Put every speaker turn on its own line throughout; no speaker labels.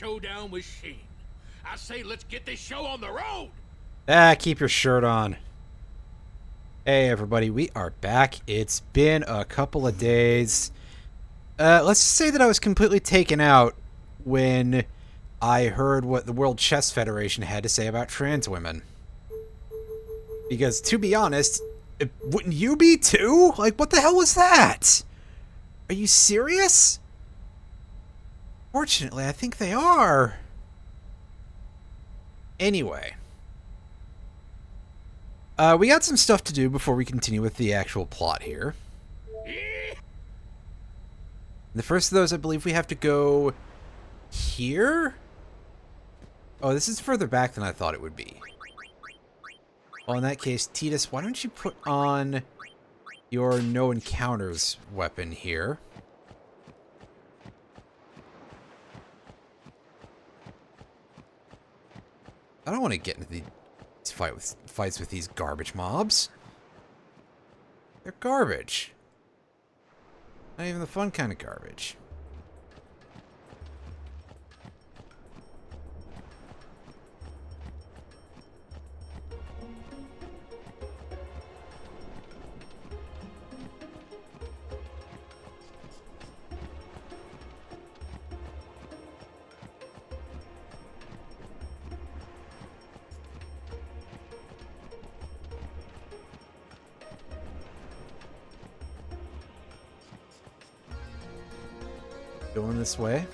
showdown with Sheen. I say let's get this show on the road!
Keep your shirt on. Hey everybody, we are back. It's been a couple of days. Let's just say that I was completely taken out when I heard what the World Chess Federation had to say about trans women. Because, to be honest, wouldn't you be too? Like, what the hell was that? Are you serious? Fortunately, I think they are. Anyway. We got some stuff to do before we continue with the actual plot here. The first of those, I believe we have to go here? Oh, this is further back than I thought it would be. Well, in that case, Titus, why don't you put on your no encounters weapon here? I don't want to get into these fights with these garbage mobs. They're garbage. Not even the fun kind of garbage. Going this way.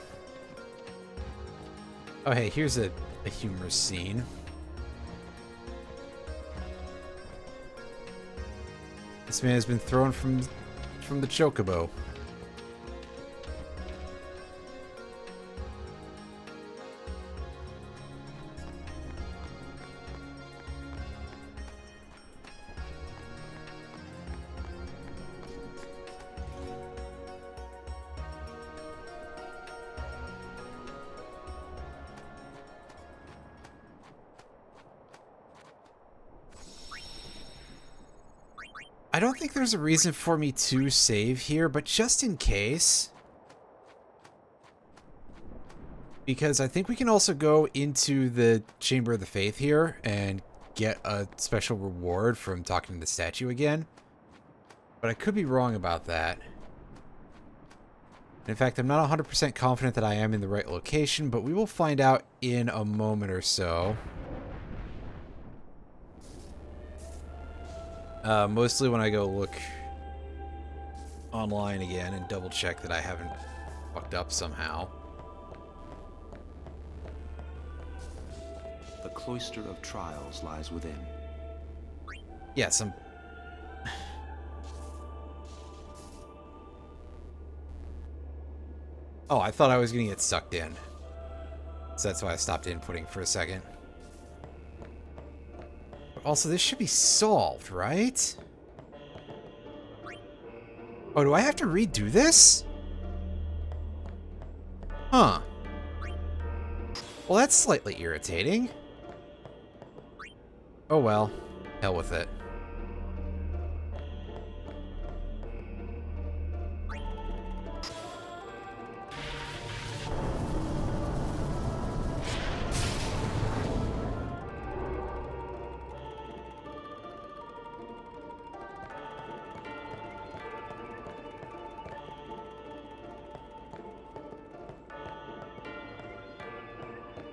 Oh, hey, here's a humorous scene. This man has been thrown from the chocobo. I don't think there's a reason for me to save here, but just in case. Because I think we can also go into the Chamber of the Faith here and get a special reward from talking to the statue again. But I could be wrong about that. In fact, I'm not 100% confident that I am in the right location, but we will find out in a moment or so. Mostly when I go look online again and double check that I haven't fucked up somehow.
The cloister of trials lies within.
Yeah, some... Oh, I thought I was gonna get sucked in. So that's why I stopped inputting for a second. Also, this should be solved, right? Oh, do I have to redo this? Huh. Well, that's slightly irritating. Oh well. Hell with it.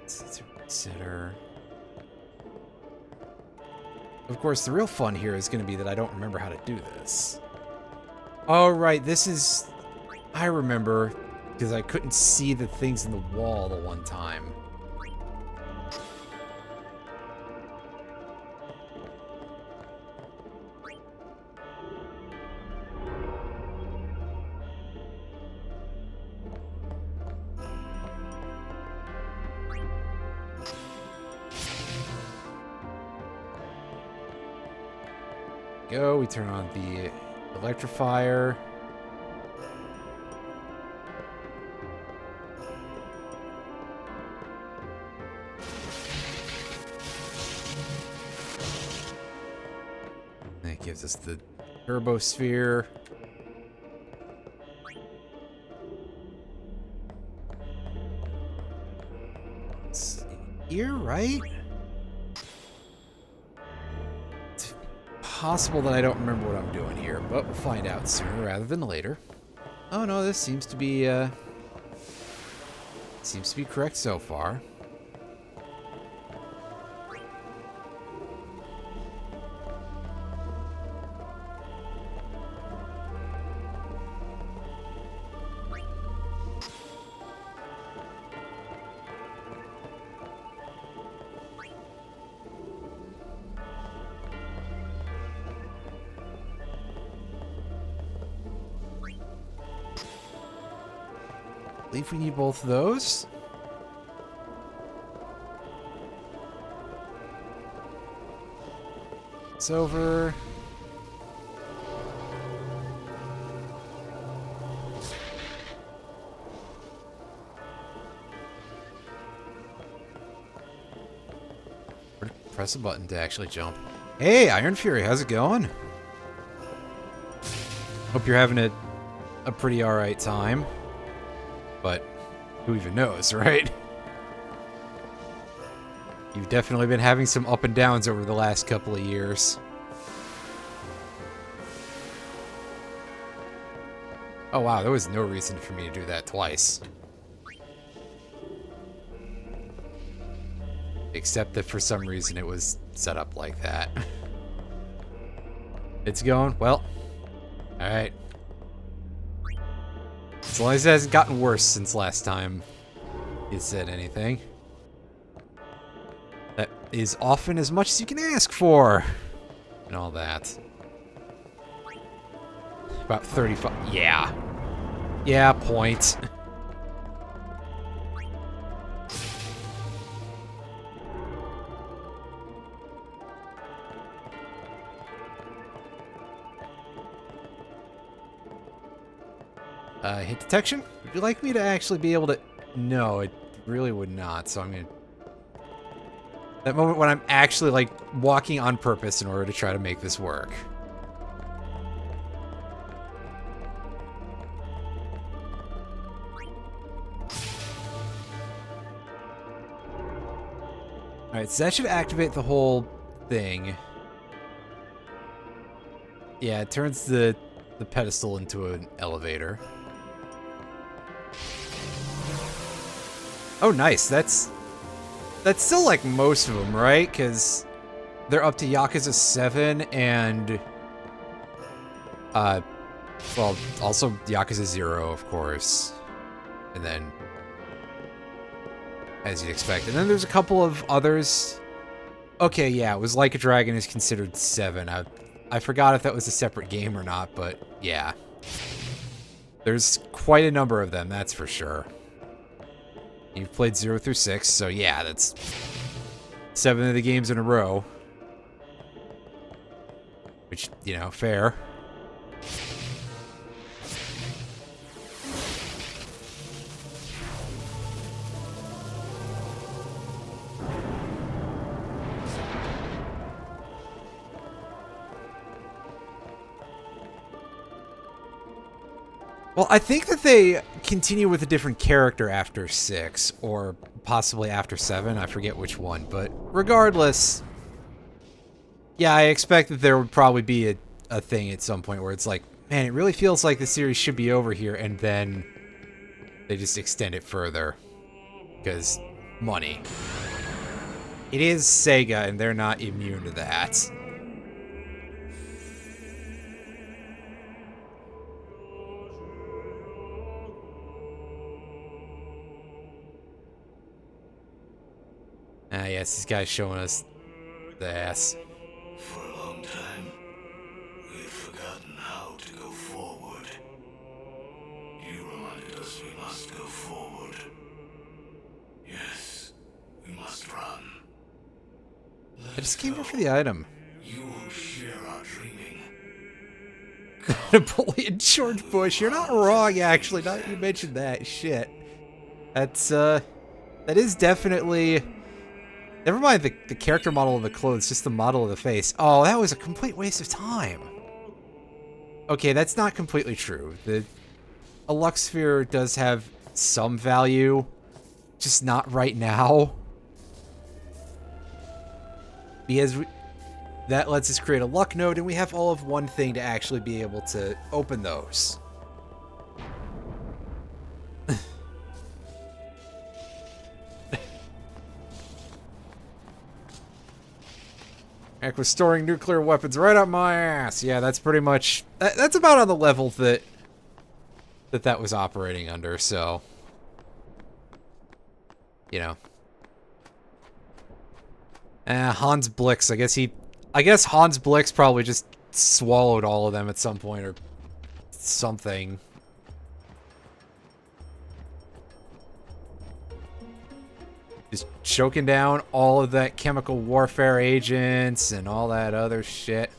To consider. Of course, the real fun here is going to be that I don't remember how to do this. Oh, right, this is... I remember, because I couldn't see the things in the wall the one time. Go, we turn on the electrifier. And it gives us the turbo sphere. It's here, right? It's possible that I don't remember what I'm doing here, but we'll find out sooner rather than later. Oh no, this seems to be correct so far. I believe we need both of those. It's over. Press a button to actually jump. Hey, Iron Fury, how's it going? Hope you're having a pretty alright time. But who even knows, right? You've definitely been having some up and downs over the last couple of years. Oh wow, there was no reason for me to do that twice. Except that for some reason it was set up like that. It's going, well, alright. As long as it hasn't gotten worse since last time you said anything. That is often as much as you can ask for. And all that. About 35. Yeah. Yeah, point. Hit detection? Would you like me to actually be able to... No, it really would not, so I'm gonna... That moment when I'm actually, like, walking on purpose in order to try to make this work. Alright, so that should activate the whole thing. Yeah, it turns the pedestal into an elevator. Oh, nice. That's still like most of them, right? Because they're up to Yakuza 7 and... well, also Yakuza 0, of course. And then... as you'd expect. And then there's a couple of others. Okay, yeah, it was Like a Dragon is considered 7. I forgot if that was a separate game or not, but yeah. There's quite a number of them, that's for sure. You've played 0 through 6, so yeah, that's 7 of the games in a row. Which, you know, fair. Well, I think that they continue with a different character after 6, or possibly after 7, I forget which one, but regardless, yeah, I expect that there would probably be a thing at some point where it's like, man, it really feels like the series should be over here, and then they just extend it further, because money. It is Sega, and they're not immune to that. Ah, yes, this guy's showing us the ass.
For a long time, we've forgotten how to go forward. You reminded us we must go forward. Yes, we must run.
I just came here for the item.
You won't share our dreaming.
Napoleon George Bush, you're not wrong, actually. Now that you mentioned that, shit. That's, that is definitely... Never mind the character model of the clothes, just the model of the face. Oh, that was a complete waste of time. Okay, that's not completely true. A Lux Sphere does have some value, just not right now. Because that lets us create a luck node, and we have all of one thing to actually be able to open those. Heck, with storing nuclear weapons right up my ass. Yeah, that's pretty much... That's about on the level that was operating under, so... You know. Hans Blix, I guess Hans Blix probably just swallowed all of them at some point, or something. Just choking down all of that chemical warfare agents and all that other shit.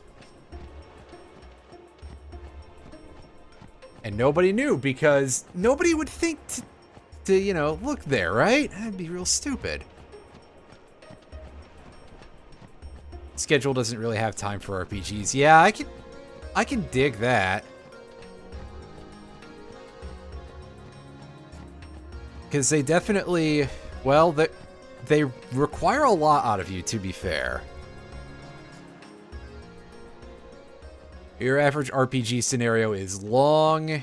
And nobody knew, because nobody would think to you know, look there, right? That'd be real stupid. Schedule doesn't really have time for RPGs. Yeah, I can dig that. Because they definitely, well, they require a lot out of you, to be fair. Your average RPG scenario is long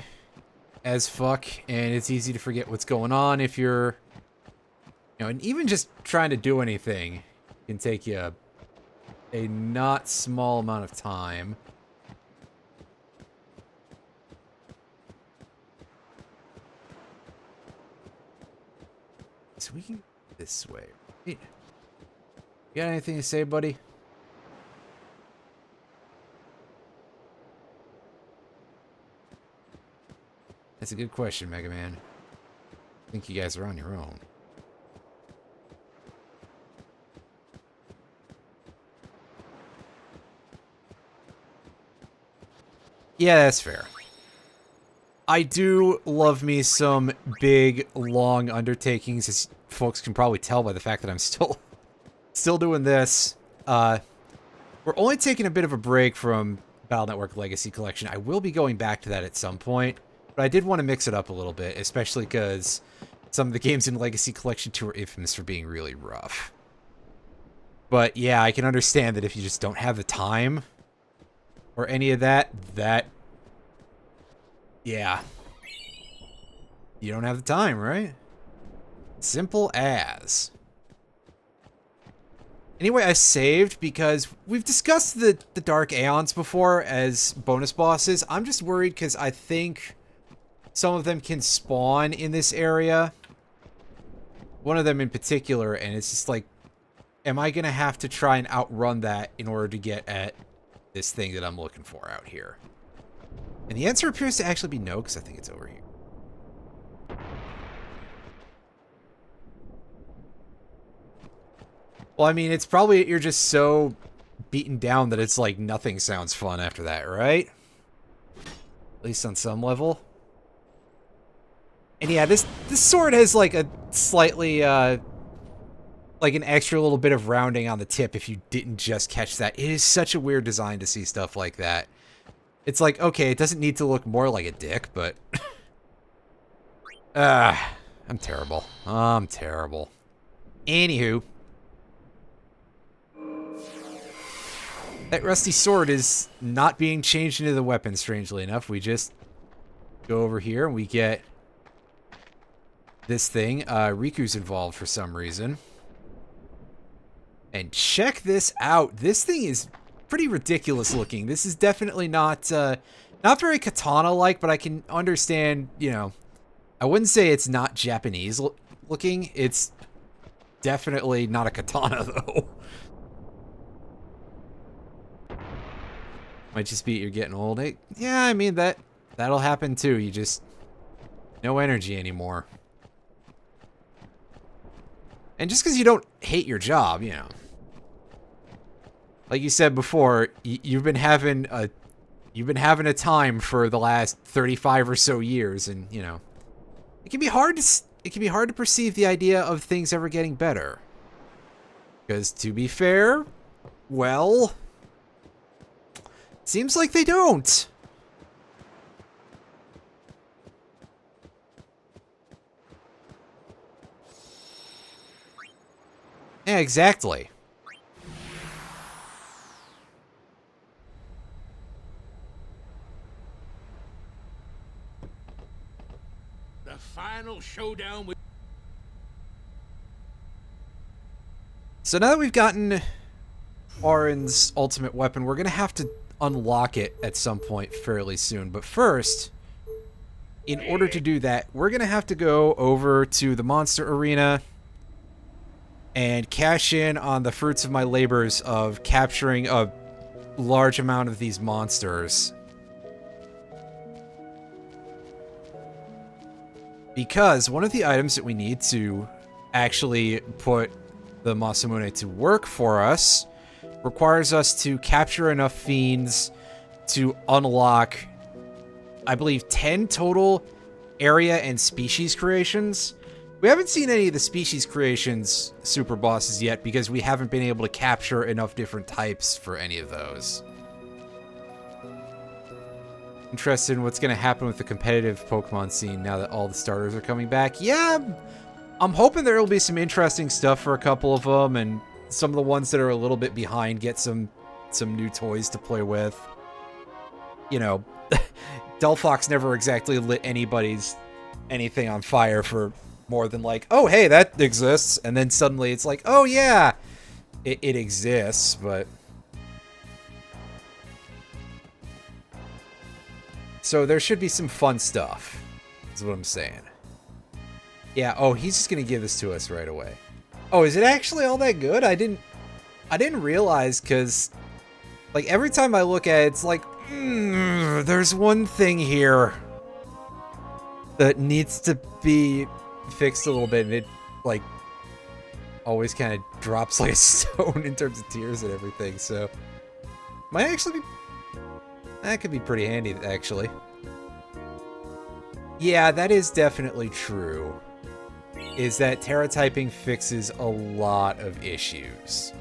as fuck, and it's easy to forget what's going on if you're, you know, and even just trying to do anything can take you a not small amount of time. So we can go this way. You got anything to say, buddy? That's a good question, Mega Man. I think you guys are on your own. Yeah, that's fair. I do love me some big, long undertakings, as folks can probably tell by the fact that I'm still doing this. We're only taking a bit of a break from Battle Network Legacy Collection. I will be going back to that at some point, but I did want to mix it up a little bit, especially because some of the games in Legacy Collection 2 are infamous for being really rough. But yeah, I can understand that if you just don't have the time or any of that, yeah. You don't have the time, right? Simple as. Anyway, I saved because we've discussed the Dark Aeons before as bonus bosses. I'm just worried because I think some of them can spawn in this area. One of them in particular, and it's just like, am I going to have to try and outrun that in order to get at this thing that I'm looking for out here? And the answer appears to actually be no, because I think it's over here. Well, I mean, it's probably you're just so beaten down that it's like nothing sounds fun after that, right? At least on some level. And yeah, this sword has like a slightly, like an extra little bit of rounding on the tip if you didn't just catch that. It is such a weird design to see stuff like that. It's like, okay, it doesn't need to look more like a dick, but... I'm terrible. I'm terrible. Anywho. That rusty sword is not being changed into the weapon, strangely enough. We just go over here and we get this thing. Riku's involved for some reason. And check this out. This thing is pretty ridiculous looking. This is definitely not not very katana-like, but I can understand, you know, I wouldn't say it's not Japanese looking. It's definitely not a katana, though. Might just be you're getting old. Hey, yeah, I mean, that'll happen too. You just... no energy anymore. And just because you don't hate your job, you know. Like you said before, you've been having a time for the last 35 or so years, and you know, it can be hard to perceive the idea of things ever getting better. Because to be fair, well, seems like they don't. Yeah, exactly.
final showdown with...
So now that we've gotten Auron's ultimate weapon, we're going to have to unlock it at some point fairly soon. But first, in order to do that, we're going to have to go over to the monster arena and cash in on the fruits of my labors of capturing a large amount of these monsters. Because one of the items that we need to actually put the Masamune to work for us requires us to capture enough fiends to unlock, I believe, 10 total area and species creations. We haven't seen any of the species creations super bosses yet because we haven't been able to capture enough different types for any of those. Interested in what's going to happen with the competitive Pokemon scene now that all the starters are coming back. Yeah, I'm hoping there will be some interesting stuff for a couple of them, and some of the ones that are a little bit behind get some new toys to play with. You know, Delphox never exactly lit anything on fire for more than like, oh, hey, that exists. And then suddenly it's like, oh, yeah, it exists, but... So there should be some fun stuff, is what I'm saying. Yeah, oh, he's just going to give this to us right away. Oh, is it actually all that good? I didn't realize, because, like, every time I look at it, it's like, there's one thing here that needs to be fixed a little bit, and it, like, always kind of drops like a stone in terms of tears and everything, so might actually be... That could be pretty handy, actually. Yeah, that is definitely true. Is that Terra typing fixes a lot of issues.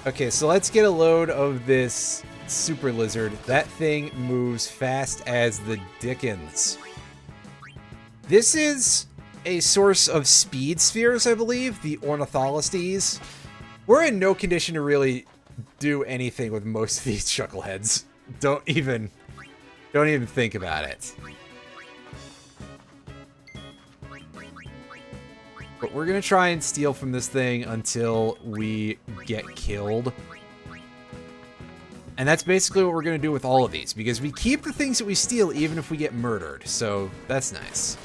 Okay, so let's get a load of this super lizard. That thing moves fast as the dickens. This is a source of speed spheres, I believe, the Ornitholestes. We're in no condition to really do anything with most of these chuckleheads. Don't even think about it. But we're gonna try and steal from this thing until we get killed. And that's basically what we're gonna do with all of these, because we keep the things that we steal even if we get murdered, so that's nice.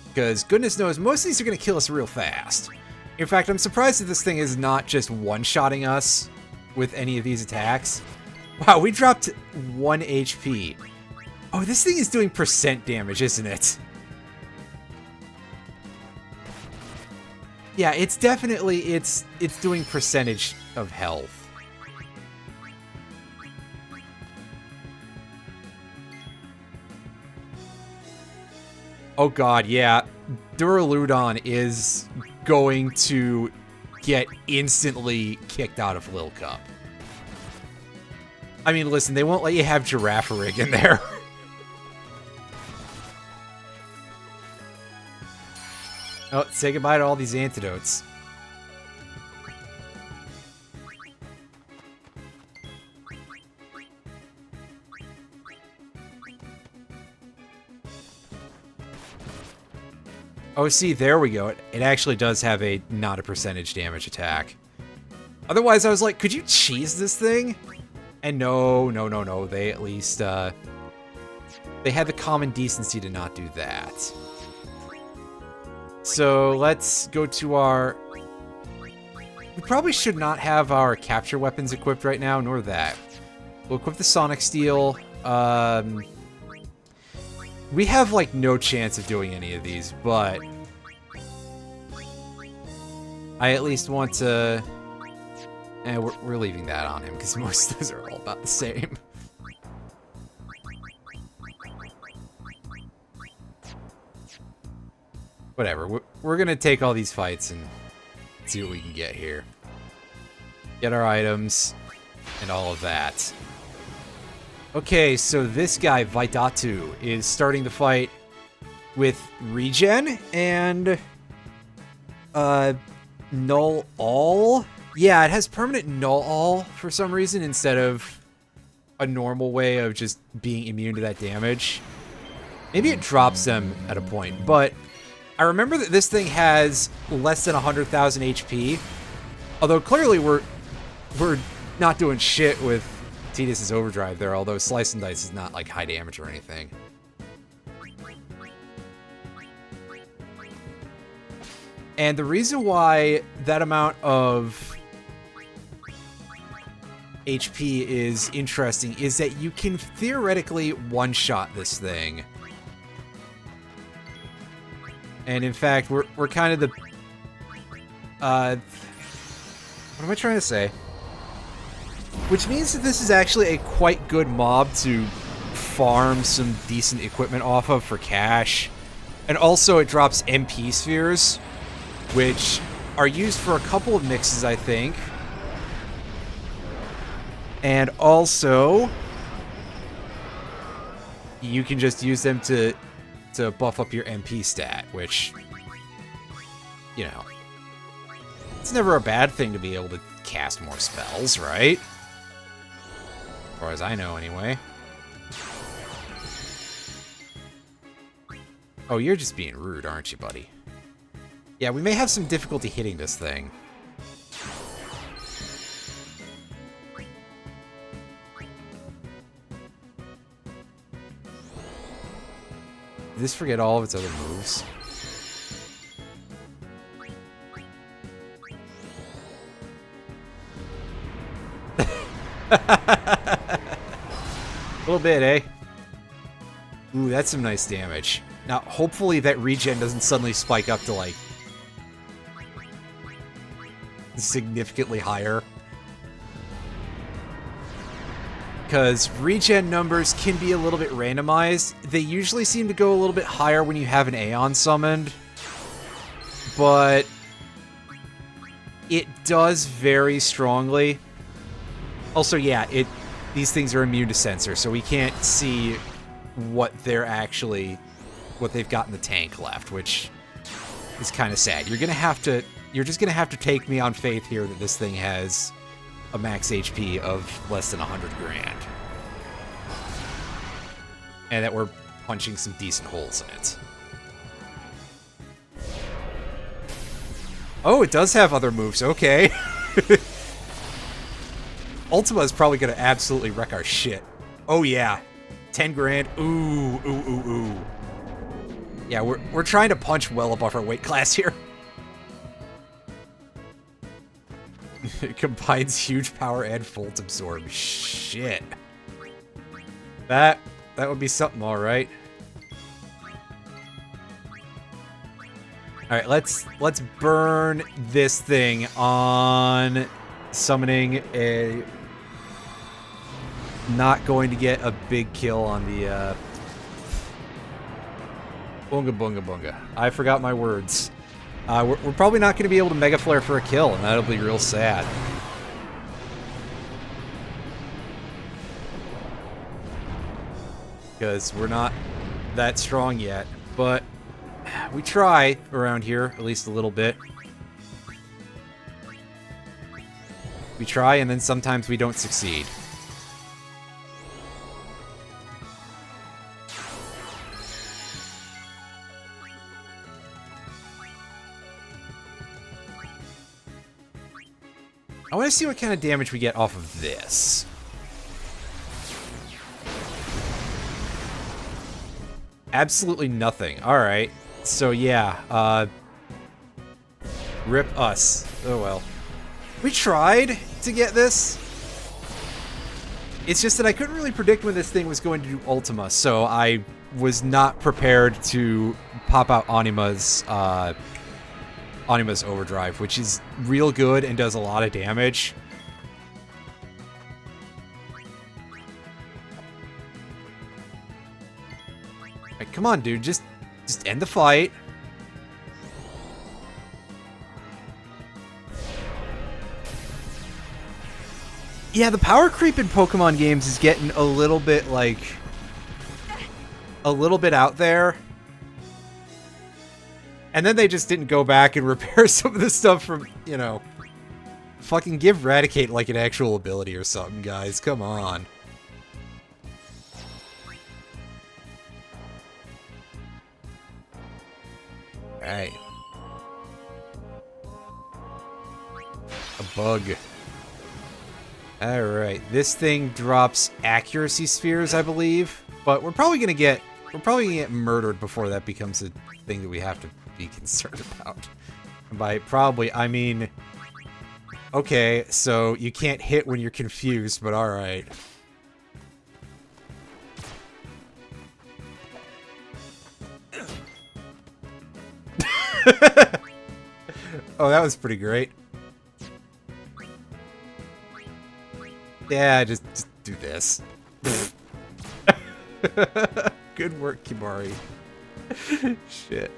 Because goodness knows, most of these are gonna kill us real fast. In fact, I'm surprised that this thing is not just one-shotting us with any of these attacks. Wow, we dropped 1 HP. Oh, this thing is doing percent damage, isn't it? Yeah, it's definitely, it's doing percentage of health. Oh god, yeah. Duraludon is going to get instantly kicked out of Lil Cup. I mean, listen, they won't let you have Girafarig in there. Oh, say goodbye to all these antidotes. Oh, see, there we go. It actually does have a not a percentage damage attack. Otherwise, I was like, could you cheese this thing? And no. They at least, they had the common decency to not do that. So let's go to our... We probably should not have our capture weapons equipped right now, nor that. We'll equip the Sonic Steel. We have, like, no chance of doing any of these, but... I at least want to... we're leaving that on him, because most of those are all about the same. Whatever, we're gonna take all these fights and see what we can get here. Get our items, and all of that. Okay, so this guy, Vaidatu, is starting the fight with Regen and Null All. Yeah, it has permanent Null All for some reason instead of a normal way of just being immune to that damage. Maybe it drops them at a point, but I remember that this thing has less than 100,000 HP. Although clearly we're not doing shit with Tidus's Overdrive there, although Slice and Dice is not like high damage or anything. And the reason why that amount of HP is interesting is that you can theoretically one-shot this thing. And in fact, we're kind of the... what am I trying to say? Which means that this is actually a quite good mob to farm some decent equipment off of for cash. And also it drops MP spheres, which are used for a couple of mixes, I think. And also, you can just use them to buff up your MP stat, which, you know, it's never a bad thing to be able to cast more spells, right? As far as I know, anyway. Oh, you're just being rude, aren't you, buddy? Yeah, we may have some difficulty hitting this thing. Did this forget all of its other moves? A little bit, eh? Ooh, that's some nice damage. Now, hopefully that regen doesn't suddenly spike up to, like, significantly higher. Because regen numbers can be a little bit randomized. They usually seem to go a little bit higher when you have an Aeon summoned. But it does vary strongly. Also, yeah, these things are immune to sensor, so we can't see what they've got in the tank left, which is kind of sad. You're just gonna have to take me on faith here that this thing has a max HP of less than 100 grand. And that we're punching some decent holes in it. Oh, it does have other moves, okay. Ultima is probably gonna absolutely wreck our shit. Oh yeah. 10 grand. Ooh, ooh, ooh, ooh. Yeah, we're trying to punch well above our weight class here. It combines huge power and Volt Absorb. Shit. That would be something, alright. Alright, let's burn this thing on summoning a... Not going to get a big kill on the, Boonga Boonga Boonga. I forgot my words. We're probably not going to be able to Mega Flare for a kill, and that'll be real sad. Because we're not that strong yet. But we try around here, at least a little bit. We try, and then sometimes we don't succeed. I want to see what kind of damage we get off of this. Absolutely nothing. Alright. So yeah, rip us. Oh well. We tried to get this. It's just that I couldn't really predict when this thing was going to do Ultima, so I was not prepared to pop out Anima's Overdrive, which is real good and does a lot of damage. Like, come on, dude, just end the fight. Yeah, the power creep in Pokemon games is getting a little bit, like, a little bit out there. And then they just didn't go back and repair some of the stuff from, you know... Fucking give Raticate, like, an actual ability or something, guys. Come on. Alright. A bug. Alright, this thing drops accuracy spheres, I believe. But we're probably gonna get murdered before that becomes a thing that we have to be concerned about. And by probably, I mean... Okay, so you can't hit when you're confused, but alright. Oh, that was pretty great. Yeah, just do this. Good work, Kimari. Shit.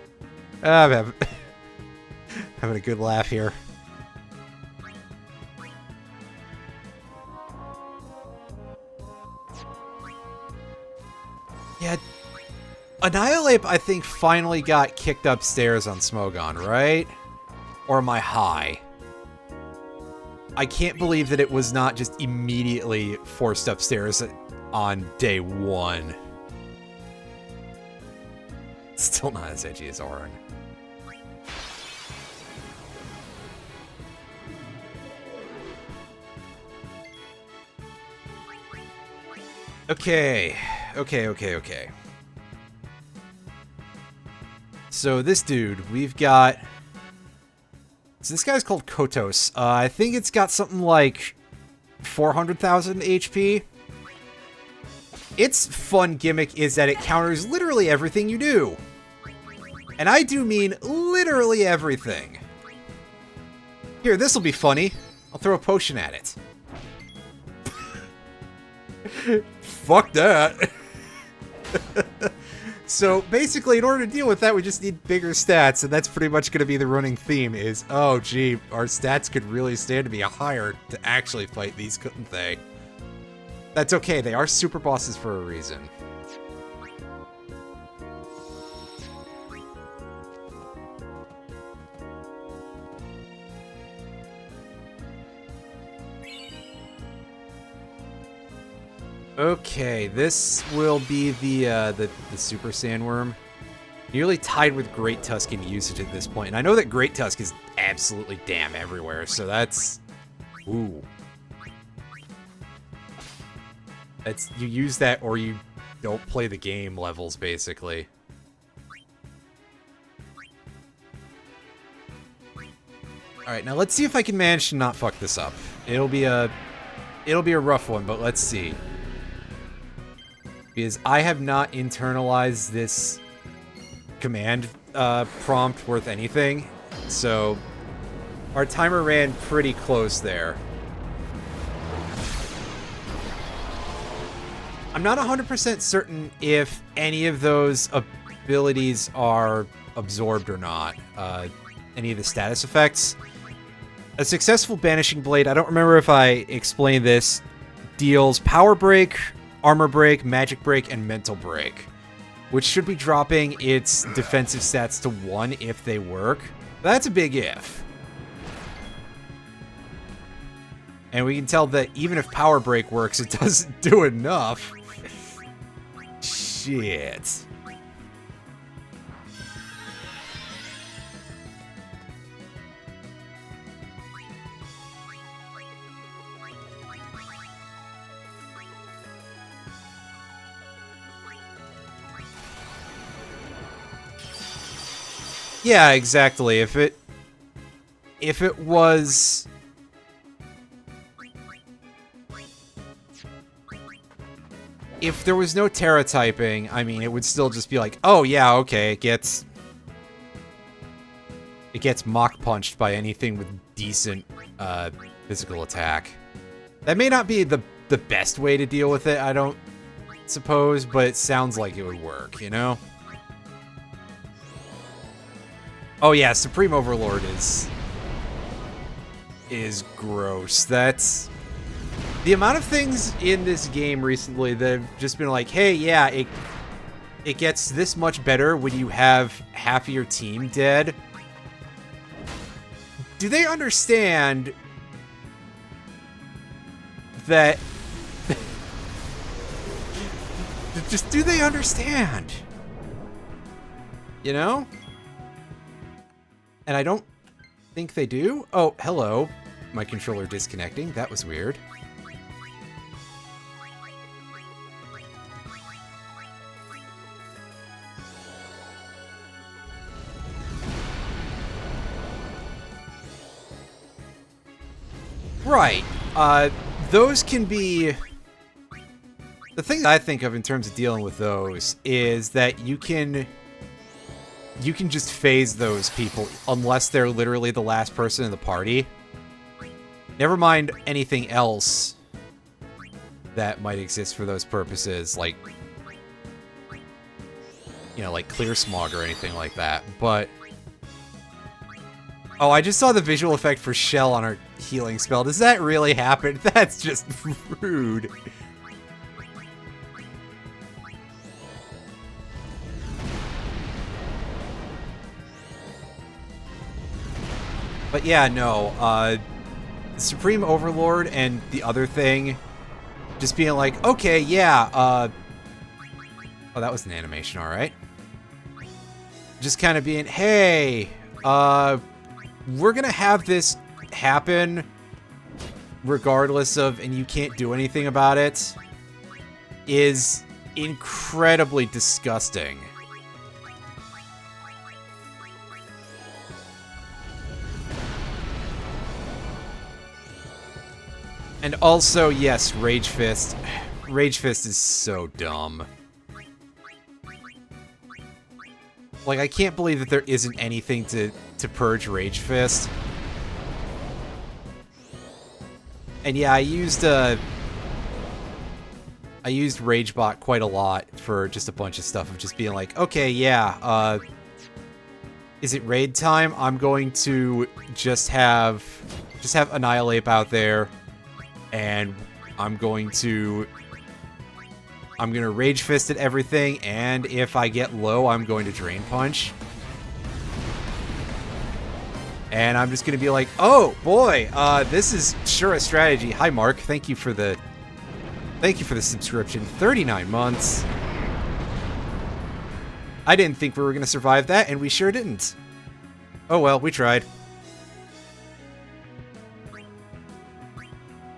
I'm having a good laugh here. Yeah, Annihilate, I think, finally got kicked upstairs on Smogon, right? Or am I high? I can't believe that it was not just immediately forced upstairs on day one. Still not as edgy as Orin. Okay. So this dude, we've got... So this guy's called Kotos. I think it's got something like 400,000 HP. Its fun gimmick is that it counters literally everything you do. And I do mean literally everything. Here, this'll be funny. I'll throw a potion at it. Fuck that. So basically, in order to deal with that, we just need bigger stats, and that's pretty much going to be the running theme is, oh gee, our stats could really stand to be higher to actually fight these, couldn't they? That's okay, they are super bosses for a reason. Okay, this will be the Super Sandworm. Nearly tied with Great Tusk in usage at this point. And I know that Great Tusk is absolutely damn everywhere, so that's... Ooh. That's... You use that or you don't play the game levels, basically. Alright, now let's see if I can manage to not fuck this up. It'll be a rough one, but let's see. Because I have not internalized this command prompt worth anything, so our timer ran pretty close there. I'm not 100% certain if any of those abilities are absorbed or not, any of the status effects. A successful Banishing Blade, I don't remember if I explained this, deals Power Break, Armor Break, Magic Break, and Mental Break, which should be dropping its defensive stats to 1 if they work. That's a big if. And we can tell that even if Power Break works, it doesn't do enough. Shit. Yeah, exactly. If it was... If there was no Terra typing, I mean, it would still just be like, oh yeah, okay, it gets Mach Punched by anything with decent physical attack. That may not be the best way to deal with it, I don't suppose, but it sounds like it would work, you know? Oh yeah, Supreme Overlord is gross. That's... The amount of things in this game recently that have just been like, hey, yeah, it gets this much better when you have half of your team dead. Do they understand that... Just do they understand? You know? And I don't think they do. Oh, hello. My controller disconnecting. That was weird. Right. Those can be... The thing that I think of in terms of dealing with those is that you can just phase those people unless they're literally the last person in the party. Never mind anything else that might exist for those purposes, like, you know, like clear smog or anything like that. But... Oh, I just saw the visual effect for Shell on her healing spell. Does that really happen? That's just rude. But yeah, no, Supreme Overlord and the other thing just being like, okay, yeah, oh, that was an animation, alright. Just kind of being, hey, we're gonna have this happen regardless of, and you can't do anything about it, is incredibly disgusting. And also, yes, Rage Fist. Rage Fist is so dumb. Like, I can't believe that there isn't anything to purge Rage Fist. And yeah, I used Ragebot quite a lot for just a bunch of stuff of just being like, okay, yeah, is it raid time? I'm going to just have Annihilate out there. And I'm gonna Rage Fist at everything, and if I get low, I'm going to Drain Punch. And I'm just gonna be like, oh boy, this is sure a strategy. Hi Mark, thank you for the subscription. 39 months. I didn't think we were gonna survive that, and we sure didn't. Oh well, we tried.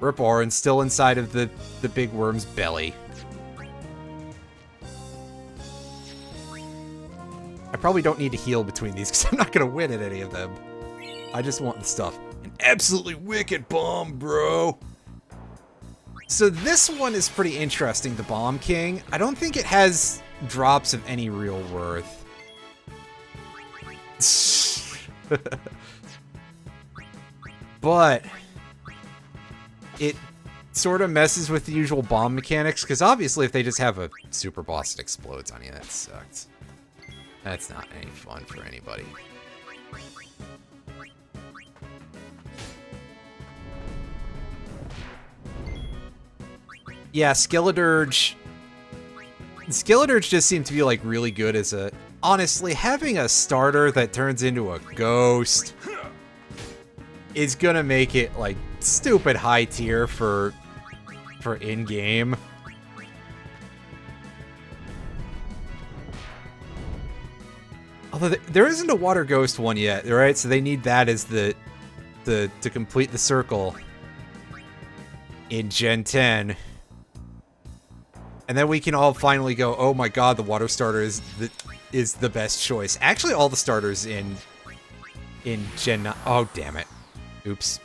Rip Orin still inside of the big worm's belly. I probably don't need to heal between these because I'm not going to win at any of them. I just want the stuff. An absolutely wicked bomb, bro. So this one is pretty interesting, the Bomb King. I don't think it has drops of any real worth. But... it sort of messes with the usual bomb mechanics, because obviously if they just have a super boss that explodes on you, that sucks. That's not any fun for anybody. Yeah, Skeledirge... Skeledirge just seemed to be, like, really good as a... Honestly, having a starter that turns into a ghost is gonna make it, like, stupid high tier for in-game. Although there isn't a water ghost one yet, right? So they need that as to complete the circle in Gen 10. And then we can all finally go, oh my god, the water starter is the best choice. Actually, all the starters in Gen 9... Oh, damn it. Oops.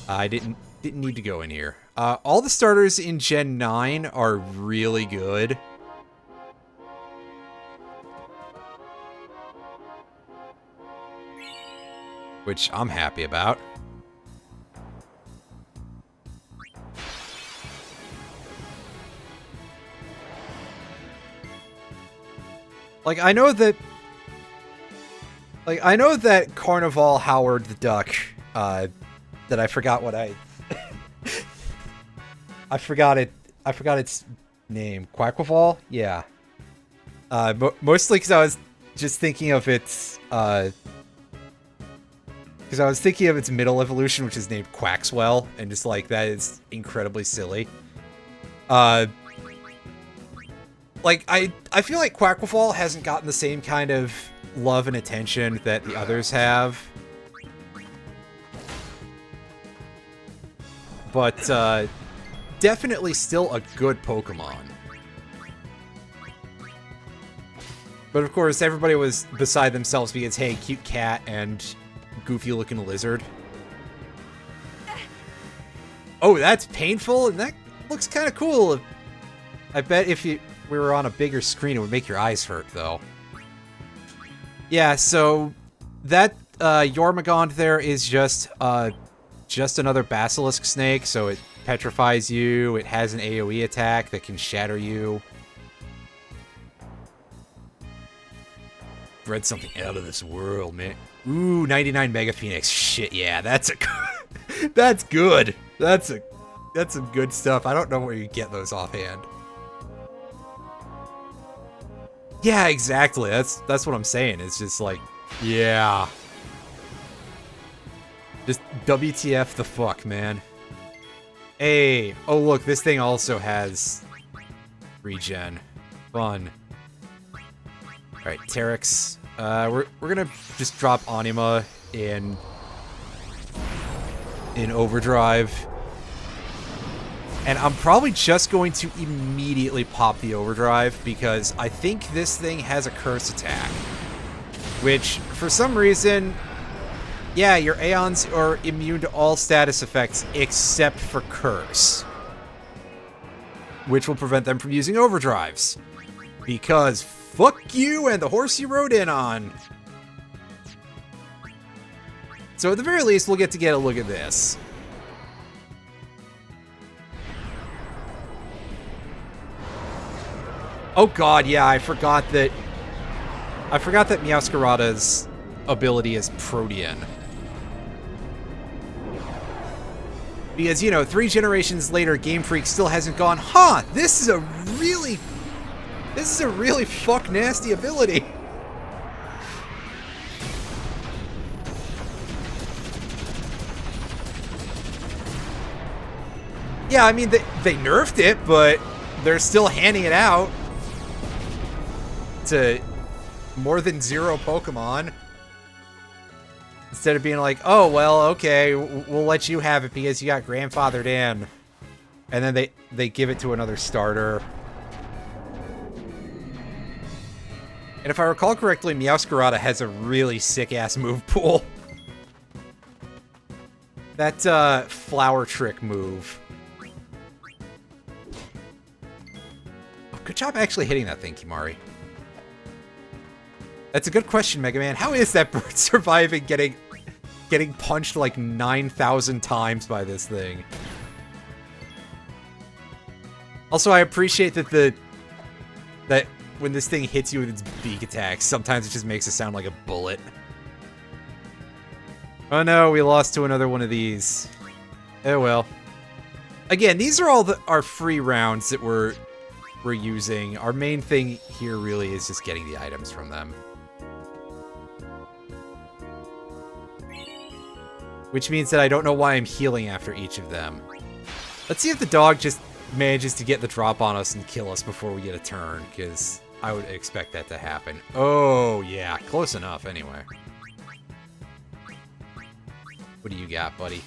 I didn't need to go in here. All the starters in Gen 9 are really good. Which I'm happy about. Like, I know that Carnival Howard the Duck, that I forgot what I forgot its name. Quackleval? Yeah. Mostly because I was just thinking of its, because I was thinking of its middle evolution, which is named Quaxwell, and just like, that is incredibly silly. Like, I feel like Quackleval hasn't gotten the same kind of love and attention that the others have. But definitely still a good Pokemon. But of course, everybody was beside themselves because, hey, cute cat and goofy-looking lizard. Oh, that's painful, and that looks kind of cool. I bet if we were on a bigger screen, it would make your eyes hurt, though. Yeah, so that Yormagond there is just another basilisk snake, so it petrifies you. It has an AoE attack that can shatter you. Bred something out of this world, man. Ooh, 99 Mega Phoenix. Shit, yeah, that's that's good. That's some good stuff. I don't know where you get those offhand. Yeah, exactly. That's what I'm saying. It's just like, yeah. Just WTF the fuck, man. Hey, oh look, this thing also has regen. Fun. Alright, Terex. We're gonna just drop Anima in Overdrive. And I'm probably just going to immediately pop the Overdrive because I think this thing has a Curse attack. Which, for some reason, yeah, your Aeons are immune to all status effects except for Curse. Which will prevent them from using Overdrives. Because fuck you and the horse you rode in on. So at the very least, we'll get a look at this. Oh god, yeah, I forgot that Meowscarada's ability is Protean. Because, you know, 3 generations later, Game Freak still hasn't gone, huh, this is a really fuck nasty ability. Yeah, I mean, they nerfed it, but they're still handing it out to more than 0 Pokemon. Instead of being like, oh, well, okay, we'll let you have it because you got grandfathered in. And then they give it to another starter. And if I recall correctly, Meowscarada has a really sick-ass move pool. That, Flower Trick move. Oh, good job actually hitting that thing, Kimari. That's a good question, Mega Man. How is that bird surviving getting punched like 9,000 times by this thing? Also, I appreciate that that when this thing hits you with its beak attacks, sometimes it just makes it sound like a bullet. Oh no, we lost to another one of these. Oh well. Again, these are all our free rounds that we're using. Our main thing here really is just getting the items from them. Which means that I don't know why I'm healing after each of them. Let's see if the dog just manages to get the drop on us and kill us before we get a turn, because I would expect that to happen. Oh, yeah. Close enough, anyway. What do you got, buddy?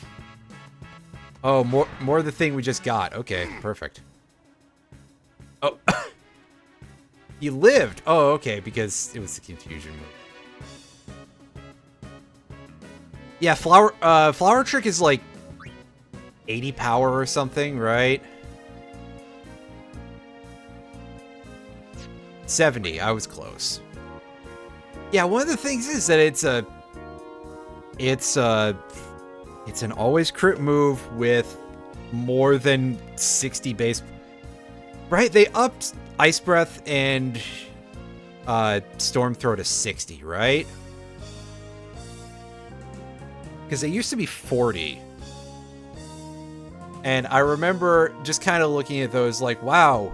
Oh, more of the thing we just got. Okay, perfect. Oh. He lived! Oh, okay, because it was the confusion move. Yeah, Flower Trick is like 80 power or something, right? 70, I was close. Yeah, one of the things is that it's an always crit move with more than 60 base. Right, they upped Ice Breath and Storm Throw to 60, right? Because they used to be 40. And I remember just kind of looking at those like, wow,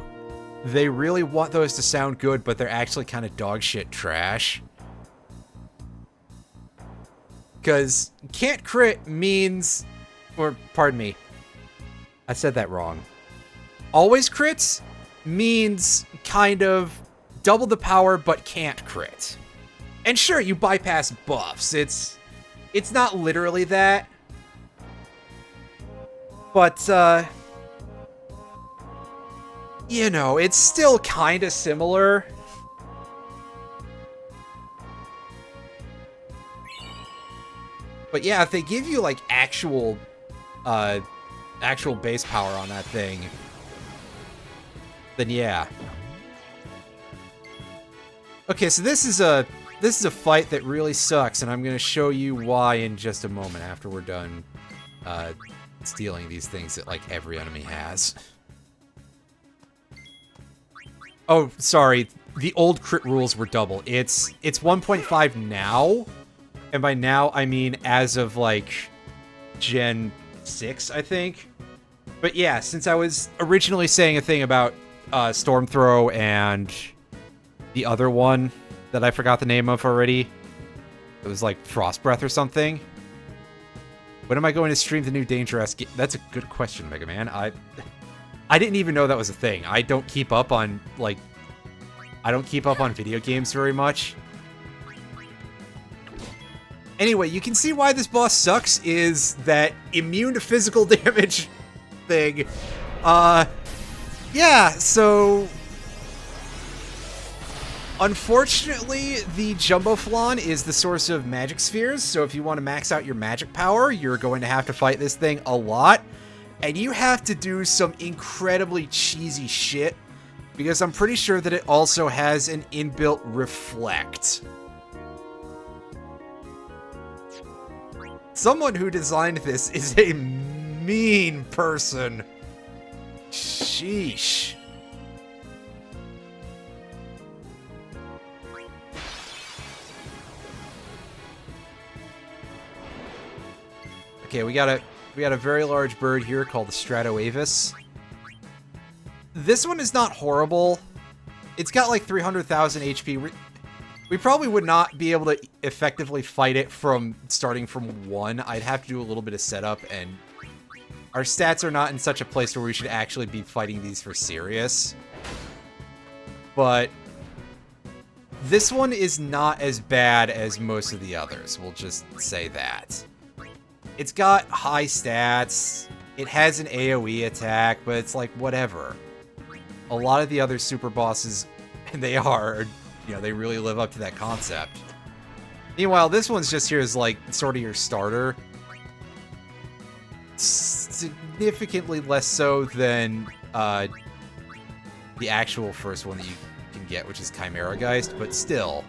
they really want those to sound good, but they're actually kind of dog shit trash. Because can't crit means, or pardon me, I said that wrong. Always crits means kind of double the power, but can't crit. And sure, you bypass buffs. It's not literally that. But, you know, it's still kind of similar. But yeah, if they give you, like, actual base power on that thing, then yeah. Okay, so this is a fight that really sucks, and I'm gonna show you why in just a moment after we're done stealing these things that, like, every enemy has. Oh, sorry. The old crit rules were double. It's 1.5 now, and by now I mean as of, like, Gen 6, I think. But yeah, since I was originally saying a thing about Storm Throw and the other one that I forgot the name of already, it was like Frost Breath or something. When am I going to stream the new Dangerous game? That's a good question, Mega Man. I didn't even know that was a thing. I don't keep up on, like, video games very much. Anyway, you can see why this boss sucks is that immune to physical damage thing. Yeah, so unfortunately, the Jumbo Flan is the source of magic spheres, so if you want to max out your magic power, you're going to have to fight this thing a lot. And you have to do some incredibly cheesy shit, because I'm pretty sure that it also has an inbuilt reflect. Someone who designed this is a mean person. Sheesh. Okay, we got a very large bird here called the Stratoavis. This one is not horrible. It's got like 300,000 HP. We probably would not be able to effectively fight it from starting from 1. I'd have to do a little bit of setup, and our stats are not in such a place where we should actually be fighting these for serious. But this one is not as bad as most of the others, we'll just say that. It's got high stats, it has an AoE attack, but it's like, whatever. A lot of the other super bosses, and they are, you know, they really live up to that concept. Meanwhile, this one's just here as, like, sort of your starter. Significantly less so than the actual first one that you can get, which is Chimera Geist, but still.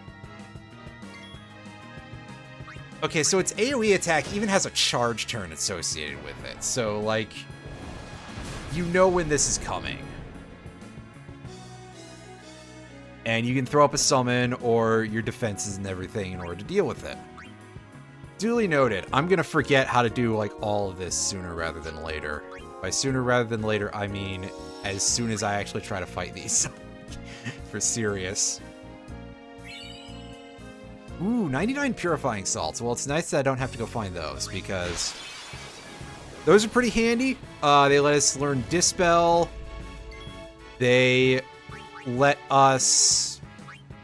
Okay, so its AoE attack even has a charge turn associated with it, so, like, you know when this is coming. And you can throw up a summon or your defenses and everything in order to deal with it. Duly noted. I'm gonna forget how to do, like, all of this sooner rather than later. By sooner rather than later, I mean as soon as I actually try to fight these. For serious. Ooh, 99 Purifying Salts. Well, it's nice that I don't have to go find those, because those are pretty handy. They let us learn Dispel. They let us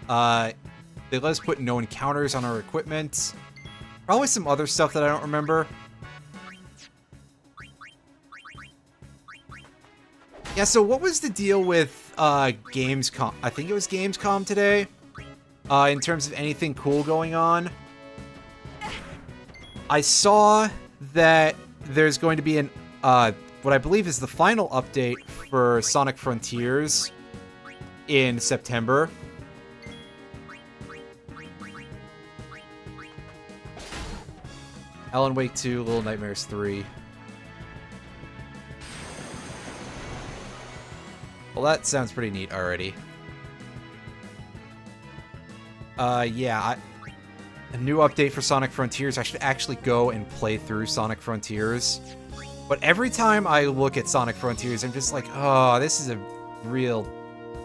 put no encounters on our equipment. Probably some other stuff that I don't remember. Yeah, so what was the deal with Gamescom? I think it was Gamescom today. In terms of anything cool going on. I saw that there's going to be an what I believe is the final update for Sonic Frontiers in September. Alan Wake 2, Little Nightmares 3. Well, that sounds pretty neat already. Yeah, a new update for Sonic Frontiers. I should actually go and play through Sonic Frontiers. But every time I look at Sonic Frontiers, I'm just like, oh, this is a real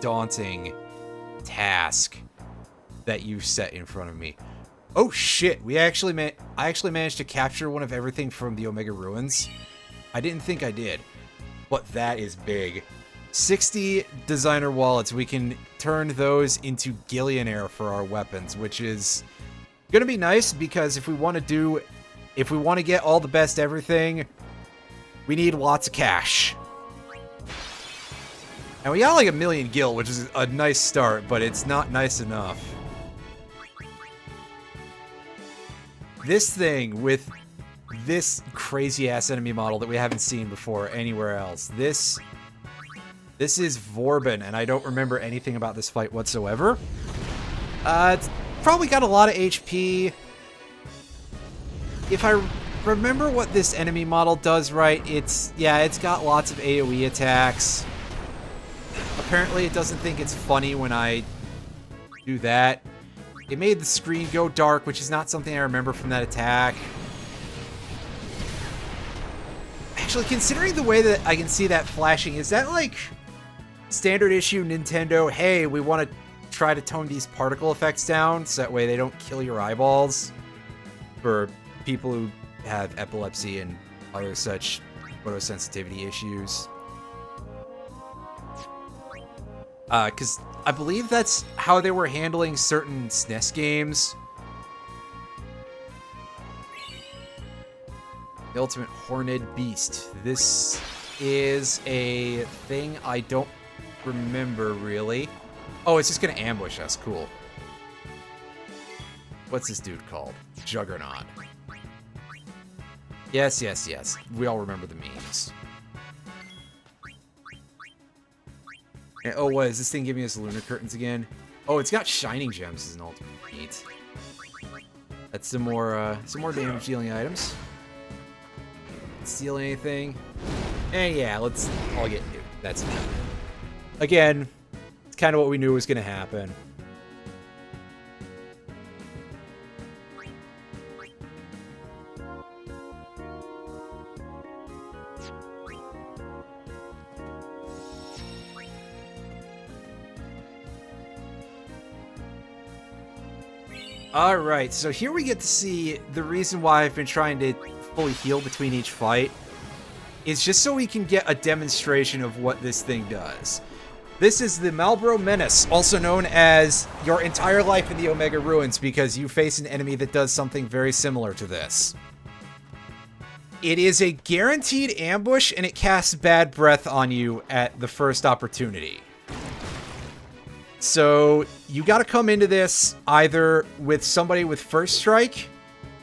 daunting task that you set in front of me. Oh shit, I actually managed to capture one of everything from the Omega Ruins. I didn't think I did, but that is big. 60 designer wallets. We can turn those into Gillionaire for our weapons, which is Gonna be nice because if we want to get all the best everything, we need lots of cash. And we got like 1 million gil, which is a nice start, but it's not nice enough. This thing with this crazy-ass enemy model that we haven't seen before anywhere else. This is Vorben, and I don't remember anything about this fight whatsoever. It's probably got a lot of HP. If I remember what this enemy model does right, it's got lots of AoE attacks. Apparently it doesn't think it's funny when I do that. It made the screen go dark, which is not something I remember from that attack. Actually, considering the way that I can see that flashing, is that like standard issue Nintendo, hey, we want to try to tone these particle effects down so that way they don't kill your eyeballs for people who have epilepsy and other such photosensitivity issues? Because I believe that's how they were handling certain SNES games. The Ultimate Horned Beast. This is a thing I don't remember, really. Oh, it's just gonna ambush us. Cool. What's this dude called? Juggernaut. Yes, yes, yes. We all remember the memes. And, oh, what? Is this thing giving us lunar curtains again? Oh, it's got shining gems as an ultimate. Neat. That's some more damage dealing items. Steal anything? And yeah, let's all get nuked. That's it. Again, it's kind of what we knew was going to happen. Alright, so here we get to see the reason why I've been trying to fully heal between each fight. Is just so we can get a demonstration of what this thing does. This is the Malboro Menace, also known as your entire life in the Omega Ruins, because you face an enemy that does something very similar to this. It is a guaranteed ambush, and it casts Bad Breath on you at the first opportunity. So you got to come into this either with somebody with First Strike,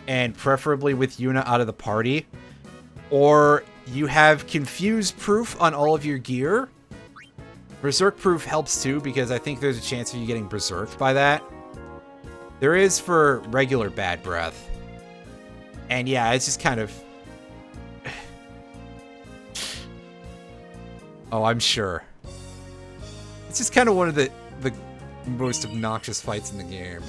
and preferably with Yuna out of the party, or you have Confuse Proof on all of your gear. Berserk Proof helps too, because I think there's a chance of you getting berserked by that. There is for regular Bad Breath. And yeah, it's just kind of... Oh, I'm sure. It's just kind of one of the most obnoxious fights in the game.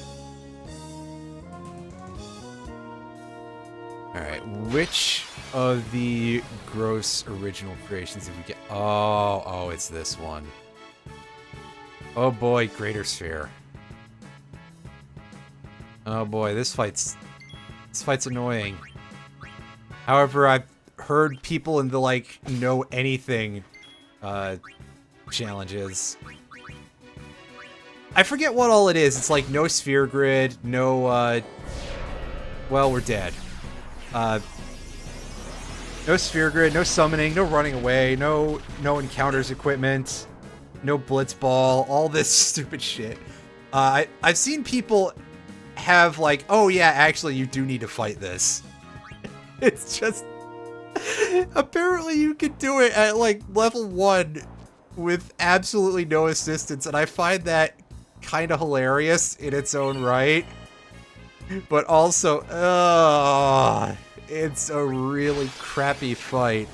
Alright, which of the gross original creations did we get? Oh, it's this one. Oh boy, Greater Sphere. Oh boy, this fight's annoying. However, I've heard people in the, like, know anything challenges. I forget what all it is. It's like no sphere grid, no, well, we're dead. No sphere grid, no summoning, no running away, no encounters equipment, no blitz ball, all this stupid shit. I've seen people have like, oh yeah, actually you do need to fight this. It's just... Apparently you can do it at like level 1 with absolutely no assistance, and I find that kind of hilarious in its own right. But also, it's a really crappy fight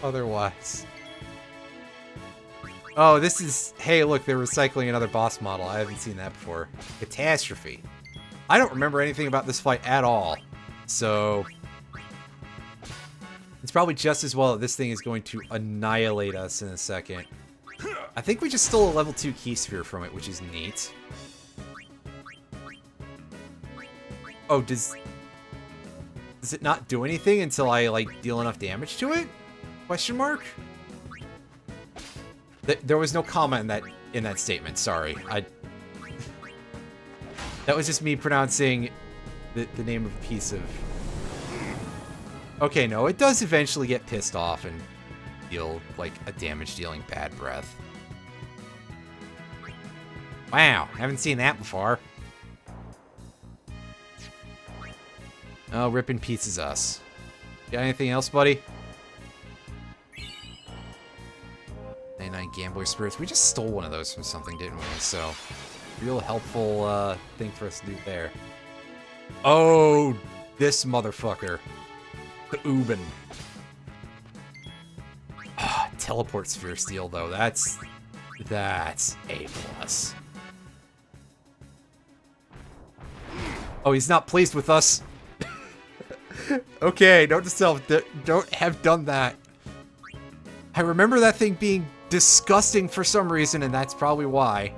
otherwise. Oh, this is... Hey, look, they're recycling another boss model. I haven't seen that before. Catastrophe. I don't remember anything about this fight at all. So... It's probably just as well that this thing is going to annihilate us in a second. I think we just stole a level 2 key sphere from it, which is neat. Oh, does it not do anything until I, like, deal enough damage to it? Question mark? There was no comma in that statement, sorry. That was just me pronouncing the name of a piece of... Okay, no, it does eventually get pissed off and deal, like, a damage-dealing bad breath. Wow, haven't seen that before. Oh, ripping pieces us. Got anything else, buddy? 99 Gambler Spirits. We just stole one of those from something, didn't we? So, real helpful thing for us to do there. Oh, this motherfucker. The Uben. Ah, teleport Sphere Steel, though. That's A+. Oh, he's not pleased with us. Okay, note to self, don't have done that. I remember that thing being disgusting for some reason, and that's probably why.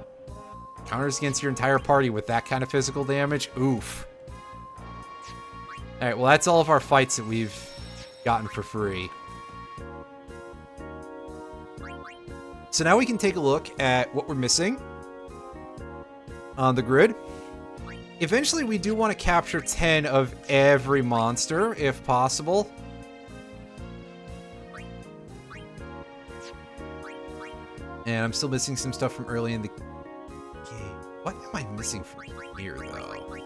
Counters against your entire party with that kind of physical damage? Oof. Alright, well that's all of our fights that we've gotten for free. So now we can take a look at what we're missing on the grid. Eventually we do want to capture 10 of every monster, if possible. And I'm still missing some stuff from early in the game. What am I missing from here, though?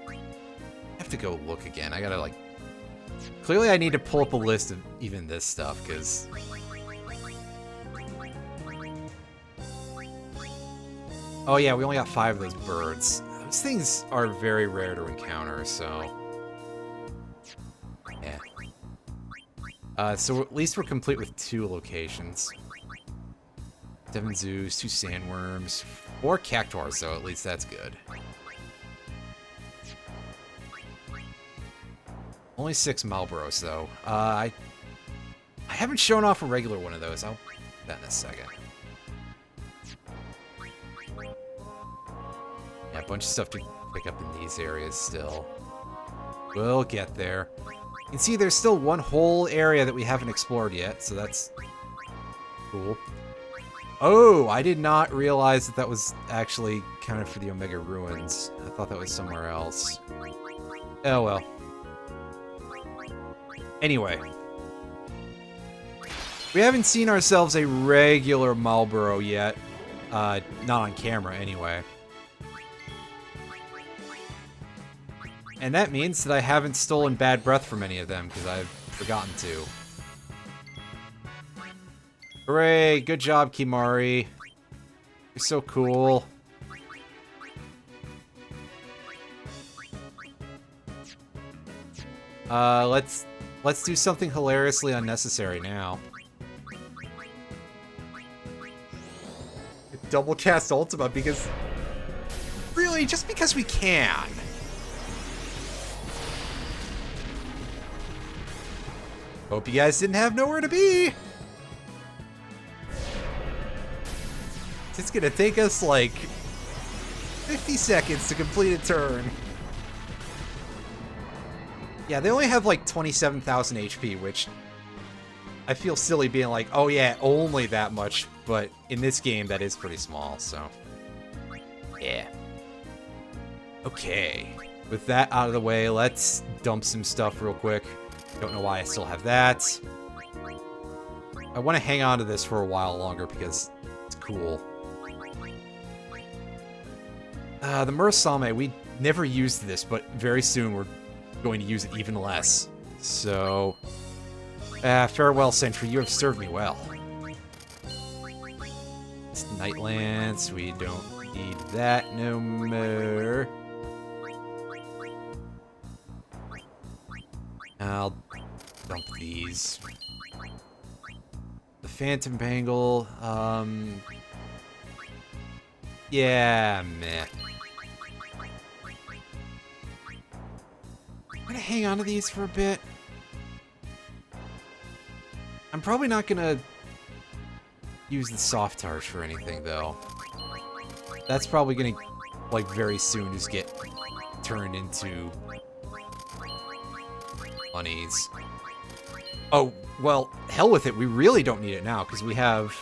I have to go look again. I gotta, like... Clearly I need to pull up a list of even this stuff, because... Oh yeah, we only got 5 of those birds. Those things are very rare to encounter, so... Yeah. So at least we're complete with 2 locations. 7 zoos, 2 sandworms, 4 cactuars, so at least that's good. Only 6 Malboros, though. I haven't shown off a regular one of those. I'll do that in a second. Yeah, a bunch of stuff to pick up in these areas still. We'll get there. You can see there's still one whole area that we haven't explored yet, so that's cool. Oh, I did not realize that that was actually counted for the Omega Ruins. I thought that was somewhere else. Oh well. Anyway. We haven't seen ourselves a regular Marlboro yet. Not on camera, anyway. And that means that I haven't stolen bad breath from any of them, because I've forgotten to. Hooray! Good job, Kimari. You're so cool. Let's do something hilariously unnecessary now. Double cast Ultima because... Really? Just because we can. Hope you guys didn't have nowhere to be. It's gonna take us like 50 seconds to complete a turn. Yeah, they only have like 27,000 HP, which I feel silly being like, oh yeah, only that much, but in this game that is pretty small, so yeah. Okay, with that out of the way, let's dump some stuff real quick. Don't know why I still have that. I want to hang on to this for a while longer because it's cool. The Murasame, we never used this, but very soon we're going to use it even less. So, farewell, Sentry. You have served me well. It's Nightlands. We don't need that no more. I'll dump these. The Phantom Bangle, yeah, meh. I'm gonna hang on to these for a bit. I'm probably not gonna use the Soft Touch for anything, though. That's probably gonna, like, very soon just get turned into monies. Oh, well, hell with it. We really don't need it now, because we have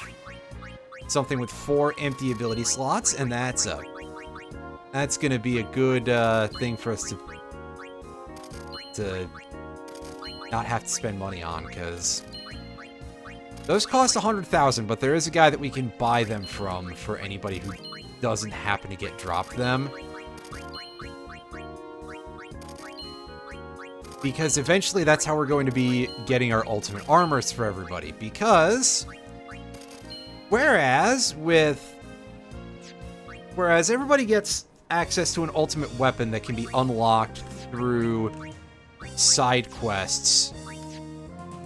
something with 4 empty ability slots, and that's a That's going to be a good thing for us to not have to spend money on, because those cost 100,000, but there is a guy that we can buy them from for anybody who doesn't happen to get dropped them. Because eventually that's how we're going to be getting our ultimate armors for everybody. Because whereas everybody gets access to an ultimate weapon that can be unlocked through side quests,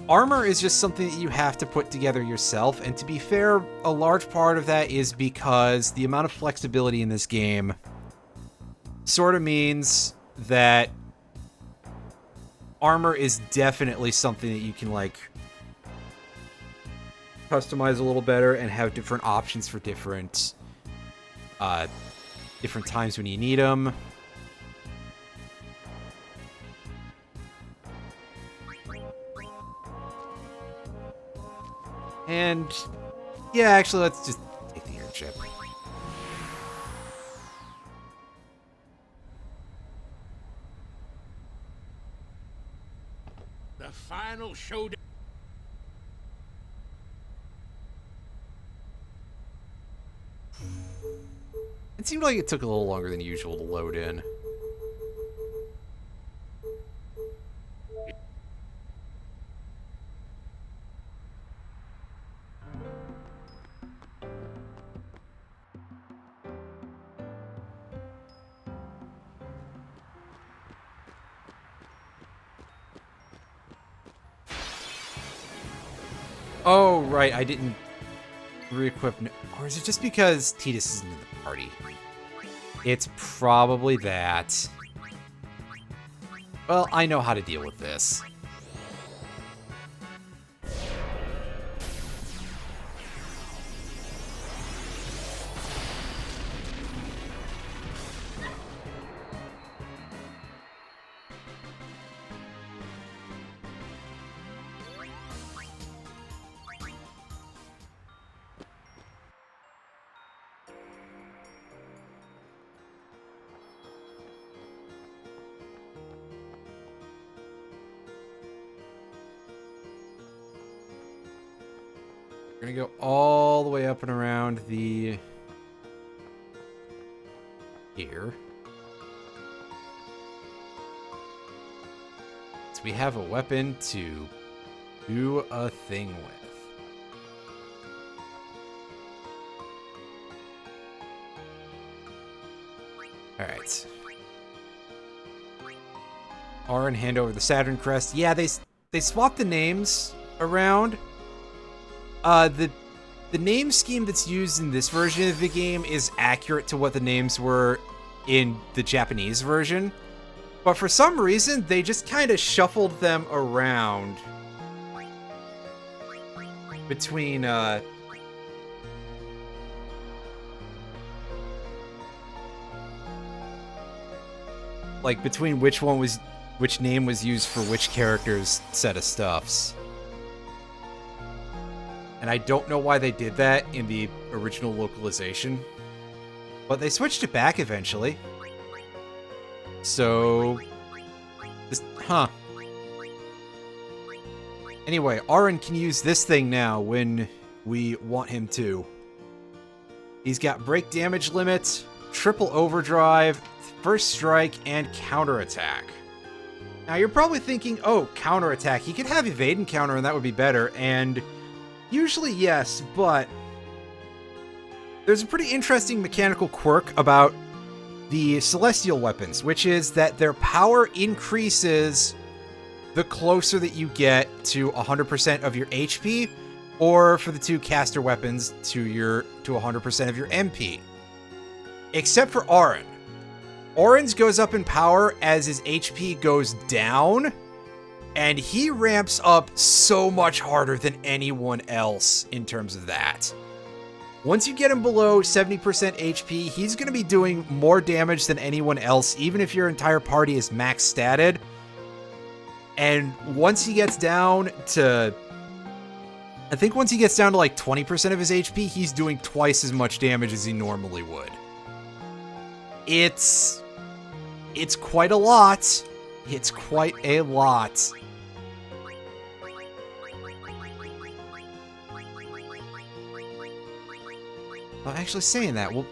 armor is just something that you have to put together yourself. And to be fair, a large part of that is because the amount of flexibility in this game sort of means that armor is definitely something that you can, like, customize a little better and have different options for different times when you need them. And yeah, actually, let's just take the airship.
The final showdown.
It seemed like it took a little longer than usual to load in. Oh, right, I didn't re-equip... Or is it just because Titus isn't in the party? It's probably that. Well, I know how to deal with this. We're gonna go all the way up and around the... here. So we have a weapon to do a thing with. Alright. Auron, hand over the Saturn Crest. Yeah, they swapped the names around. The name scheme that's used in this version of the game is accurate to what the names were in the Japanese version. But for some reason, they just kind of shuffled them around between, like, between which name was used for which character's set of stuffs. And I don't know why they did that in the original localization. But they switched it back eventually. So... Anyway, Auron can use this thing now when we want him to. He's got break damage limit, triple overdrive, first strike, and counterattack. Now you're probably thinking, oh, counterattack. He could have evade and counter and that would be better, and... usually, yes, but there's a pretty interesting mechanical quirk about the Celestial weapons, which is that their power increases the closer that you get to 100% of your HP, or for the two caster weapons to 100% of your MP. Except for Auron. Auron's goes up in power as his HP goes down, and he ramps up so much harder than anyone else in terms of that. Once you get him below 70% HP, he's going to be doing more damage than anyone else, even if your entire party is max statted. And once he gets down to... I think once he gets down to like 20% of his HP, he's doing twice as much damage as he normally would. It's quite a lot. It's quite a lot. Well, actually, saying that, we'll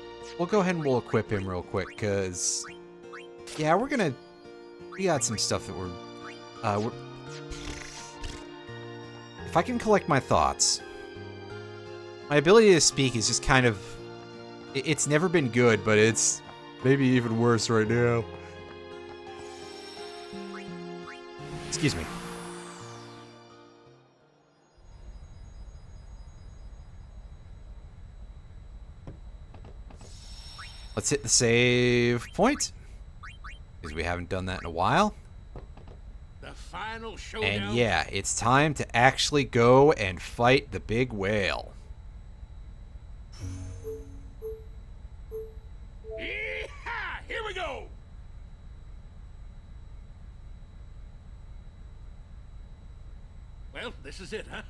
go ahead and we'll equip him real quick, because yeah, we got some stuff that we're if I can collect my thoughts. My ability to speak is just kind of, it's never been good, but it's maybe even worse right now. Excuse me. Let's hit the save point, because we haven't done that in a while.
The final showdown.
And yeah, it's time to actually go and fight the big whale.
Yee-haw! Here we go. Well, this is it, huh?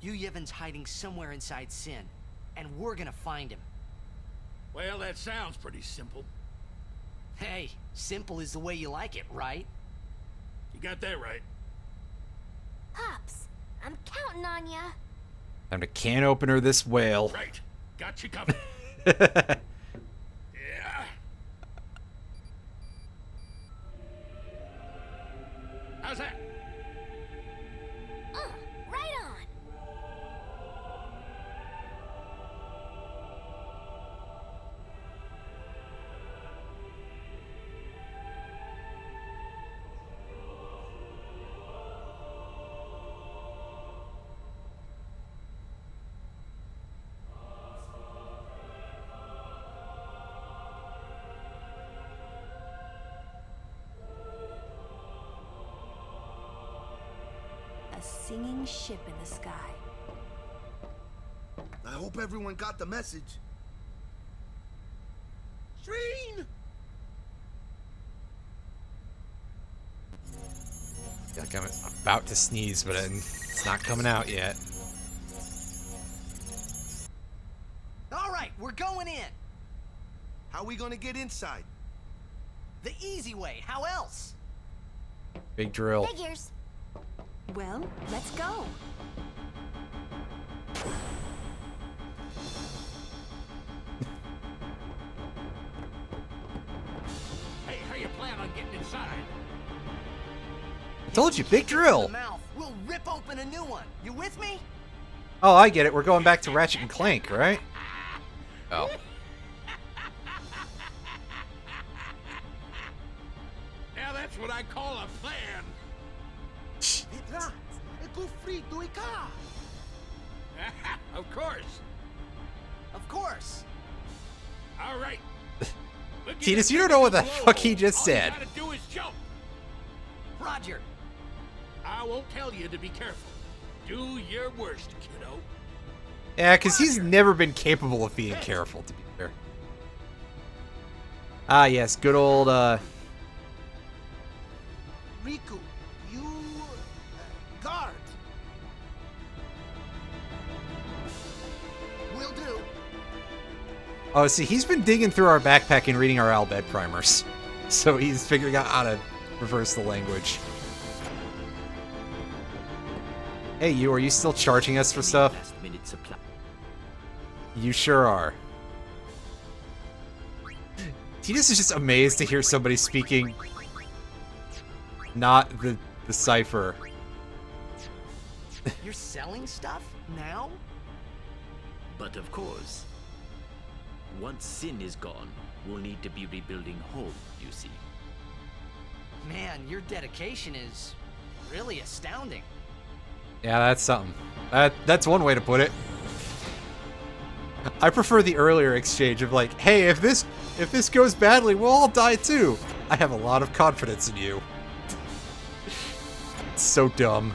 Yu Yevon's hiding somewhere inside Sin, and we're gonna find him.
Well, that sounds pretty simple.
Hey, simple is the way you like it, right?
You got that right.
Pops, I'm counting on ya.
Time to can opener this whale.
Right. Got you covered. Yeah. How's that?
Right on. A singing ship in the sky.
I hope everyone got the message. Shreen!
Like I'm about to sneeze, but it's not coming out yet.
All right, we're going in.
How we gonna get inside?
The easy way, how else?
Big drill.
Figures. Well, let's go.
Hey, how you plan on getting inside?
I told you, big
In
drill.
the mouth, we'll rip open a new one. You with me?
Oh, I get it. We're going back to Ratchet and Clank, right? Oh.
Now that's what I call a plan. Of course.
Of course.
All right. Look at
Titus,
the
you don't know what the
glow.
fuck he just
All
said.
You gotta do is jump.
Roger.
I won't tell you to be careful. Do your worst, kiddo.
Yeah, because he's never been capable of being careful, to be fair. Ah, yes, good old,
Riku, you... guard. Will do.
Oh, see, he's been digging through our backpack and reading our Albed primers. So he's figuring out how to reverse the language. Hey, you, are you still charging us for stuff? You sure are. Titus is just amazed to hear somebody speaking not the cipher.
You're selling stuff now?
But of course, once Sin is gone, we'll need to be rebuilding home, you see.
Man, your dedication is really astounding.
Yeah, that's something. That's one way to put it. I prefer the earlier exchange of like, hey, if this goes badly, we'll all die too. I have a lot of confidence in you. It's so dumb.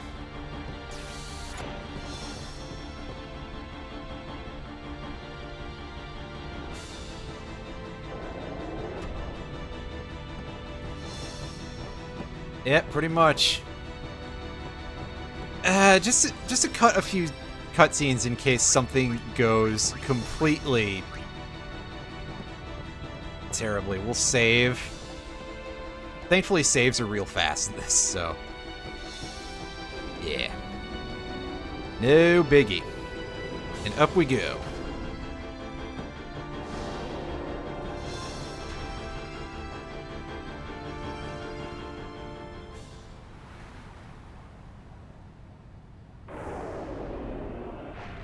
Yeah, pretty much. Just to cut a few cutscenes in case something goes completely terribly. We'll save. Thankfully, saves are real fast in this, so... yeah. No biggie. And up we go.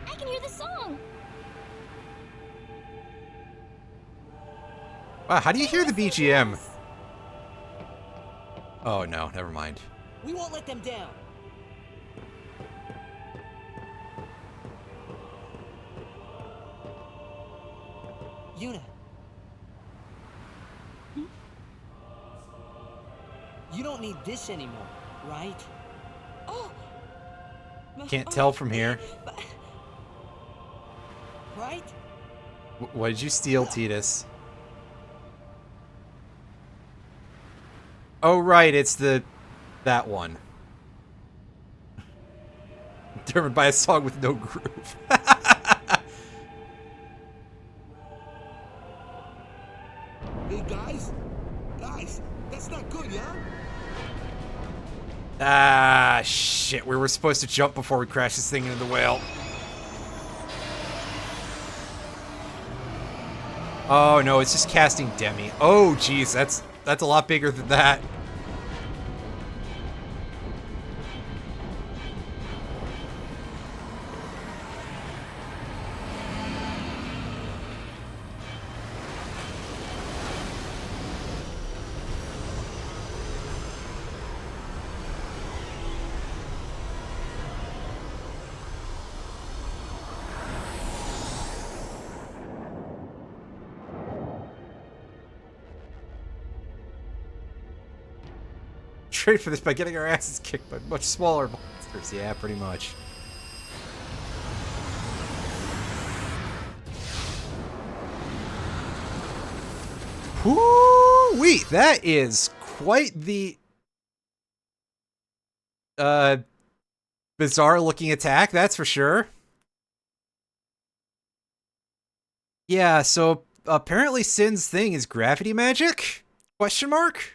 I can hear the song.
Wow, how do you hear the BGM? Oh no, never mind.
We won't let them down. Yuna. You don't need this anymore, right?
Oh.
Can't tell from here.
Right?
What did you steal, Titus? Oh, right, it's that one. Determined by a song with no groove.
Hey, guys? Guys, that's not good, yeah?
Ah, shit. We were supposed to jump before we crash this thing into the whale. Oh, no, it's just casting Demi. Oh, jeez, that's a lot bigger than that. Trade for this by getting our asses kicked by much smaller monsters. Yeah, pretty much. Whoo-wee! That is quite the bizarre looking attack, that's for sure. Yeah, so apparently Sin's thing is gravity magic? Question mark?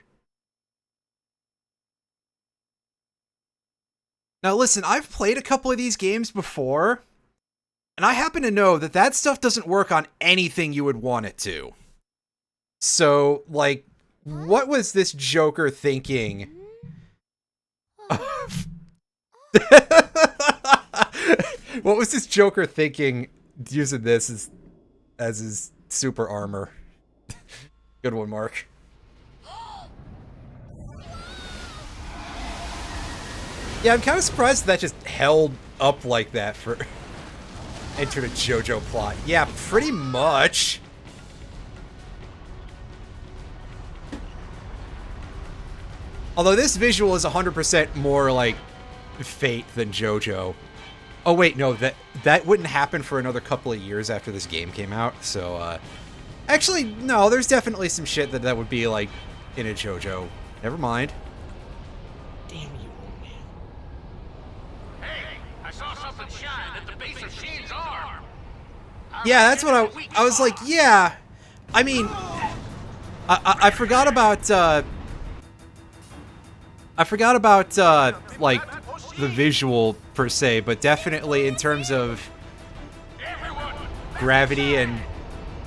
Now listen, I've played a couple of these games before, and I happen to know that that stuff doesn't work on anything you would want it to. So, like, what was this Joker thinking? What was this Joker thinking using this as his super armor? Good one, Mark. Yeah, I'm kind of surprised that just held up like that for entered a JoJo plot. Yeah, pretty much. Although this visual is 100% more like Fate than JoJo. Oh wait, no, that wouldn't happen for another couple of years after this game came out. So, actually, no, there's definitely some shit that would be like in a JoJo. Never mind.
Damn you, old man.
Hey, I saw something shine at the base of Sheen's arm.
Yeah, that's what I was like, yeah. I mean, I forgot about, like, the visual, per se, but definitely in terms of gravity and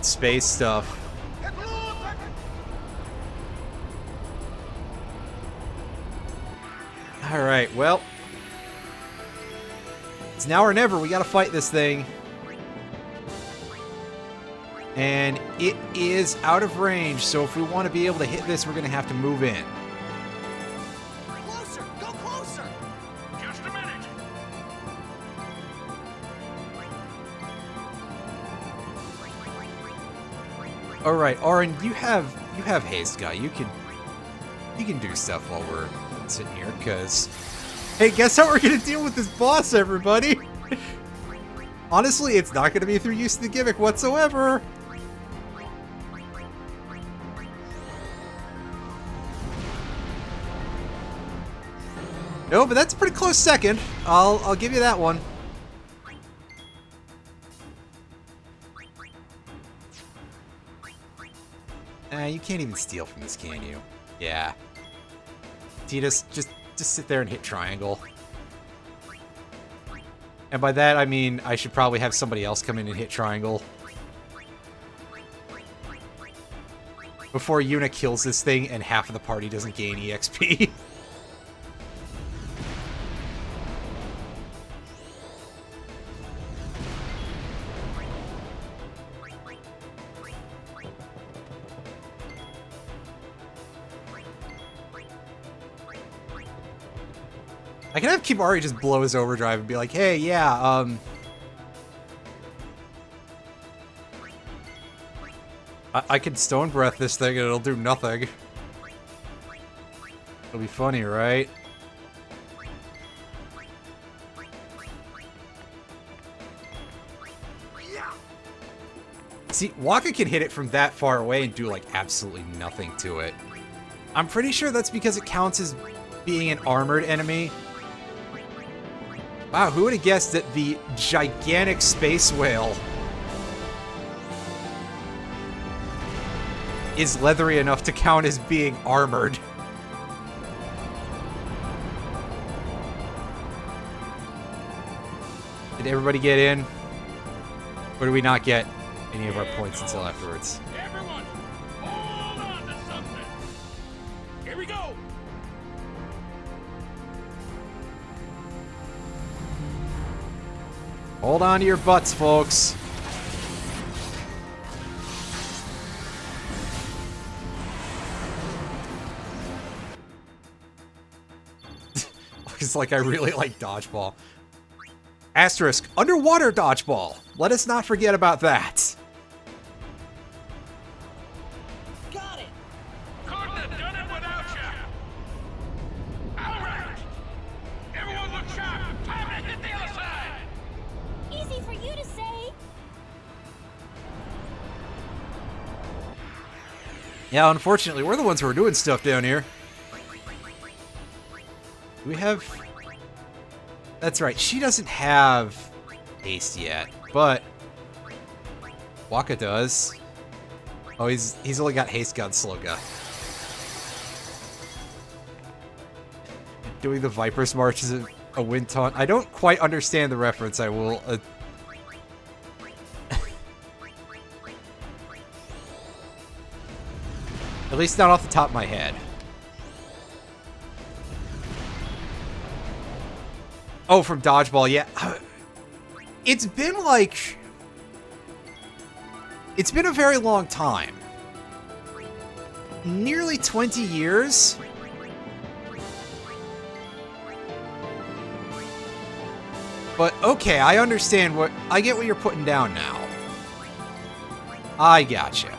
space stuff. Alright, well. It's now or never, we gotta fight this thing. And it is out of range, so if we want to be able to hit this, we're gonna have to move in.
Closer! Go closer!
Just a minute.
Alright, Auron, you have haste, guy. You can do stuff while we're sitting here, because... Hey, guess how we're gonna deal with this boss, everybody? Honestly, it's not gonna be through use of the gimmick whatsoever. No, but that's a pretty close second. I'll give you that one. You can't even steal from this, can you? Yeah. Titus, just sit there and hit triangle. And by that, I mean I should probably have somebody else come in and hit triangle. Before Yuna kills this thing and half of the party doesn't gain EXP. I can have Kimari just blow his overdrive and be like, hey, yeah, I can stone breath this thing and it'll do nothing. It'll be funny, right? See, Waka can hit it from that far away and do, like, absolutely nothing to it. I'm pretty sure that's because it counts as being an armored enemy. Wow, who would have guessed that the gigantic space whale is leathery enough to count as being armored? Did everybody get in? Or do we not get any of our points until afterwards?
Everyone, hold on to something. Here we go.
Hold on to your butts, folks. Looks like I really like dodgeball. Asterisk, underwater dodgeball. Let us not forget about that.
Got it!
Couldn't have done it without you. All right. Everyone look sharp. Time to hit the other side.
Easy for you to say.
Yeah, unfortunately, we're the ones who are doing stuff down here. Do we have... That's right, she doesn't have haste yet, but Waka does. Oh, he's only got haste gun Sloga. Doing the Viper's March is a wind taunt. I don't quite understand the reference, I will... At least not off the top of my head. Oh, from dodgeball, yeah. It's been like... It's been a very long time. Nearly 20 years? But, okay, I understand what... I get what you're putting down now. I gotcha.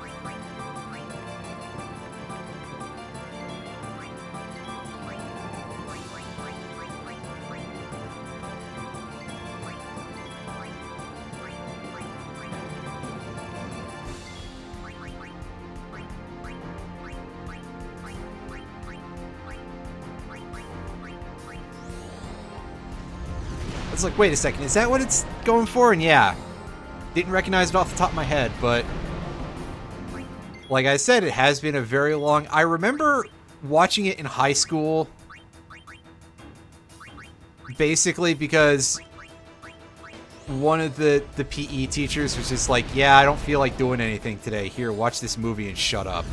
It's like, wait a second, is that what it's going for? And yeah, didn't recognize it off the top of my head, but like I said, it has been a very long... I remember watching it in high school, basically because one of the PE teachers was just like, yeah, I don't feel like doing anything today. Here, watch this movie and shut up.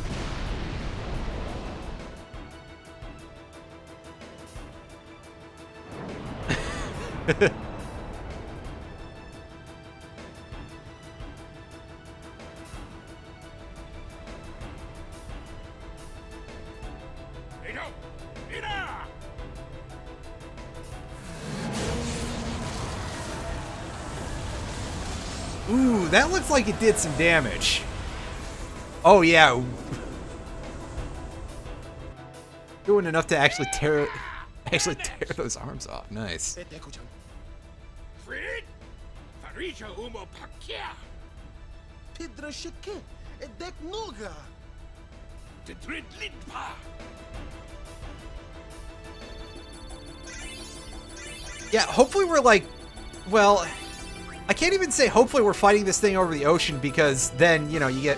Ooh, that looks like it did some damage. Oh yeah. Doing enough to actually tear those arms off. Nice.
Fred? Farisha umo pakia.
Pedra sheke, edek noga.
To dread lidpa.
Yeah, hopefully we're like, well, I can't even say hopefully we're fighting this thing over the ocean because then, you know, you get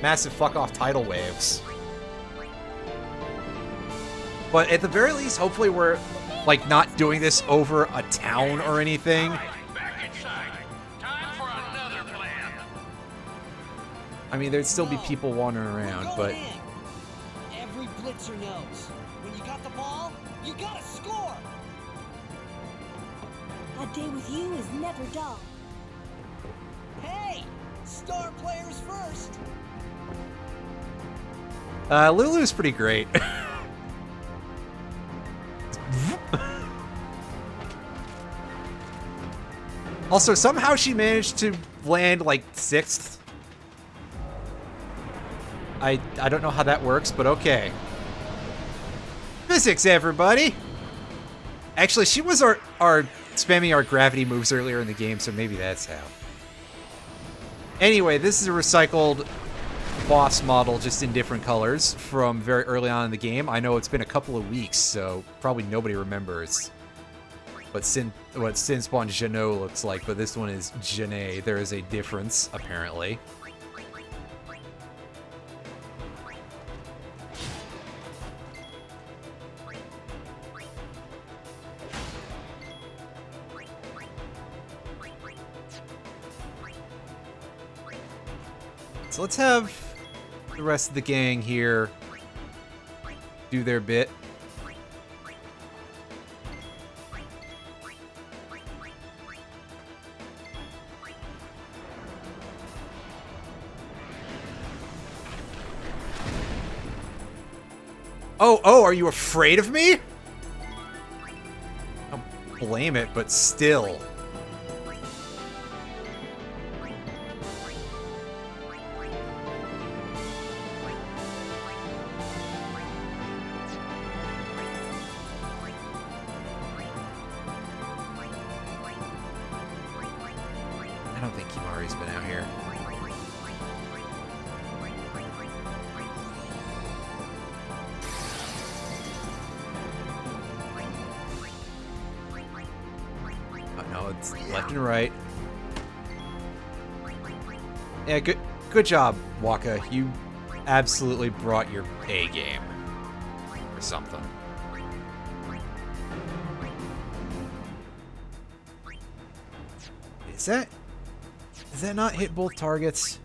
massive fuck-off tidal waves. But at the very least, hopefully we're, like, not doing this over a town or anything.
Back inside. Time for another plan.
I mean, there'd still be people wandering around, but...
Every blitzer knows. When you got the ball, you gotta score!
A day with you is never dull.
Hey! Star players first!
Lulu's pretty great. Also, somehow she managed to land, like, 6th. I don't know how that works, but okay. Physics, everybody! Actually, she was our spamming our gravity moves earlier in the game, so maybe that's how. Anyway, this is a recycled boss model, just in different colors, from very early on in the game. I know it's been a couple of weeks, so probably nobody remembers what Sin Spawn Jeannot looks like, but this one is Janae. There is a difference, apparently. So let's have the rest of the gang here do their bit. Oh, are you afraid of me? I don't blame it, but still. I don't think Kimari's been out here. Oh, no, it's left and right. Yeah, good job, Waka. You absolutely brought your A game. Or something. Does that not hit both targets?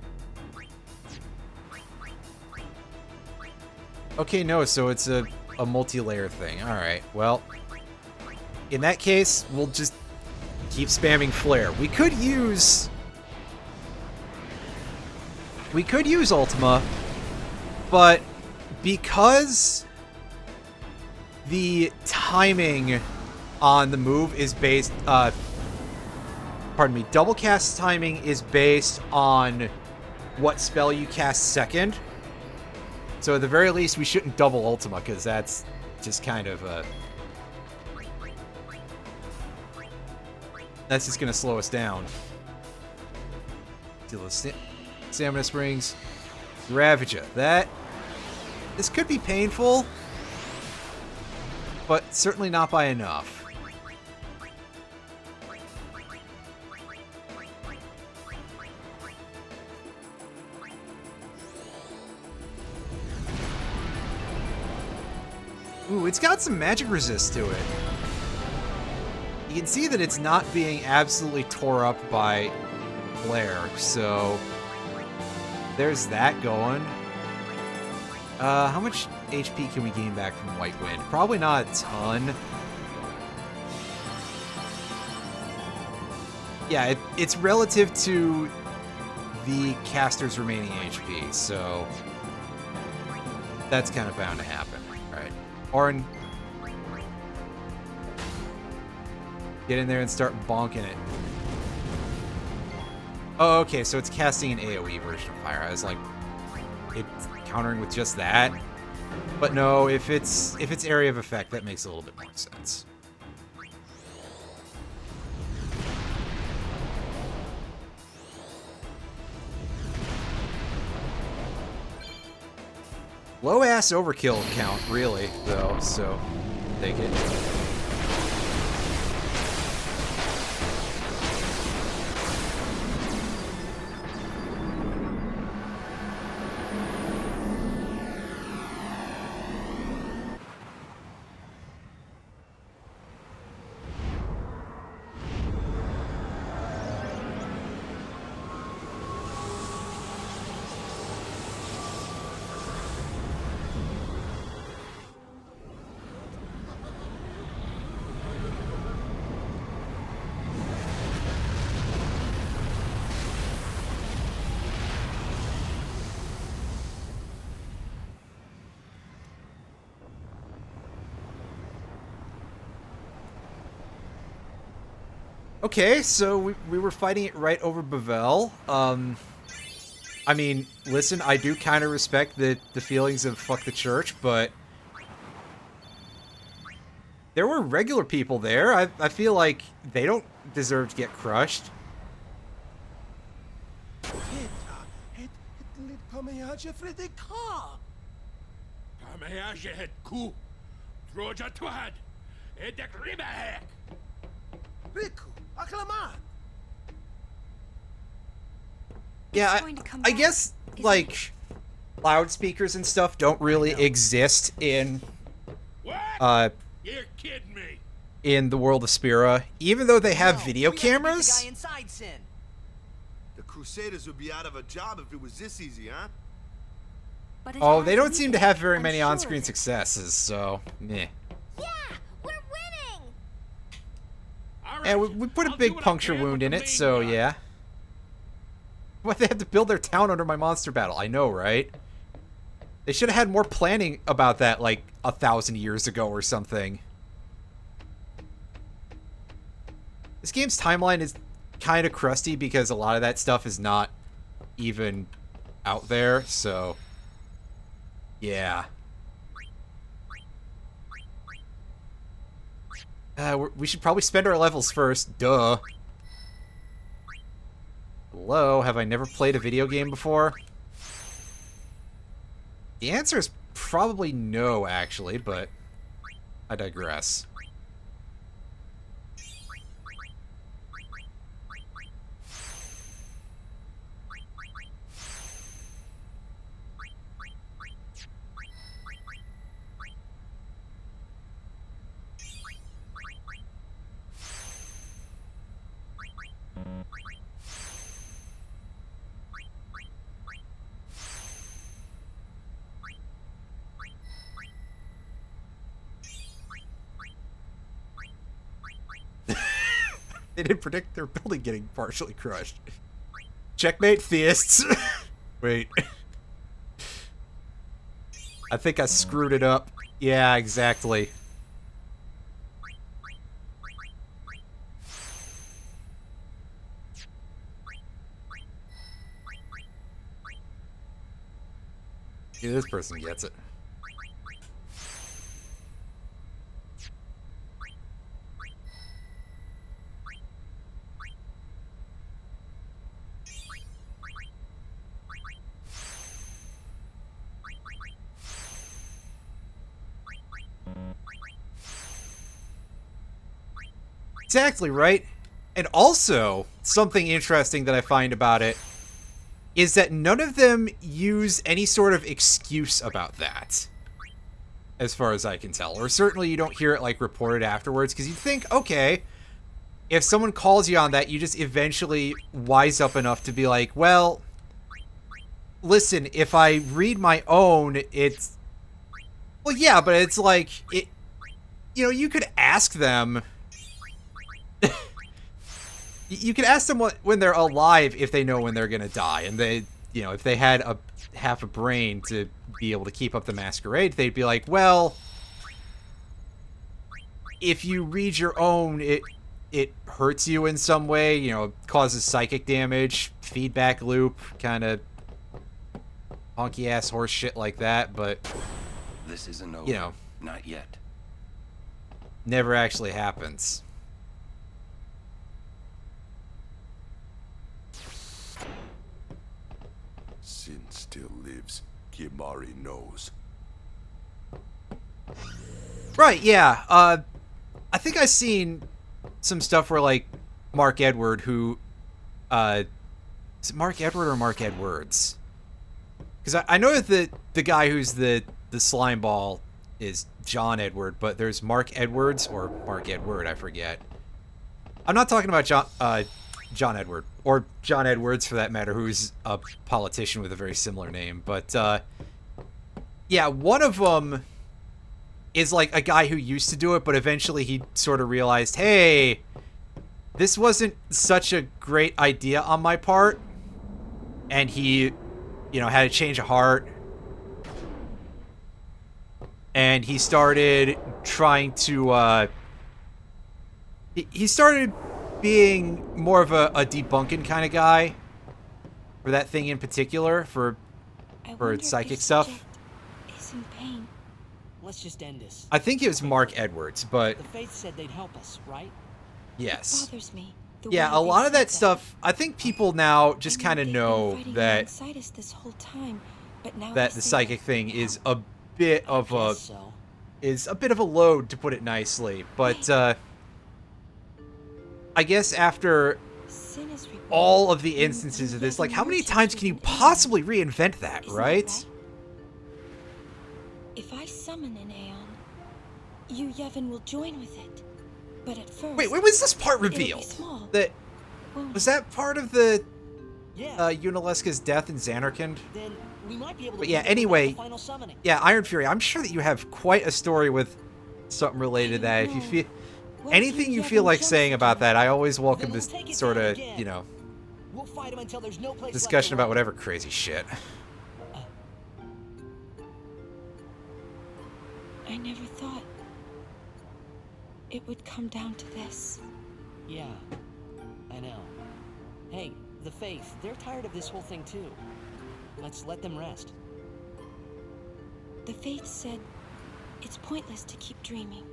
Okay, no, so it's a multi-layer thing. Alright, well, in that case, we'll just keep spamming Flare. We could use Ultima, but because the timing on the move is based, pardon me, double cast timing is based on what spell you cast second. So at the very least, we shouldn't double Ultima, because that's just kind of that's just going to slow us down. Deal with Stamina Springs. Ravager. This could be painful, but certainly not by enough. Ooh, it's got some magic resist to it. You can see that it's not being absolutely tore up by Flare, so there's that going. How much HP can we gain back from White Wind? Probably not a ton. Yeah, it's relative to the caster's remaining HP, so that's kind of bound to happen. Alright. Orin, get in there and start bonking it. Oh, okay, so it's casting an AoE version of Fire. I was like, it's countering with just that. But no, if it's area of effect, that makes a little bit more sense. Low ass overkill count, really, though, so take it. Okay, so we were fighting it right over Bavel. I mean, listen, I do kind of respect the feelings of fuck the church, but there were regular people there. I feel like they don't deserve to get crushed.
Kameyaje het ku. Droja twad. Edek ribahek.
Riku, acclamat.
Yeah,
going to come
I
back,
guess,
isn't
like, loudspeakers and stuff don't really exist
What? You're kidding me.
in the world of Spira, even though they have
No,
video
we have to get the
cameras.
guy inside, Sin.
The Crusaders would be out of a job if it was this easy, huh?
But it
Oh,
has
they don't
me
seem to
there,
have very
I'm
many
sure of
on-screen
it.
successes, so meh.
Yeah, we're winning.
All right.
And we put a
I'll do
big
what I
puncture
can
wound
with
in
the
it,
main
so
gun.
yeah. What, they had to build their town under my monster battle. I know, right? They should have had more planning about that, like, 1,000 years ago or something. This game's timeline is kind of crusty because a lot of that stuff is not even out there, so... yeah. We should probably spend our levels first. Duh. Hello, have I never played a video game before? The answer is probably no, actually, but I digress. They didn't predict their building getting partially crushed. Checkmate, theists. Wait. I think I screwed it up. Yeah, exactly. Yeah, this person gets it. Exactly, right? And also, something interesting that I find about it is that none of them use any sort of excuse about that, as far as I can tell. Or certainly you don't hear it, like, reported afterwards, because you'd think, okay, if someone calls you on that, you just eventually wise up enough to be like, well, listen, if I read my own, it's... well, yeah, but it's like, it... you know, you could ask them... you could ask them when they're alive if they know when they're gonna die, and they, you know, if they had half a brain to be able to keep up the masquerade, they'd be like, well, if you read your own, it hurts you in some way, you know, causes psychic damage, feedback loop, kind of honky ass horse shit like that, but
This isn't over.
you know,
Not yet.
never actually happens.
Sin still lives. Kimari knows.
Right, yeah. I think I've seen some stuff where, like, Mark Edward, who... is it Mark Edward or Mark Edwards? Because I know that the guy who's the slime ball is John Edward, but there's Mark Edwards, or Mark Edward, I forget. I'm not talking about John Edward, or John Edwards, for that matter, who's a politician with a very similar name. But, yeah, one of them is like a guy who used to do it, but eventually he sort of realized, hey, this wasn't such a great idea on my part. And he, you know, had a change of heart. And he started trying to, he started being more of a debunking kind of guy for that thing in particular, for psychic stuff.
Is in pain.
Let's just end this.
I think it was Mark Edwards, but
The Faith said they'd help us, right?
yes.
Bothers me. the
Yeah,
way
a
they
lot of
said
that stuff, I think people now just
I
kind of
they've been
know
fighting
that
alongside us this whole time, but now
that
they
the
say
psychic thing is a bit of a
Guess so.
is a bit of a load, to put it nicely. But I guess after
sin is reborn,
all of the
and
instances of this,
Yevon
like, how
will
many
touch
times
with
can you
an aeon.
possibly reinvent that,
Isn't
right?
that If I summon an Aeon, you, Yevon, will join with it. But at first,
Wait, when was this part
it'll be
revealed?
small,
That
won't
was
it?
that part of the
Yeah.
Unalesca's death in Xanarkand?
Then we might be able to.
But yeah,
do it without
anyway,
the final summoning.
Yeah, Iron Fury, I'm sure that you have quite a story with something related to that. If you feel anything you feel like saying about that, I always welcome
Then we'll
this
take it
sort
down
of,
again.
you know,
We'll fight him until there's no place
discussion
left to
about
run.
whatever crazy shit.
I never thought it would come down to this.
Yeah, I know. Hey, the Faith, they're tired of this whole thing too. Let's let them rest.
The Faith said it's pointless to keep dreaming.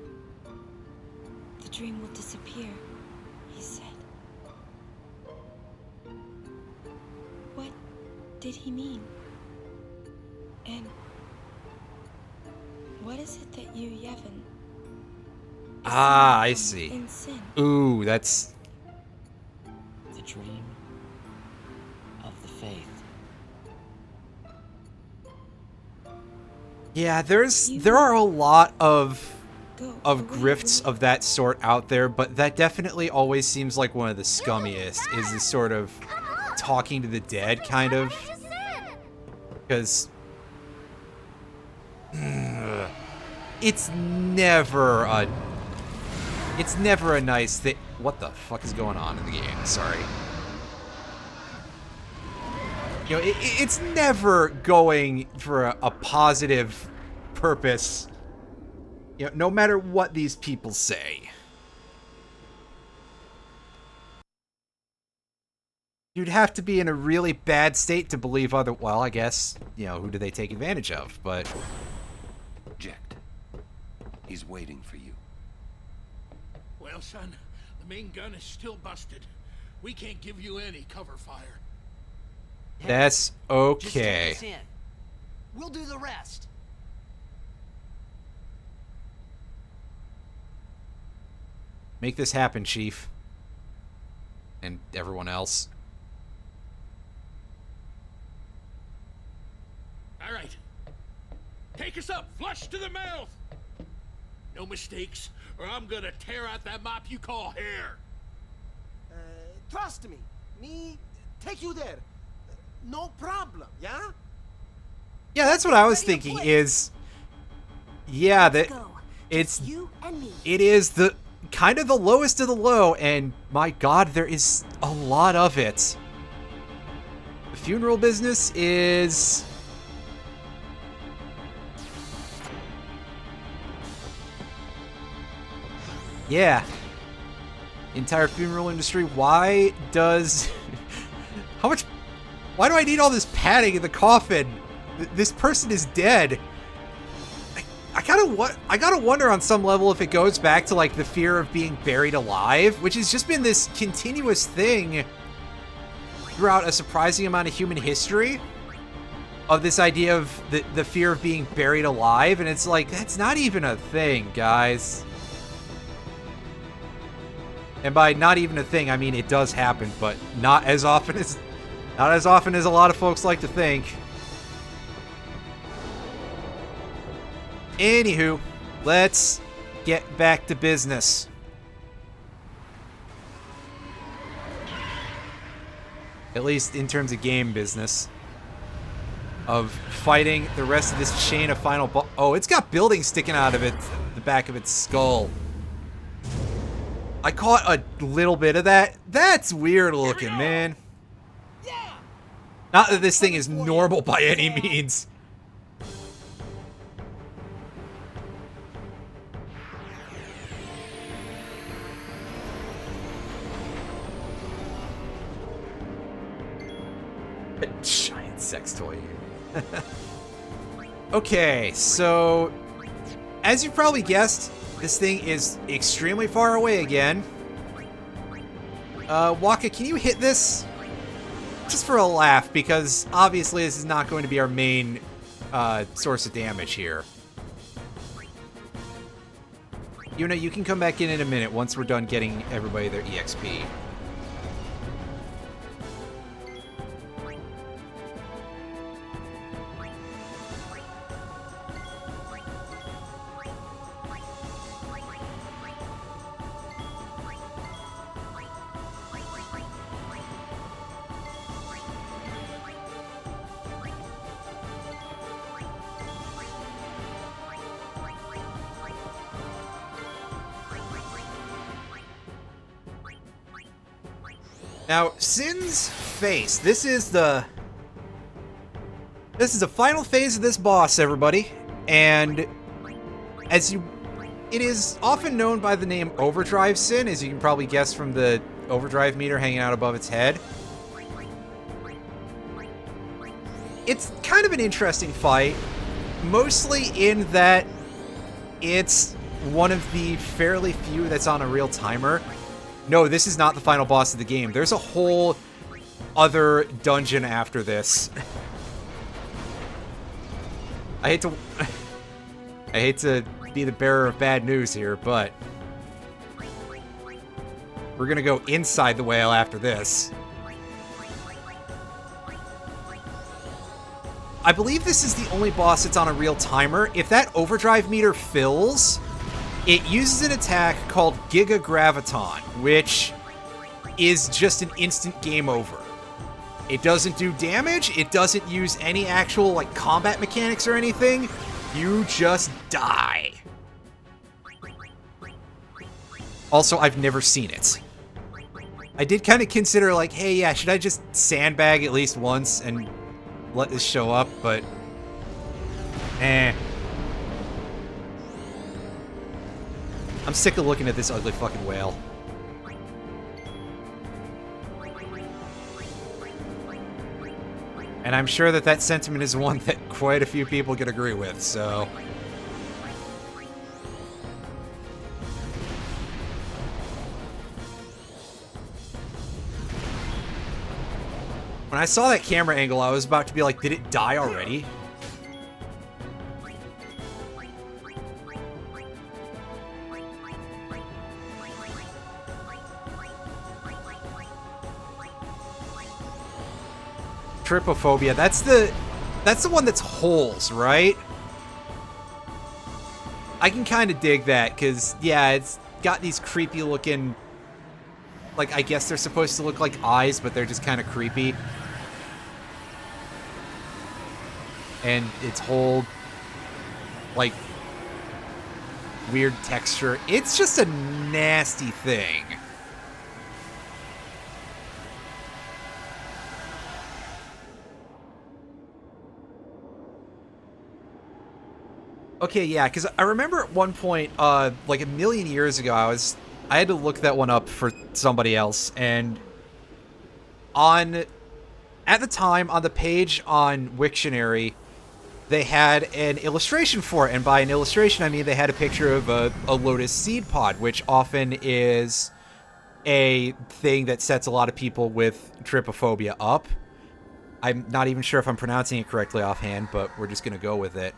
The dream will disappear, he said. What did he mean? And what is it that you, Yevon,
Ah, I see.
in sin?
Ooh, that's
The dream of the Faith.
yeah. There are a lot of
Go
of
away,
grifts
will
of that sort out there, but that definitely always seems like one of the scummiest. Is this sort of talking to the dead kind of, because it's never a nice thing. What the fuck is going on in the game? Sorry. You know, it's never going for a positive purpose. You know, no matter what these people say. You'd have to be in a really bad state to believe other. Well, I guess, you know, who do they take advantage of? But
Eject. He's waiting for you.
Well, son, the main gun is still busted. We can't give you any cover fire.
that's
Just
okay.
take us in. We'll do the rest.
Make this happen, Chief. And everyone else.
All right. Take us up, flush to the mouth. No mistakes, or I'm gonna tear out that mop you call hair.
Trust me take you there. No problem, yeah?
Yeah, that's what I was thinking is, yeah, that
Go.
it's,
You and me.
it is the kind of the lowest of the low, and my god, there is a lot of it. The funeral business is... yeah. The entire funeral industry. Why does... how much... why do I need all this padding in the coffin? This person is dead. I gotta wonder on some level if it goes back to, like, the fear of being buried alive, which has just been this continuous thing throughout a surprising amount of human history, of this idea of the fear of being buried alive, and it's like, that's not even a thing, guys. And by not even a thing, I mean it does happen, but not as often as a lot of folks like to think. Anywho, let's get back to business. At least in terms of game business. Of fighting the rest of this chain of final oh, it's got buildings sticking out of it, the back of its skull. I caught a little bit of that. That's weird looking, man.
Yeah.
Not that this thing is normal by any means. sex toy. Okay, so as you probably guessed, this thing is extremely far away again. Waka, can you hit this? Just for a laugh, because obviously this is not going to be our main source of damage here. Yuna, you can come back in a minute once we're done getting everybody their EXP. Now, Sin's face. This is the final phase of this boss, everybody. And it is often known by the name Overdrive Sin, as you can probably guess from the overdrive meter hanging out above its head. It's kind of an interesting fight, mostly in that it's one of the fairly few that's on a real timer. No, this is not the final boss of the game. There's a whole other dungeon after this. I hate to be the bearer of bad news here, but we're gonna go inside the whale after this. I believe this is the only boss that's on a real timer. If that overdrive meter fills, it uses an attack called Giga Graviton, which is just an instant game over. It doesn't do damage, it doesn't use any actual like combat mechanics or anything. You just die. Also, I've never seen it. I did kind of consider like, hey, yeah, should I just sandbag at least once and let this show up, but I'm sick of looking at this ugly fucking whale. And I'm sure that that sentiment is one that quite a few people could agree with, so when I saw that camera angle, I was about to be like, did it die already? Trypophobia, that's the one that's holes, right? I can kind of dig that, because, yeah, it's got these creepy looking, like, I guess they're supposed to look like eyes, but they're just kind of creepy. And its whole, like, weird texture. It's just a nasty thing. Okay, yeah, because I remember at one point, like a million years ago, I had to look that one up for somebody else, and at the time, on the page on Wiktionary, they had an illustration for it, and by an illustration, I mean they had a picture of a lotus seed pod, which often is a thing that sets a lot of people with trypophobia up. I'm not even sure if I'm pronouncing it correctly offhand, but we're just going to go with it.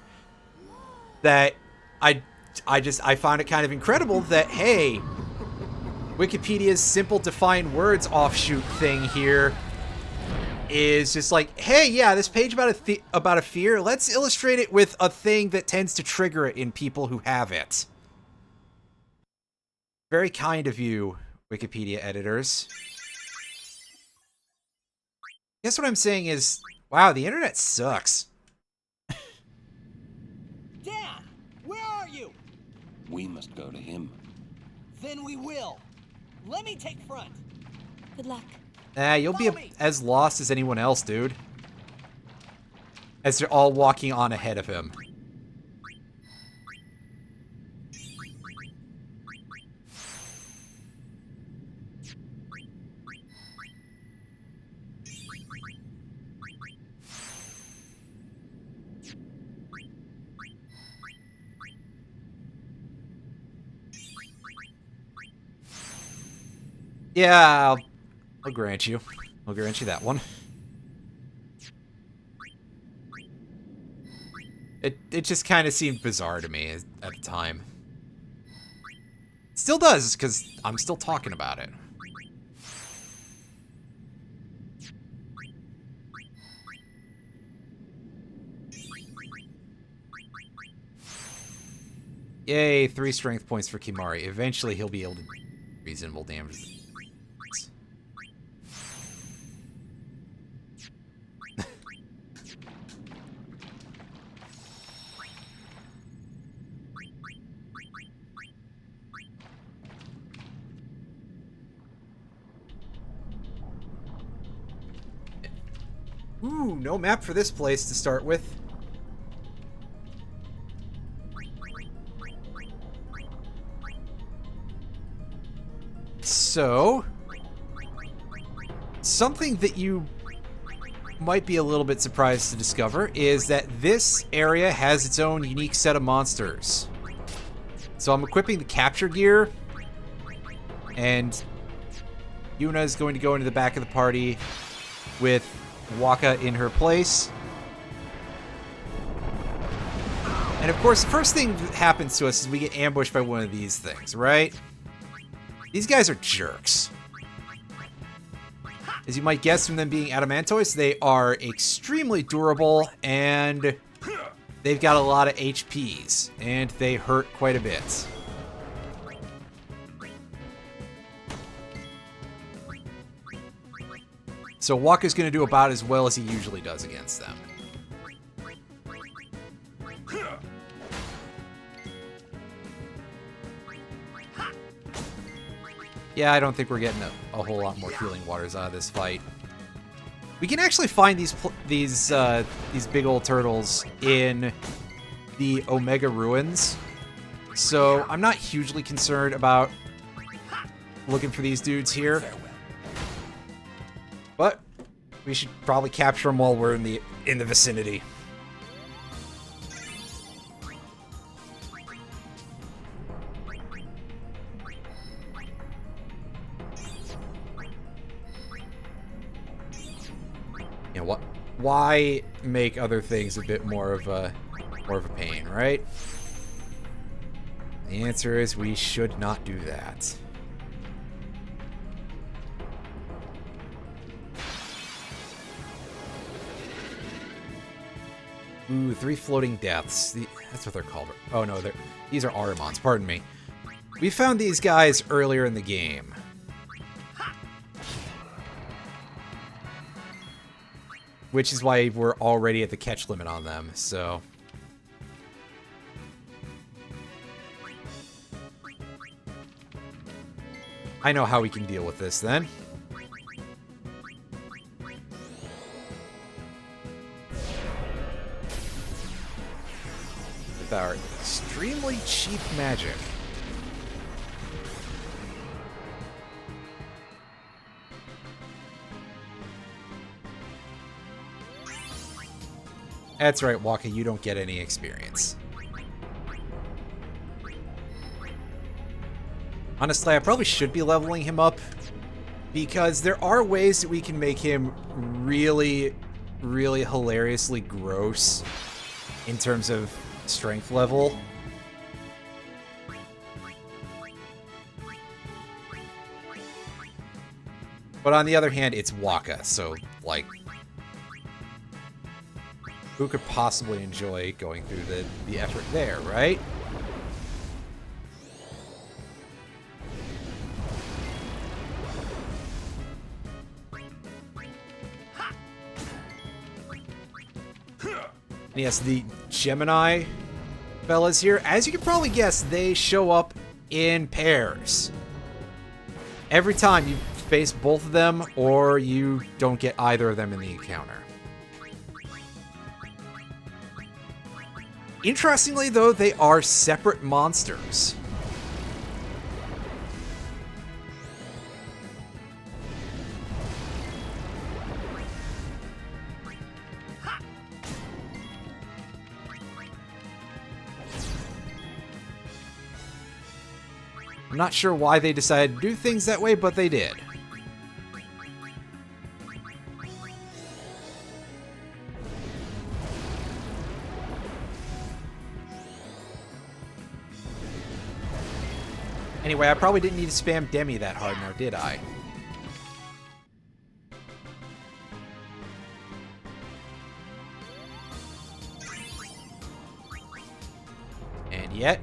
That I found it kind of incredible that, hey, Wikipedia's simple define words offshoot thing here is just like, hey, yeah, this page about a fear, let's illustrate it with a thing that tends to trigger it in people who have it. Very kind of you, Wikipedia editors. I guess what I'm saying is, wow, the internet sucks.
Dad, where are you?
We must go to him.
Then we will. Let me take front.
Good luck.
You'll be as lost as anyone else, dude. As they're all walking on ahead of him. Yeah, I'll grant you. I'll grant you that one. It just kind of seemed bizarre to me at the time. Still does, because I'm still talking about it. Yay, 3 strength points for Kimari. Eventually he'll be able to do reasonable damage. Ooh, no map for this place to start with. So, something that you might be a little bit surprised to discover is that this area has its own unique set of monsters. So I'm equipping the capture gear, and Yuna is going to go into the back of the party with Waka in her place. And of course, the first thing that happens to us is we get ambushed by one of these things, right? These guys are jerks. As you might guess from them being adamantoids, they are extremely durable, and they've got a lot of HPs, and they hurt quite a bit. So Waka's going to do about as well as he usually does against them. Yeah, I don't think we're getting a whole lot more healing waters out of this fight. We can actually find these big old turtles in the Omega Ruins, so I'm not hugely concerned about looking for these dudes here. But we should probably capture them while we're in the vicinity. You know what? Why make other things a bit more of a pain, right? The answer is we should not do that. Ooh, 3 floating deaths. That's what they're called. Oh no, these are Arimons, pardon me. We found these guys earlier in the game. Which is why we're already at the catch limit on them, so... I know how we can deal with this, then. With our extremely cheap magic. That's right, Waka, you don't get any experience. Honestly, I probably should be leveling him up, because there are ways that we can make him really, really hilariously gross in terms of strength level. But on the other hand, it's Waka, so, like... who could possibly enjoy going through the effort there, right? And yes, the Gemini fellas here, as you can probably guess, they show up in pairs. Every time you face both of them, or you don't get either of them in the encounter. Interestingly, though, they are separate monsters. I'm not sure why they decided to do things that way, but they did. Anyway, I probably didn't need to spam Demi that hard now, did I? And yet...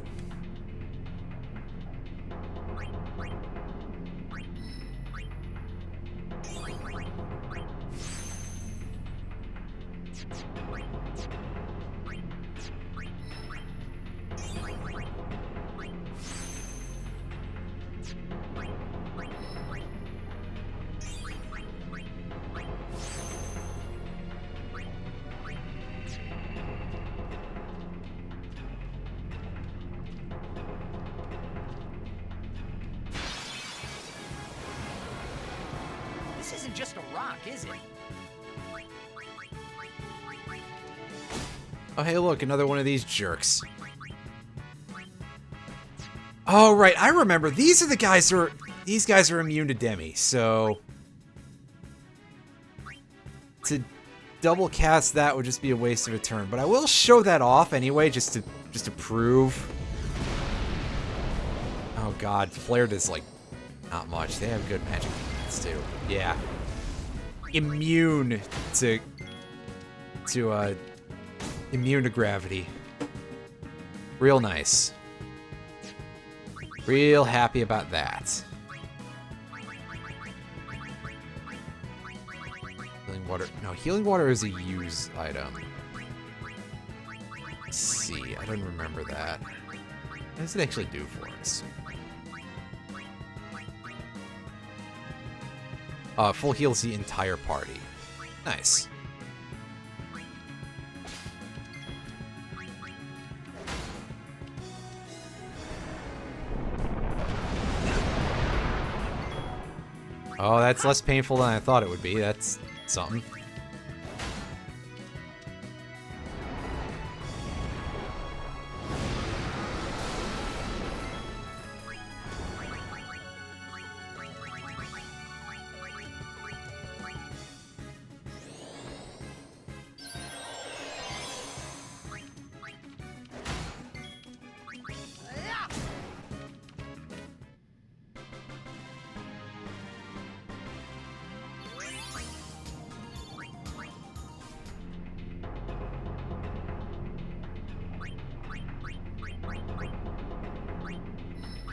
This isn't just a rock, is it?
Oh, hey, look, another one of these jerks. Oh, right, I remember. These are the guys who are... These guys are immune to Demi, so... To double cast that would just be a waste of a turn. But I will show that off anyway, just to prove. Oh, God. Flare does, like, not much. They have good magic defense, too. Yeah. Immune to immune to gravity. Real nice. Real happy about that. Healing water. No, healing water is a use item. Let's see, I don't remember that. What does it actually do for us? Full heals the entire party. Nice. Oh, that's less painful than I thought it would be. That's something.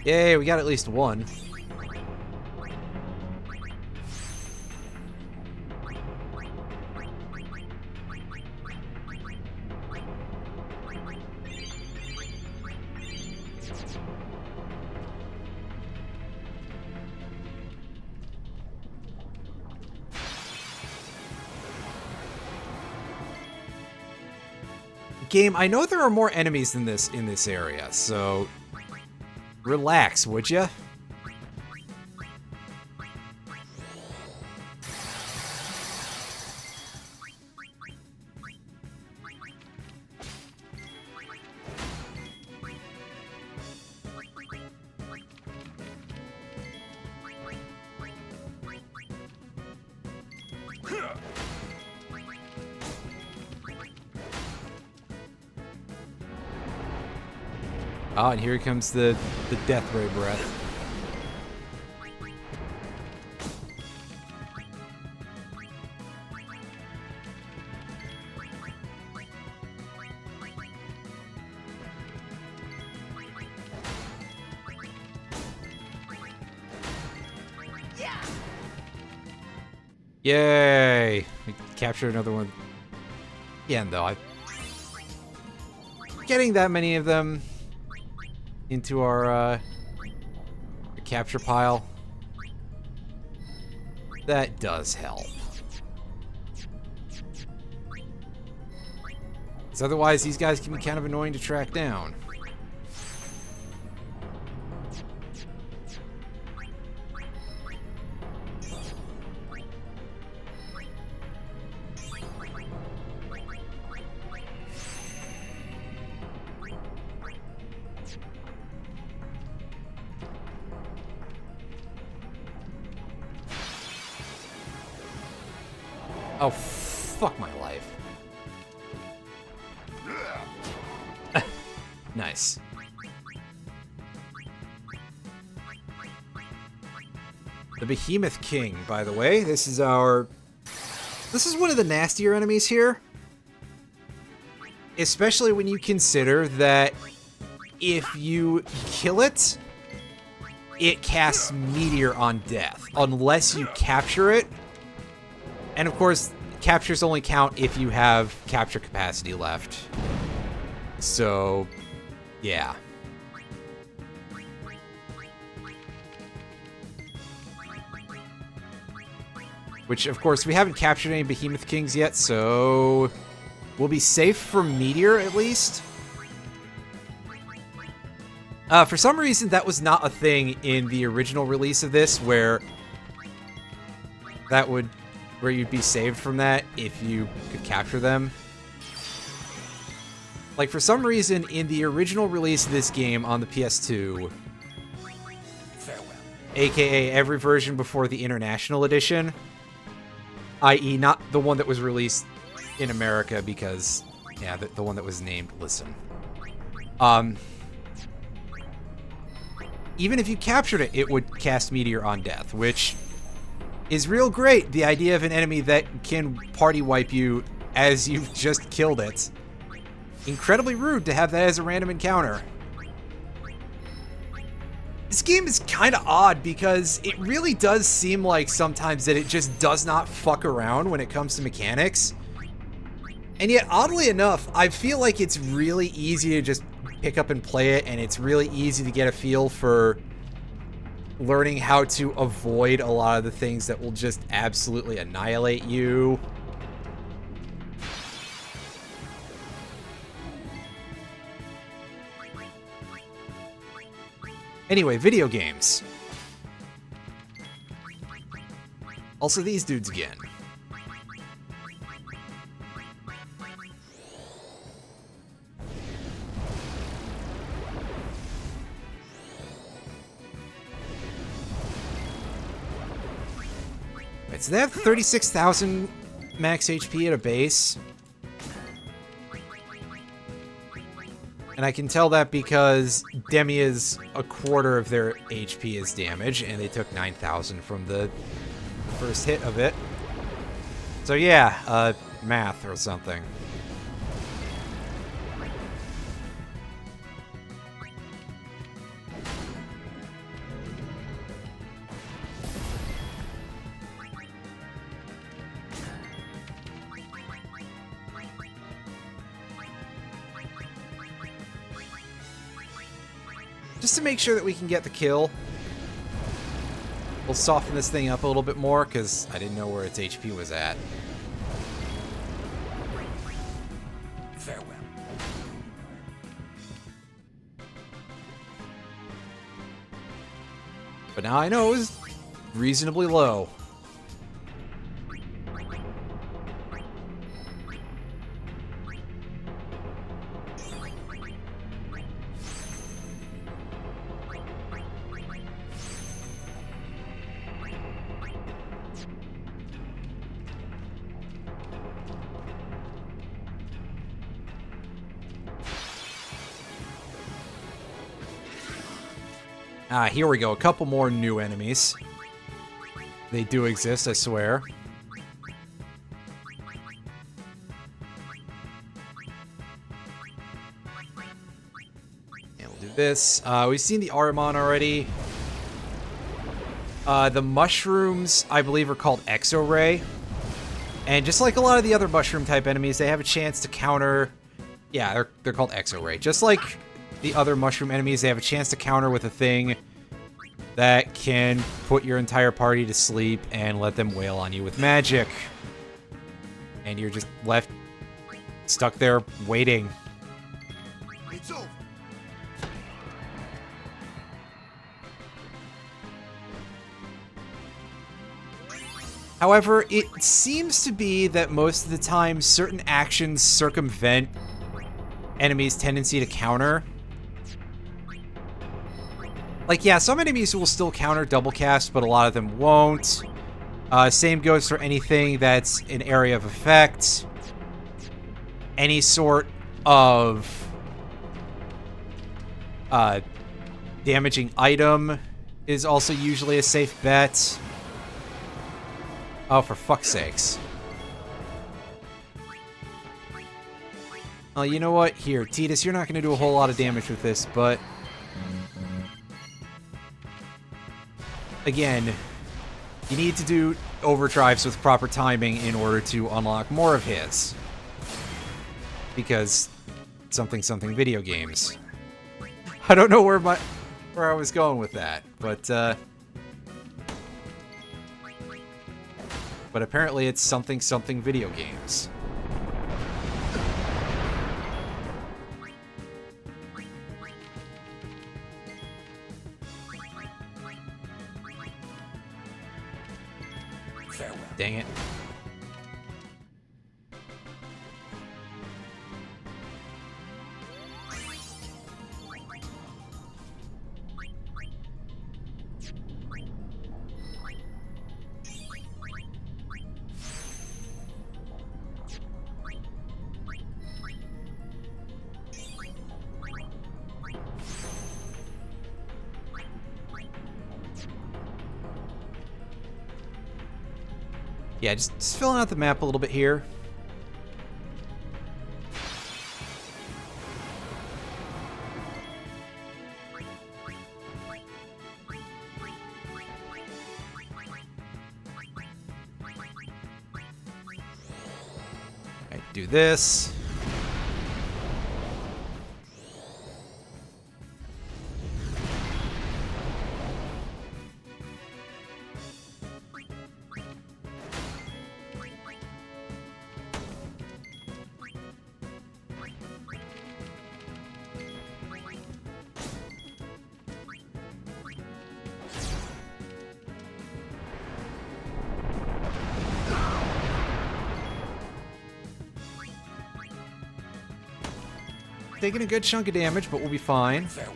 Yay, we got at least one. Game, I know there are more enemies in this area, so relax, would ya? Oh, and here comes the death ray breath. Yay! We captured another one. Again, though, getting that many of them into our capture pile, that does help. Because otherwise, these guys can be kind of annoying to track down. Oh, fuck my life. Nice. The Behemoth King, by the way. This is one of the nastier enemies here. Especially when you consider that if you kill it, it casts Meteor on death. Unless you capture it. And of course, captures only count if you have capture capacity left. So, yeah. Which, of course, we haven't captured any Behemoth Kings yet, so we'll be safe from Meteor, at least. For some reason, that was not a thing in the original release of this, where you'd be saved from that if you could capture them. Like, for some reason, in the original release of this game on the PS2,
Farewell.
aka every version before the International Edition, i.e. not the one that was released in America, because, yeah, the one that was named Listen. Even if you captured it, it would cast Meteor on death, which is real great. The idea of an enemy that can party wipe you as you've just killed it. Incredibly rude to have that as a random encounter. This game is kind of odd because it really does seem like sometimes that it just does not fuck around when it comes to mechanics. And yet, oddly enough, I feel like it's really easy to just pick up and play it, and it's really easy to get a feel for learning how to avoid a lot of the things that will just absolutely annihilate you. Anyway, video games. Also, these dudes again. Right, so they have 36,000 max HP at a base. And I can tell that because Demia's a quarter of their HP is damage, and they took 9,000 from the first hit of it. So yeah, math or something. Just to make sure that we can get the kill, we'll soften this thing up a little bit more, because I didn't know where its HP was at.
Farewell.
But now I know it was reasonably low. Here we go. A couple more new enemies. They do exist, I swear. And we'll do this. We've seen the Aramon already. The mushrooms, I believe, are called Exo-Ray. And just like a lot of the other mushroom-type enemies, they have a chance to counter... Yeah, they're called Exo-Ray. Just like the other mushroom enemies, they have a chance to counter with a thing that can put your entire party to sleep and let them wail on you with magic. And you're just left stuck there waiting.
It's over.
However, it seems to be that most of the time certain actions circumvent enemies' tendency to counter. Like, yeah, some enemies will still counter double cast, but a lot of them won't. Same goes for anything that's an area of effect. Any sort of damaging item is also usually a safe bet. Oh, for fuck's sakes. Oh, you know what? Here, Tidus, you're not going to do a whole lot of damage with this, but... Again, you need to do overdrives with proper timing in order to unlock more of his. Because something video games. I don't know where I was going with that, but apparently it's something video games. Dang it. Yeah, just filling out the map a little bit here. Alright, do this. Taking a good chunk of damage, but we'll be fine.
Farewell.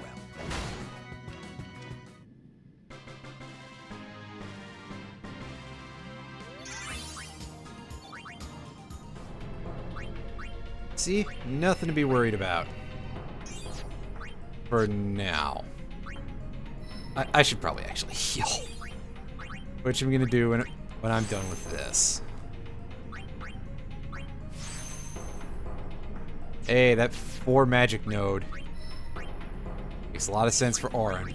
See? Nothing to be worried about. For now. I should probably actually heal. Which I'm gonna do when I'm done with this. Hey, that 4 magic node makes a lot of sense for Auron.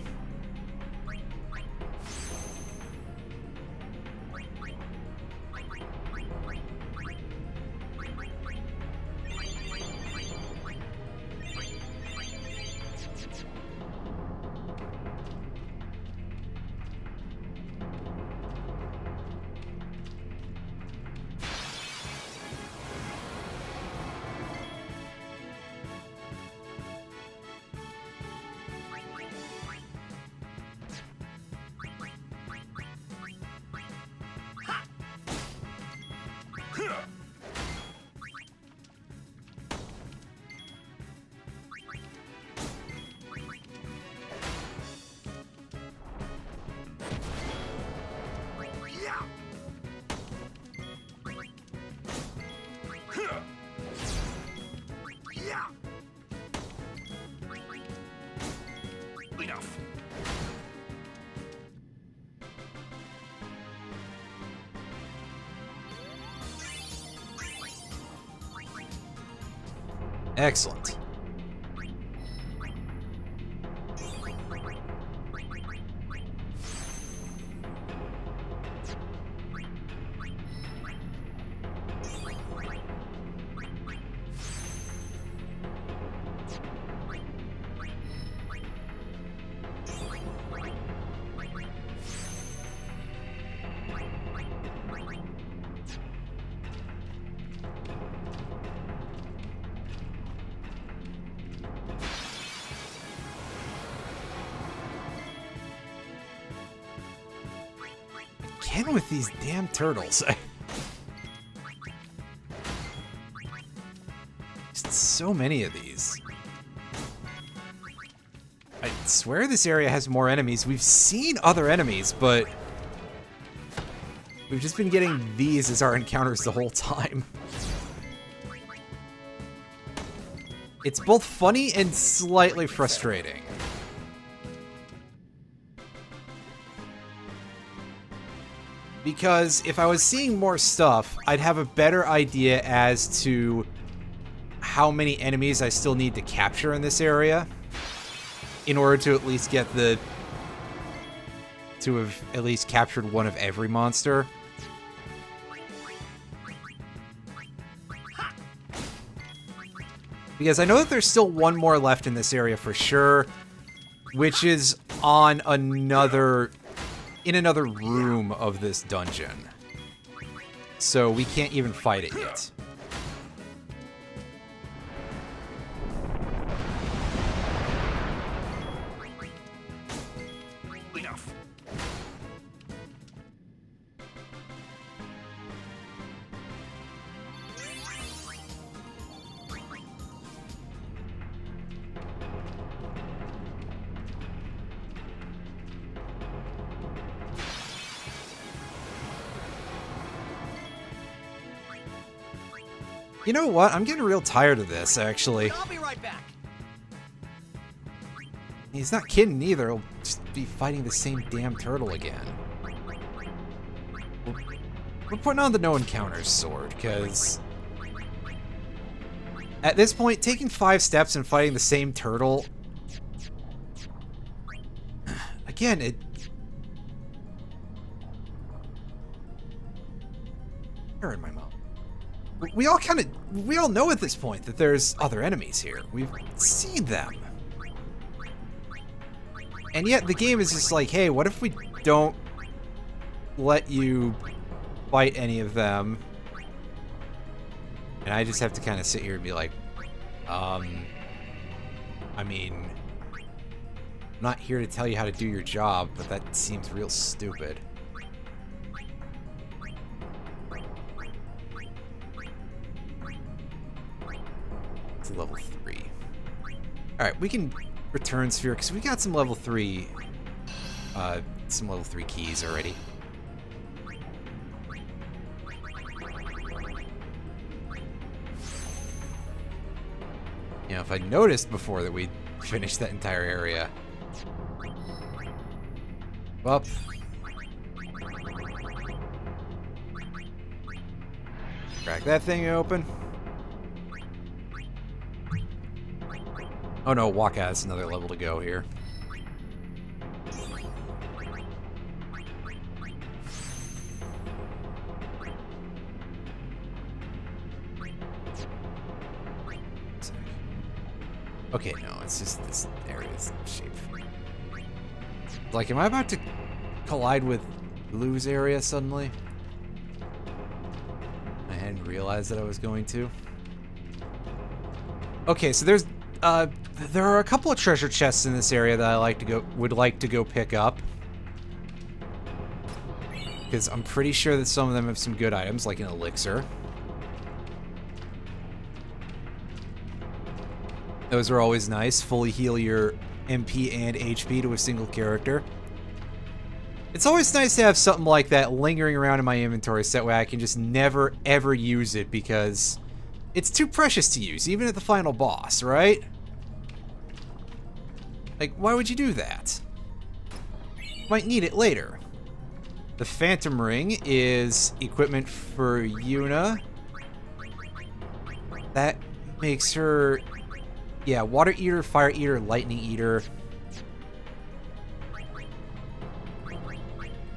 Enough.
Excellent. Again with these damn turtles. Just so many of these. I swear this area has more enemies. We've seen other enemies, but We've just been getting these as our encounters the whole time. It's both funny and slightly frustrating. Because if I was seeing more stuff, I'd have a better idea as to how many enemies I still need to capture in this area in order to at least get the... to have at least captured one of every monster. Because I know that there's still one more left in this area for sure, which is on another... in another room of this dungeon. So we can't even fight it yet.
Enough.
You know what? I'm getting real tired of this, actually.
I'll be right back.
He's not kidding either. He'll just be fighting the same damn turtle again. We're putting on the no encounters sword, because... at this point, taking 5 steps and fighting the same turtle... again, it... hair in my mouth. We all know at this point that there's other enemies here. We've seen them. And yet the game is just like, hey, what if we don't let you fight any of them? And I just have to kind of sit here and be like, I mean, I'm not here to tell you how to do your job, but that seems real stupid. To level 3. Alright, we can return sphere because we got some level 3 keys already. You know, if I noticed before that we finished that entire area. Well, crack that thing open. Oh no, walk out. It's another level to go here. Okay, no, it's just this area's shape. Like, am I about to collide with Blue's area suddenly? I hadn't realized that I was going to. Okay, so there are a couple of treasure chests in this area that I would like to go pick up. Because I'm pretty sure that some of them have some good items, like an elixir. Those are always nice. Fully heal your MP and HP to a single character. It's always nice to have something like that lingering around in my inventory so that way I can just never ever use it because it's too precious to use, even at the final boss, right? Like, why would you do that? Might need it later. The Phantom Ring is equipment for Yuna. That makes her... yeah, Water Eater, Fire Eater, Lightning Eater.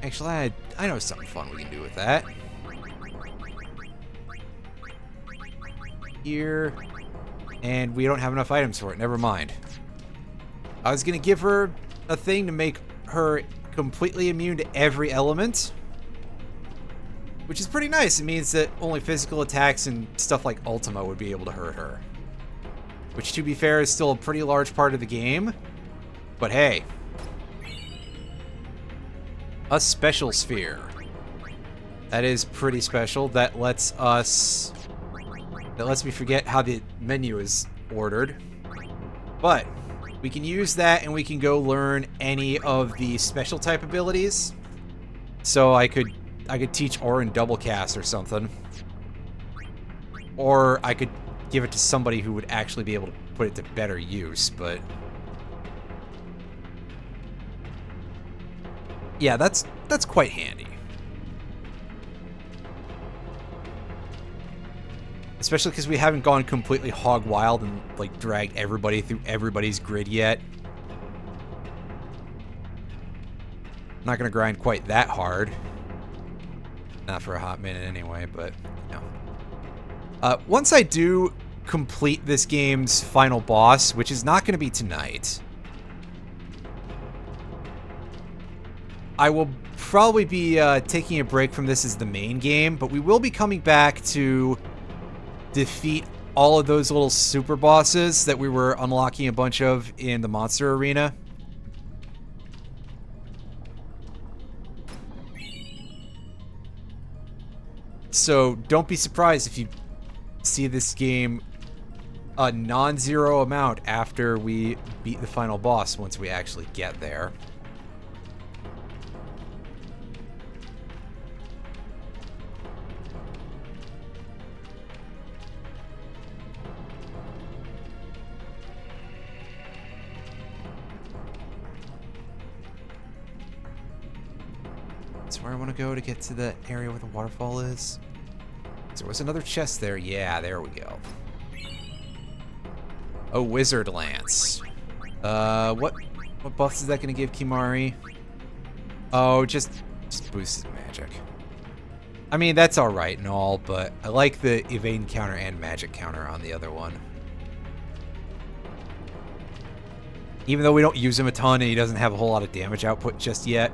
Actually, I know something fun we can do with that. Here. And we don't have enough items for it. Never mind. I was going to give her a thing to make her completely immune to every element. Which is pretty nice. It means that only physical attacks and stuff like Ultima would be able to hurt her. Which, to be fair, is still a pretty large part of the game. But hey. A special sphere. That is pretty special. That lets me forget how the menu is ordered. But we can use that and we can go learn any of the special type abilities. So I could I could teach Orin double cast or something. Or I could give it to somebody who would actually be able to put it to better use, but... yeah, that's quite handy. Especially because we haven't gone completely hog wild and, like, dragged everybody through everybody's grid yet. I'm not gonna grind quite that hard. Not for a hot minute anyway, but, you know. Once I do complete this game's final boss, which is not gonna be tonight, I will probably be taking a break from this as the main game, but we will be coming back to defeat all of those little super bosses that we were unlocking a bunch of in the monster arena. So don't be surprised if you see this game a non-zero amount after we beat the final boss once we actually get there. That's where I want to go to get to the area where the waterfall is. So there was another chest there. Yeah, there we go. Oh, Wizard Lance. What buffs is that going to give Kimari? Oh, just boosts his magic. I mean, that's alright and all, but I like the evade counter and magic counter on the other one. Even though we don't use him a ton and he doesn't have a whole lot of damage output just yet,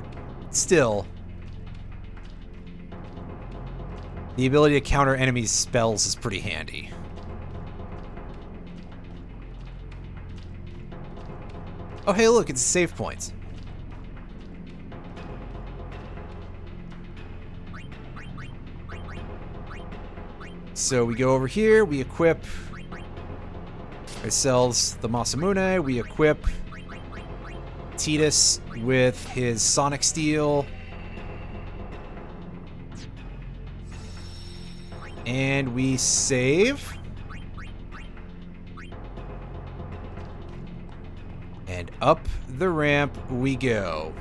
still... the ability to counter enemies' spells is pretty handy. Oh, hey, look, it's a save point. So we go over here, we equip ourselves the Masamune, we equip Tidus with his Sonic Steel. And we save. And up the ramp we go.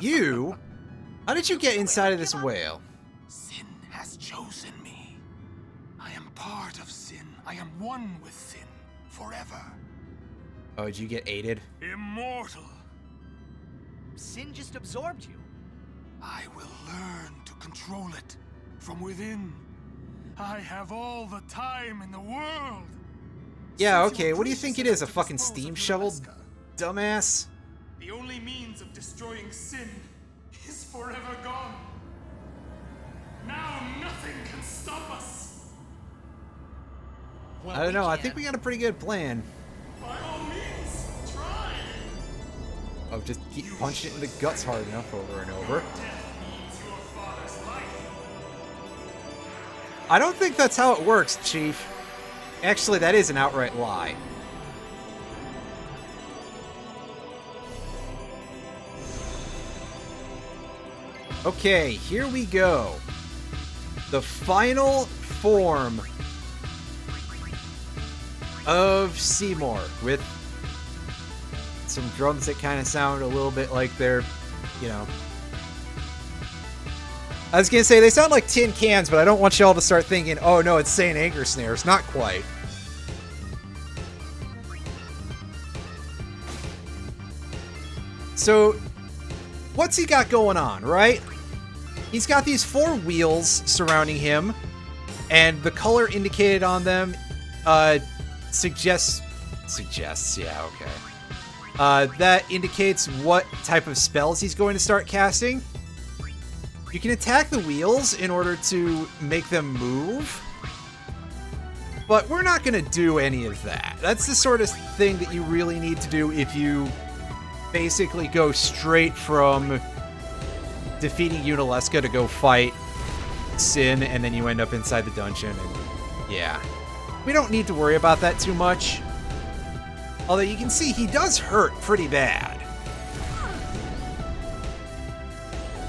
You? How did you get inside of this whale?
Sin has chosen me. I am part of sin. I am one with sin forever.
Oh, did you get aided?
Immortal.
Sin just absorbed you.
I will learn to control it from within. I have all the time in the world.
Yeah, okay, what do you think it is? A fucking steam shovel, dumbass?
The only means of destroying sin is forever gone. Now nothing can stop us.
I don't know, I think we got a pretty good plan.
By all means, try.
Of just keep punching it in the guts hard enough over and over.
Death means your father's life.
I don't think that's how it works, Chief. Actually, that is an outright lie. Okay, here we go. The final form of Seymour with some drums that kind of sound a little bit like they're, you know... I was going to say, they sound like tin cans, but I don't want y'all to start thinking, oh no, it's saying anger snares. Not quite. So, what's he got going on, right? He's got these 4 wheels surrounding him, and the color indicated on them suggests, yeah, okay. That indicates what type of spells he's going to start casting. You can attack the wheels in order to make them move, but we're not going to do any of that. That's the sort of thing that you really need to do if you basically go straight from defeating Unalesca to go fight Sin, and then you end up inside the dungeon, and yeah. we don't need to worry about that too much. Although you can see he does hurt pretty bad.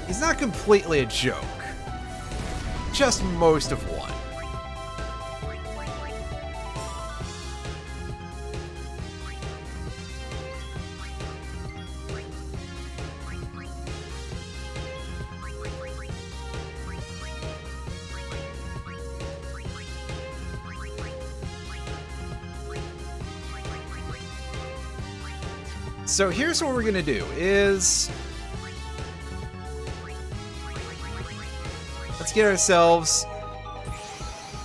He's not completely a joke. Just most of one. So here's what we're gonna do is let's get ourselves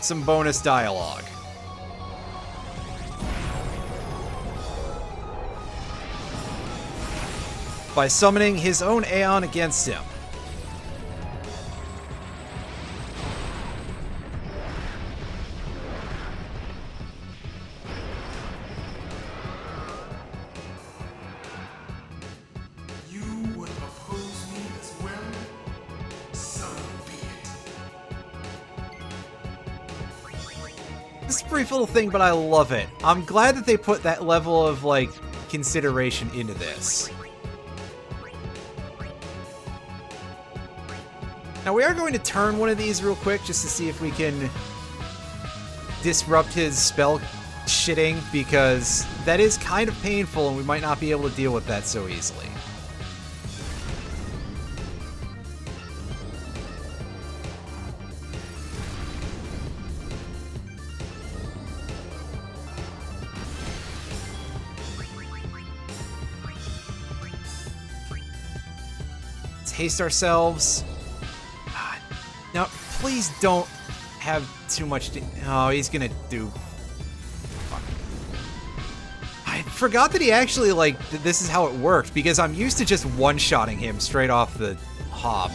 some bonus dialogue. By summoning his own Aeon against him. This is a brief little thing, but I love it. I'm glad that they put that level of, like, consideration into this. Now, we are going to turn one of these real quick just to see if we can disrupt his spell shitting, because that is kind of painful and we might not be able to deal with that so easily. Haste ourselves. Now, please don't have too much. Oh, he's gonna do. Fuck. I forgot that he actually, like, this is how it worked, because I'm used to just one-shotting him straight off the hop.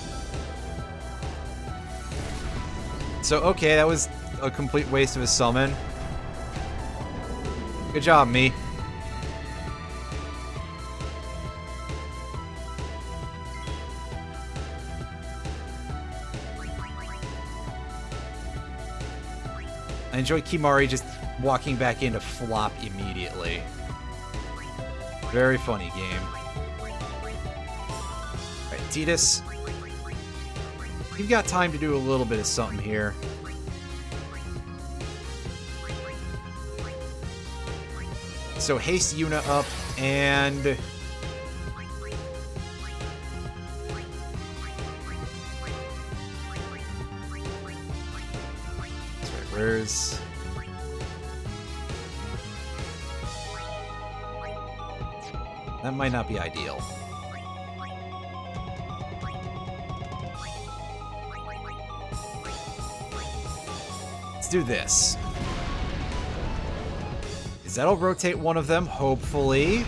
So, okay, that was a complete waste of a summon. Good job, me. I enjoy Kimari just walking back in to flop immediately. Very funny game. Alright, Tidus. You've got time to do a little bit of something here. So haste Yuna up and... Where's... That might not be ideal. Let's do this. Because that'll rotate one of them, hopefully.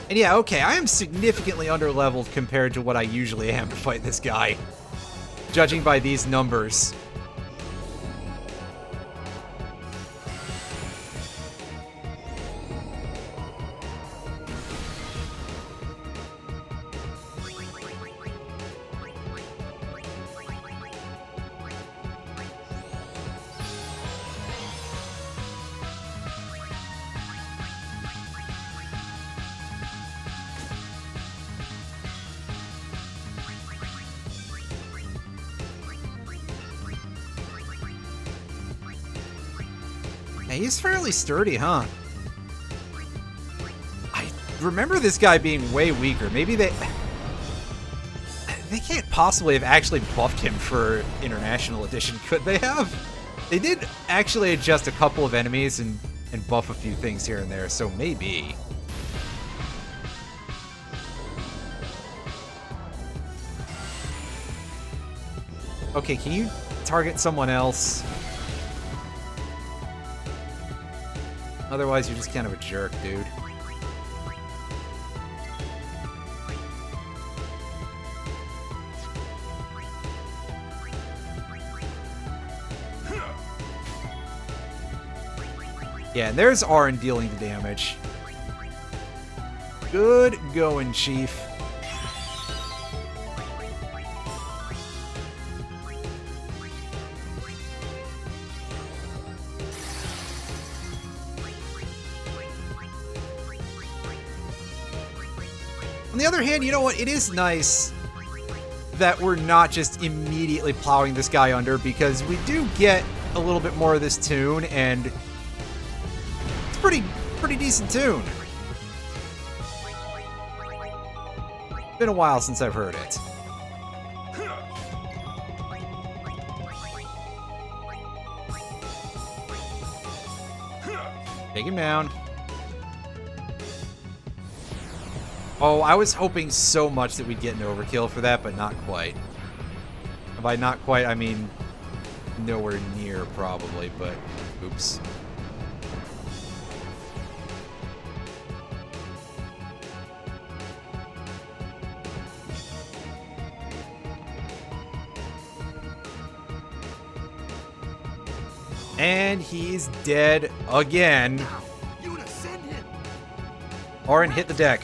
And yeah, okay, I am significantly underleveled compared to what I usually am to fight this guy. Judging by these numbers. He's fairly sturdy, huh? I remember this guy being way weaker. Maybe they can't possibly have actually buffed him for International Edition, could they have? They did actually adjust a couple of enemies and buff a few things here and there, so maybe. Okay, can you target someone else? Otherwise, you're just kind of a jerk, dude. Yeah, and there's Arn dealing the damage. Good going, Chief. On the other hand, you know what? It is nice that we're not just immediately plowing this guy under, because we do get a little bit more of this tune, and it's pretty decent tune. Been a while since I've heard it. Take him down. Oh, I was hoping so much that we'd get an overkill for that, but not quite. By not quite, I mean nowhere near, probably, but oops. And he's dead again. Orin, hit the deck.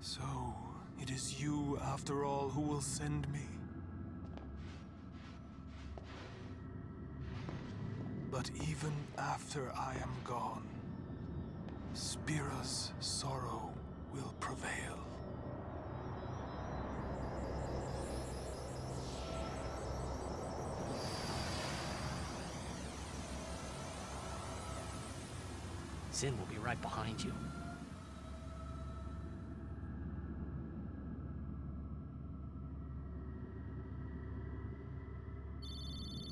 So, it is you, after all, who will send me. But even after I am gone, Spira's sorrow will prevail.
Sin will be right behind you.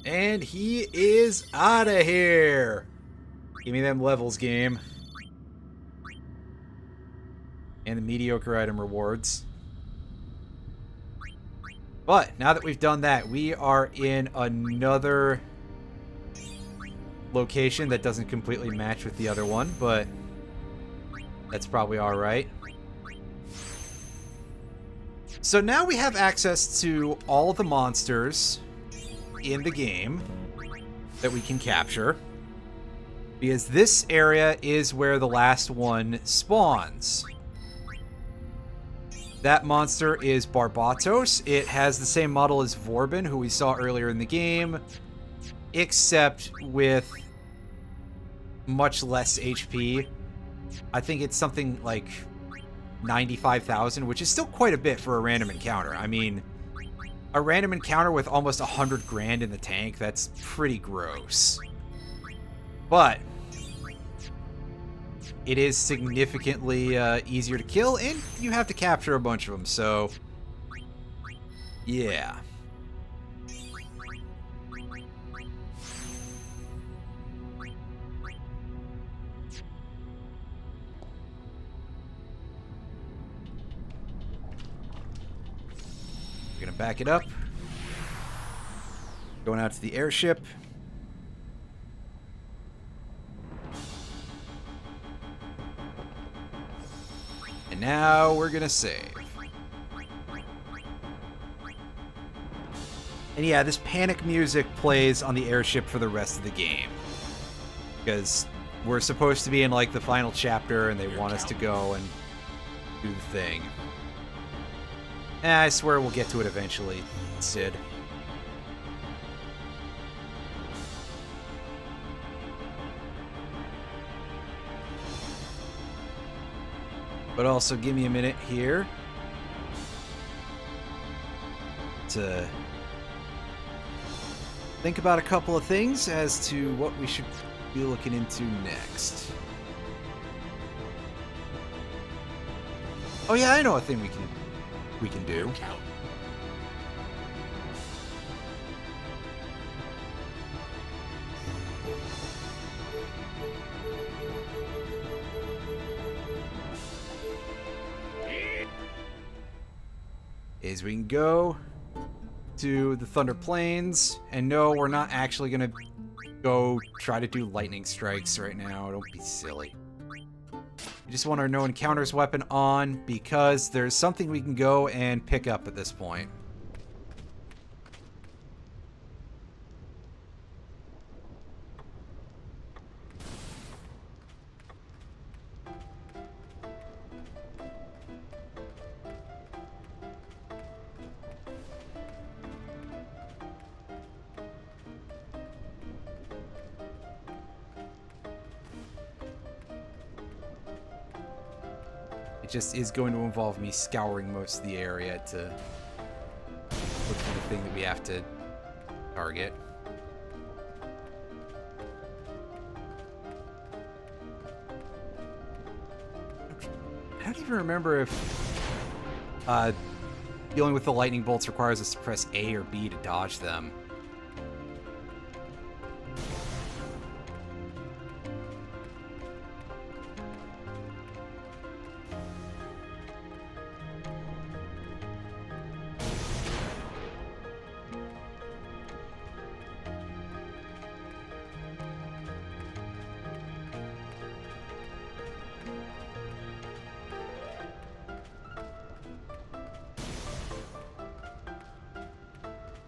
And he is out of here. Give me them levels, game. And the mediocre item rewards. But now that we've done that, we are in another location that doesn't completely match with the other one, but that's probably alright. So now we have access to all the monsters in the game that we can capture, because this area is where the last one spawns. That monster is Barbatos. It has the same model as Vorbin, who we saw earlier in the game, except with much less HP. I think it's something like 95,000, which is still quite a bit for a random encounter. I mean, a random encounter with almost 100 grand in the tank, that's pretty gross. But it is significantly easier to kill, and you have to capture a bunch of them, so yeah. We're gonna back it up. Going out to the airship. And now we're gonna save. And yeah, this panic music plays on the airship for the rest of the game. Because we're supposed to be in like the final chapter and they want us to go and do the thing. I swear we'll get to it eventually, Sid. But also give me a minute here to think about a couple of things as to what we should be looking into next. Oh yeah, I know a thing we can do. Is we can go to the Thunder Plains, and no, we're not actually gonna go try to do lightning strikes right now. Don't be silly. We just want our no encounters weapon on because there's something we can go and pick up at this point. just is going to involve me scouring most of the area to look for the thing that we have to target. I don't even remember if dealing with the lightning bolts requires us to press A or B to dodge them.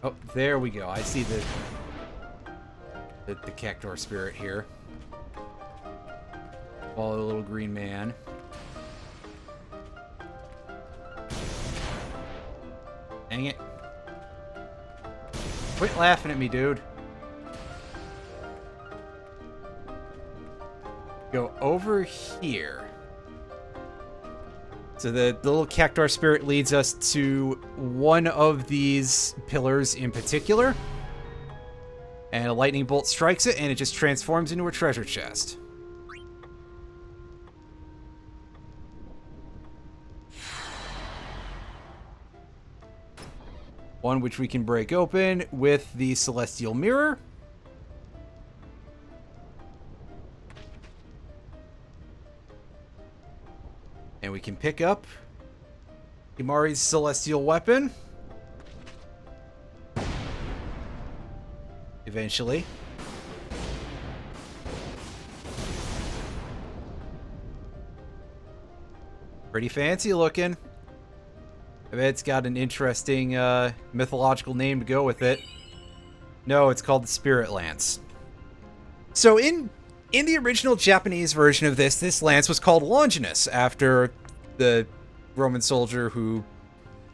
Oh, there we go. I see the Cactor spirit here. Follow the little green man. Dang it. Quit laughing at me, dude. Go over here. So the little Cactor spirit leads us to one of these pillars in particular. And a lightning bolt strikes it, and it just transforms into a treasure chest. One which we can break open with the celestial mirror. And we can pick up Imari's celestial weapon. Eventually. Pretty fancy looking. I bet it's got an interesting mythological name to go with it. No, it's called the Spirit Lance. So in the original Japanese version of this lance was called Longinus, after the Roman soldier who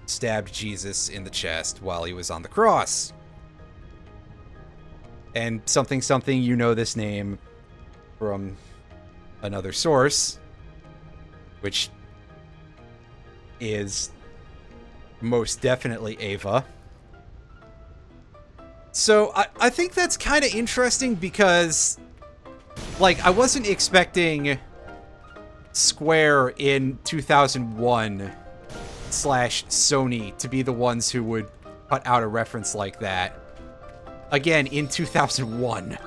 stabbed Jesus in the chest while he was on the cross. And something, you know this name from another source, which is most definitely Ava. So I think that's kind of interesting because, like, I wasn't expecting Square in 2001 / Sony to be the ones who would put out a reference like that. Again, in 2001.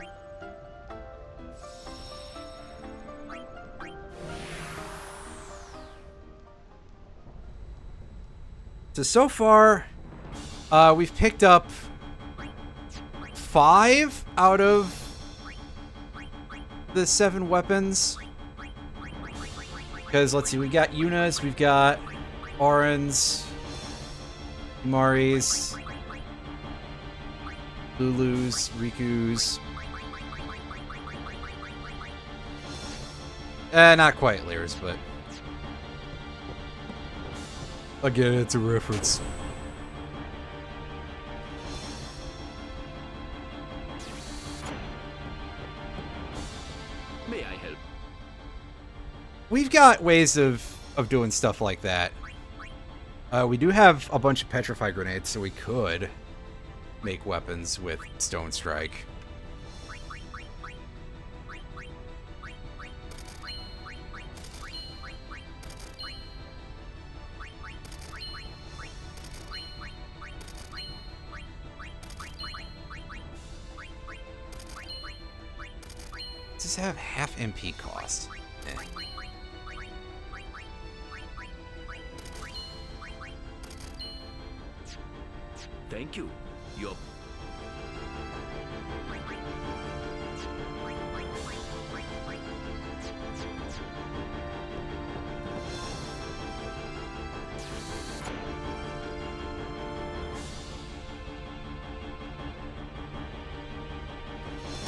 So far, we've picked up 5 out of the 7 weapons. Because, let's see, we got Yuna's, we've got Auron's, Imari's, Lulu's, Riku's. Not quite Lear's, but... Again, it's a reference.
May I help?
We've got ways of doing stuff like that. We do have a bunch of petrify grenades, so we could make weapons with Stone Strike. Does this have half MP cost? Eh.
Thank you. Your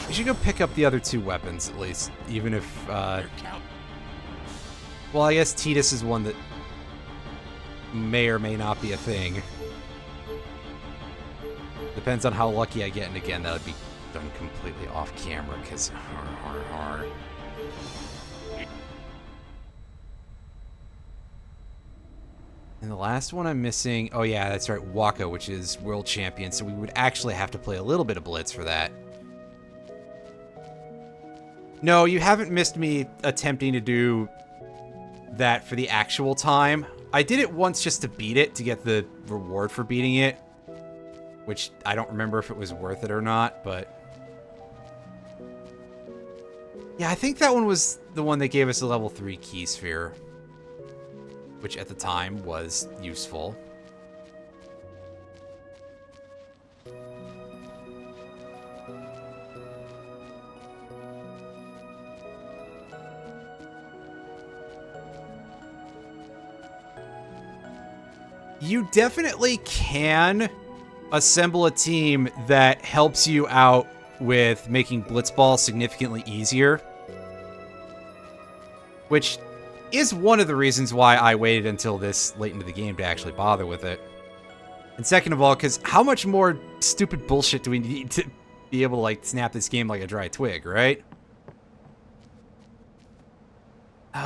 We should go pick up the other 2 weapons, at least. Even if, well, I guess Titus is one that may or may not be a thing. Depends on how lucky I get, and again, that would be done completely off camera, because... And the last one I'm missing... Oh, yeah, that's right. Waka, which is world champion. So we would actually have to play a little bit of Blitz for that. No, you haven't missed me attempting to do that for the actual time. I did it once just to beat it, to get the reward for beating it. Which I don't remember if it was worth it or not, but... Yeah, I think that one was the one that gave us a level 3 key sphere. Which at the time was useful. You definitely can assemble a team that helps you out with making Blitzball significantly easier. Which is one of the reasons why I waited until this late into the game to actually bother with it. And second of all, because how much more stupid bullshit do we need to be able to, like, snap this game like a dry twig, right?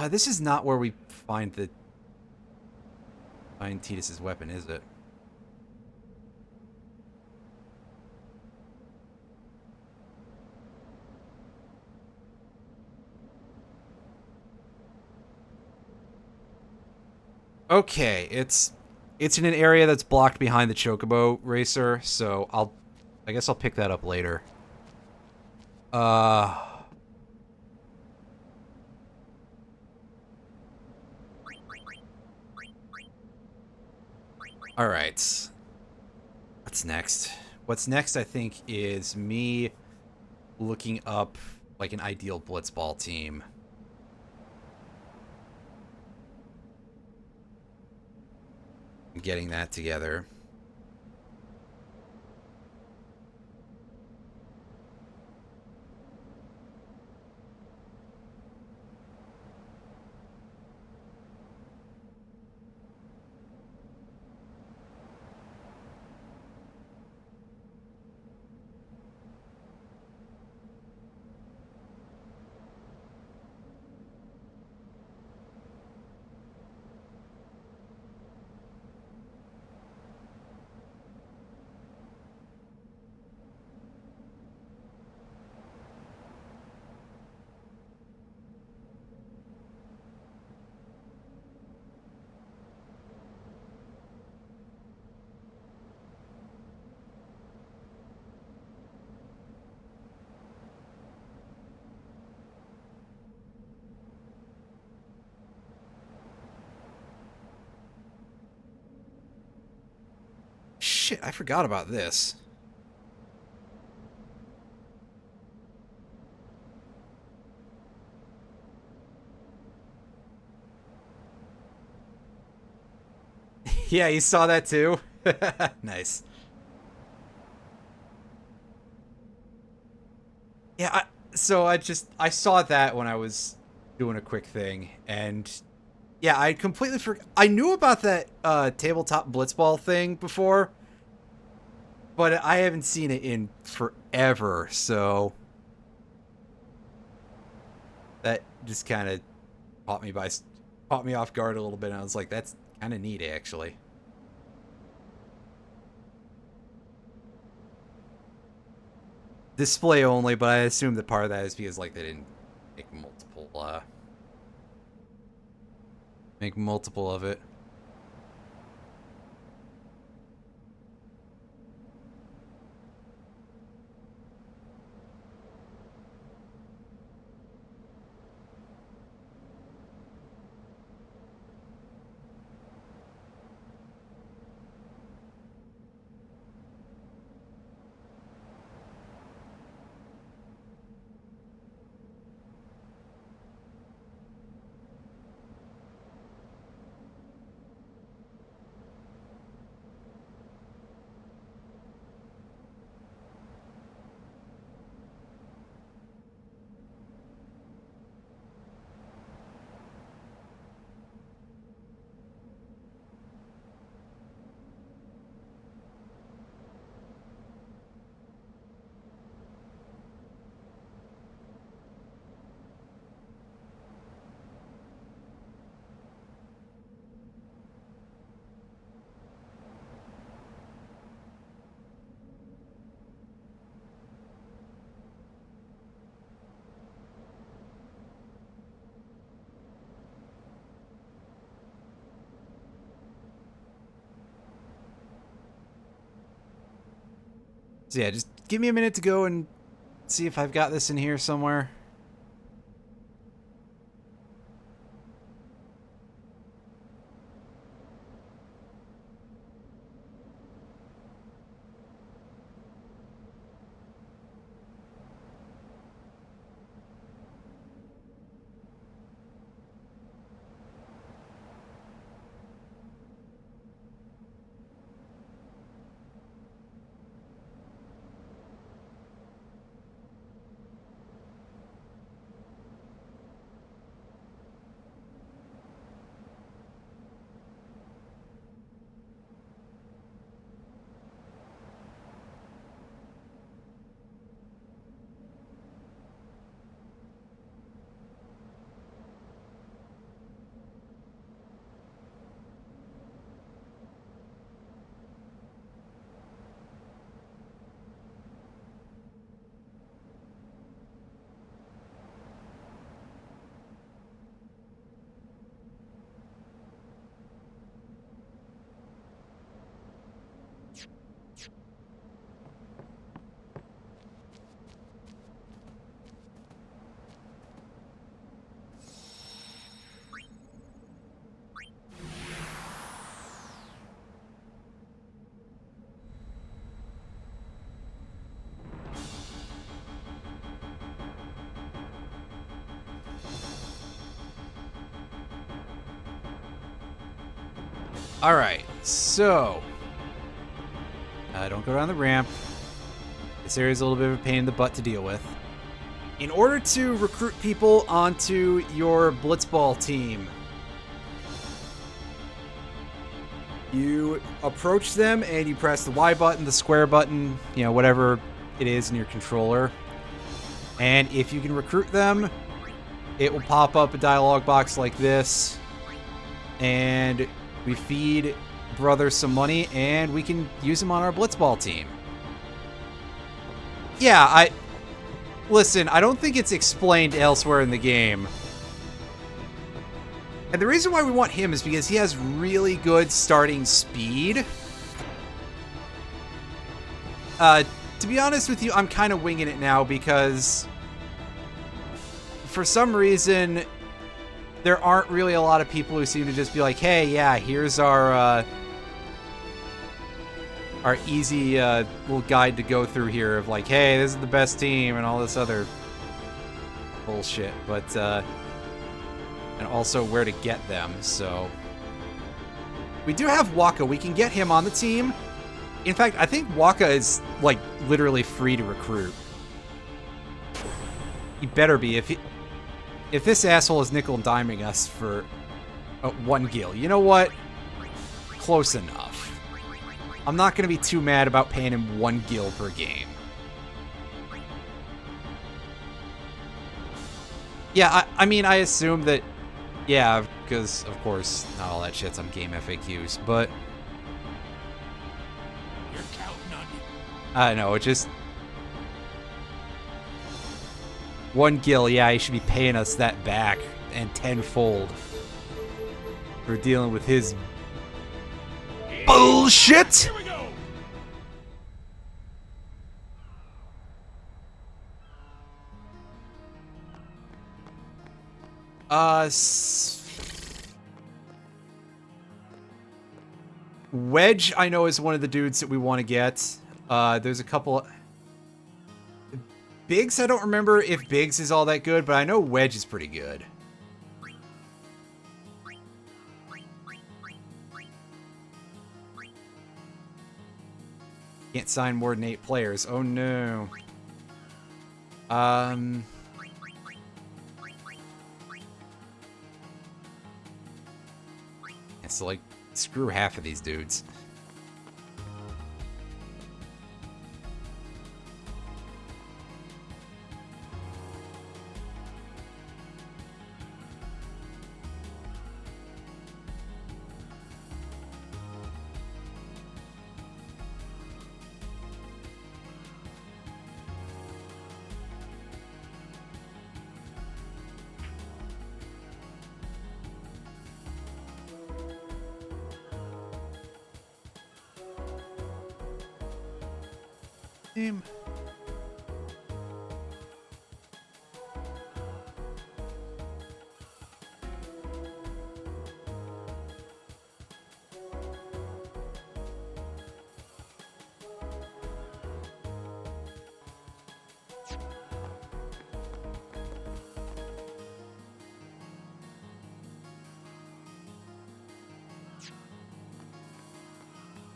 This is not where we find Tidus's weapon, is it? Okay, it's in an area that's blocked behind the Chocobo Racer, so I guess I'll pick that up later. Alright. What's next? What's next, I think, is me looking up, like, an ideal Blitzball team. Getting that together. Shit, I forgot about this. Yeah, you saw that too? Nice. Yeah, I saw that when I was doing a quick thing, and yeah, I completely forgot. I knew about that tabletop blitzball thing before, but I haven't seen it in forever, so that just kind of caught me off guard a little bit, and I was like, that's kind of neat, actually. Display only, but I assume that part of that is because, like, they didn't make multiple of it. So yeah, just give me a minute to go and see if I've got this in here somewhere. Alright, so don't go down the ramp. This area's a little bit of a pain in the butt to deal with. In order to recruit people onto your blitzball team, you approach them and you press the Y button, the square button, you know, whatever it is in your controller. And if you can recruit them, it will pop up a dialog box like this. And we feed brother some money and we can use him on our blitzball team. Yeah, listen, I don't think it's explained elsewhere in the game. And the reason why we want him is because he has really good starting speed. To be honest with you, I'm kind of winging it now because for some reason there aren't really a lot of people who seem to just be like, hey, yeah, here's our easy little guide to go through here of like, hey, this is the best team and all this other bullshit. But, and also where to get them, so. We do have Waka. We can get him on the team. In fact, I think Waka is, like, literally free to recruit. He better be. If this asshole is nickel and diming us for 1 gil, you know what? Close enough. I'm not going to be too mad about paying him 1 gil per game. Yeah, I mean, I assume that, yeah, because, of course, not all that shit's on game FAQs, but
You're counting on you.
I don't know, it just 1 gil, yeah, he should be paying us that back and tenfold for dealing with his bullshit.
Here we go.
Wedge, I know, is one of the dudes that we want to get. There's a couple. Biggs, I don't remember if Biggs is all that good, but I know Wedge is pretty good. Can't sign more than 8 players. Oh no. So, like, screw half of these dudes. name?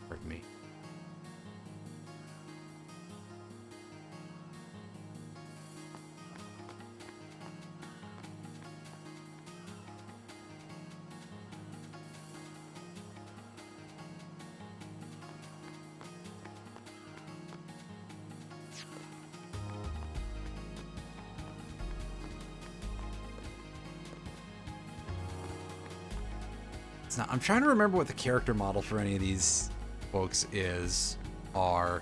Pardon me. It's not, I'm trying to remember what the character model for any of these folks are.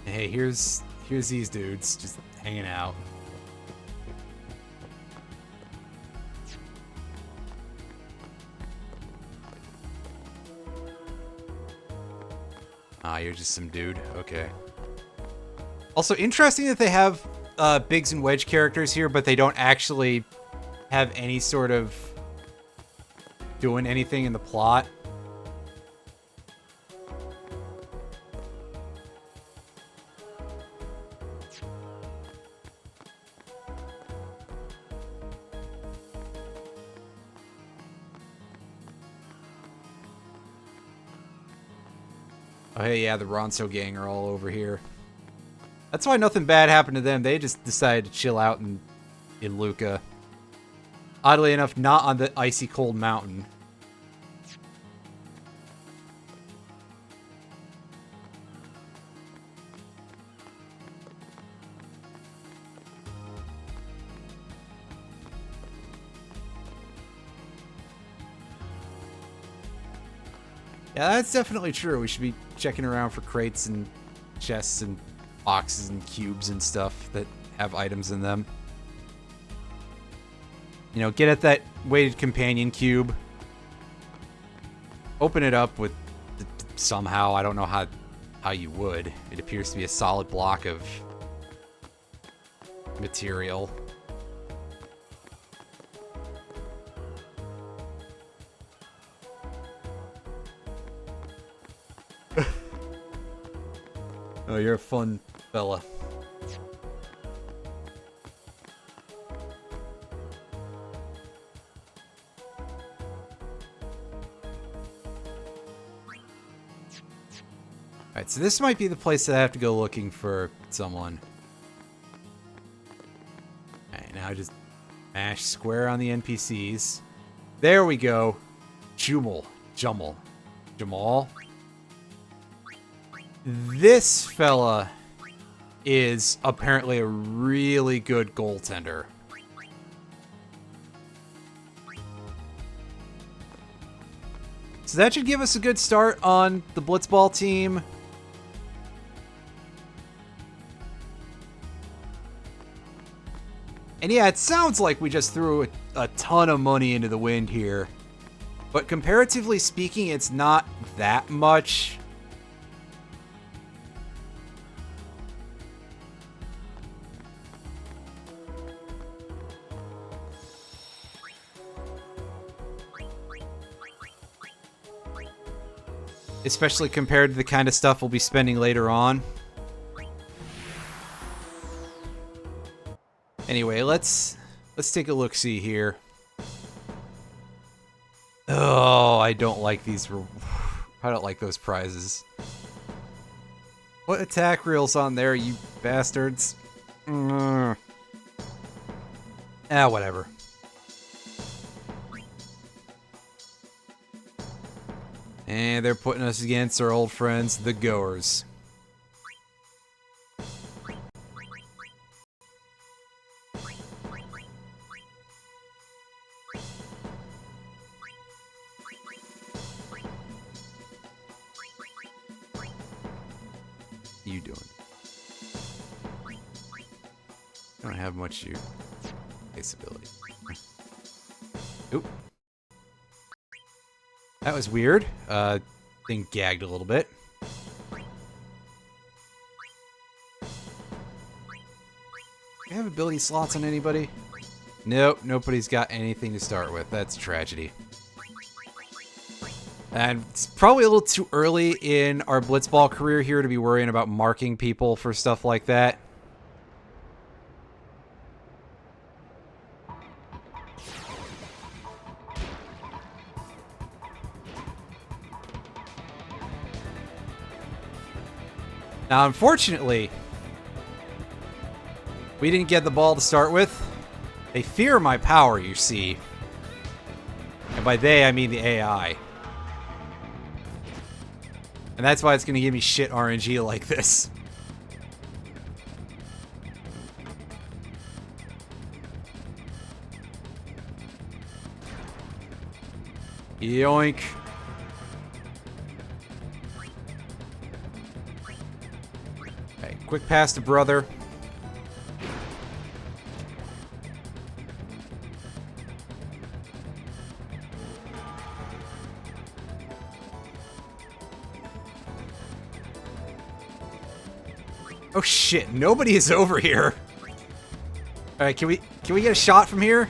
Hey, here's these dudes just hanging out. Ah, you're just some dude. Okay. Also, interesting that they have Biggs and Wedge characters here, but they don't actually have any sort of doing anything in the plot. Oh, hey, yeah, the Ronso gang are all over here. That's why nothing bad happened to them. They just decided to chill out in Luca. Oddly enough, not on the icy cold mountain. Yeah, that's definitely true. We should be checking around for crates and chests and boxes and cubes and stuff that have items in them. You know, get at that weighted companion cube. Open it up with somehow. I don't know how you would. It appears to be a solid block of material. Oh, you're a fun fella. Alright, so this might be the place that I have to go looking for someone. Alright, now just mash square on the NPCs. There we go. Jamal. This fella is apparently a really good goaltender. So that should give us a good start on the blitzball team. And yeah, it sounds like we just threw a ton of money into the wind here. But comparatively speaking, it's not that much. Especially compared to the kind of stuff we'll be spending later on. Anyway, let's take a look-see here. Oh, I don't like these. I don't like those prizes. What attack reel's on there, you bastards? Ah, whatever. And they're putting us against our old friends, the Goers. You doing? I don't have much ability. Oop. That was weird. Thing gagged a little bit. we have ability slots on anybody? Nope, nobody's got anything to start with. That's a tragedy. And it's probably a little too early in our blitzball career here to be worrying about marking people for stuff like that. Now, unfortunately, we didn't get the ball to start with. They fear my power, you see. And by they, I mean the AI. And that's why it's going to give me shit RNG like this. Yoink. Okay, quick pass to brother. Oh shit, nobody is over here. Alright, can we get a shot from here?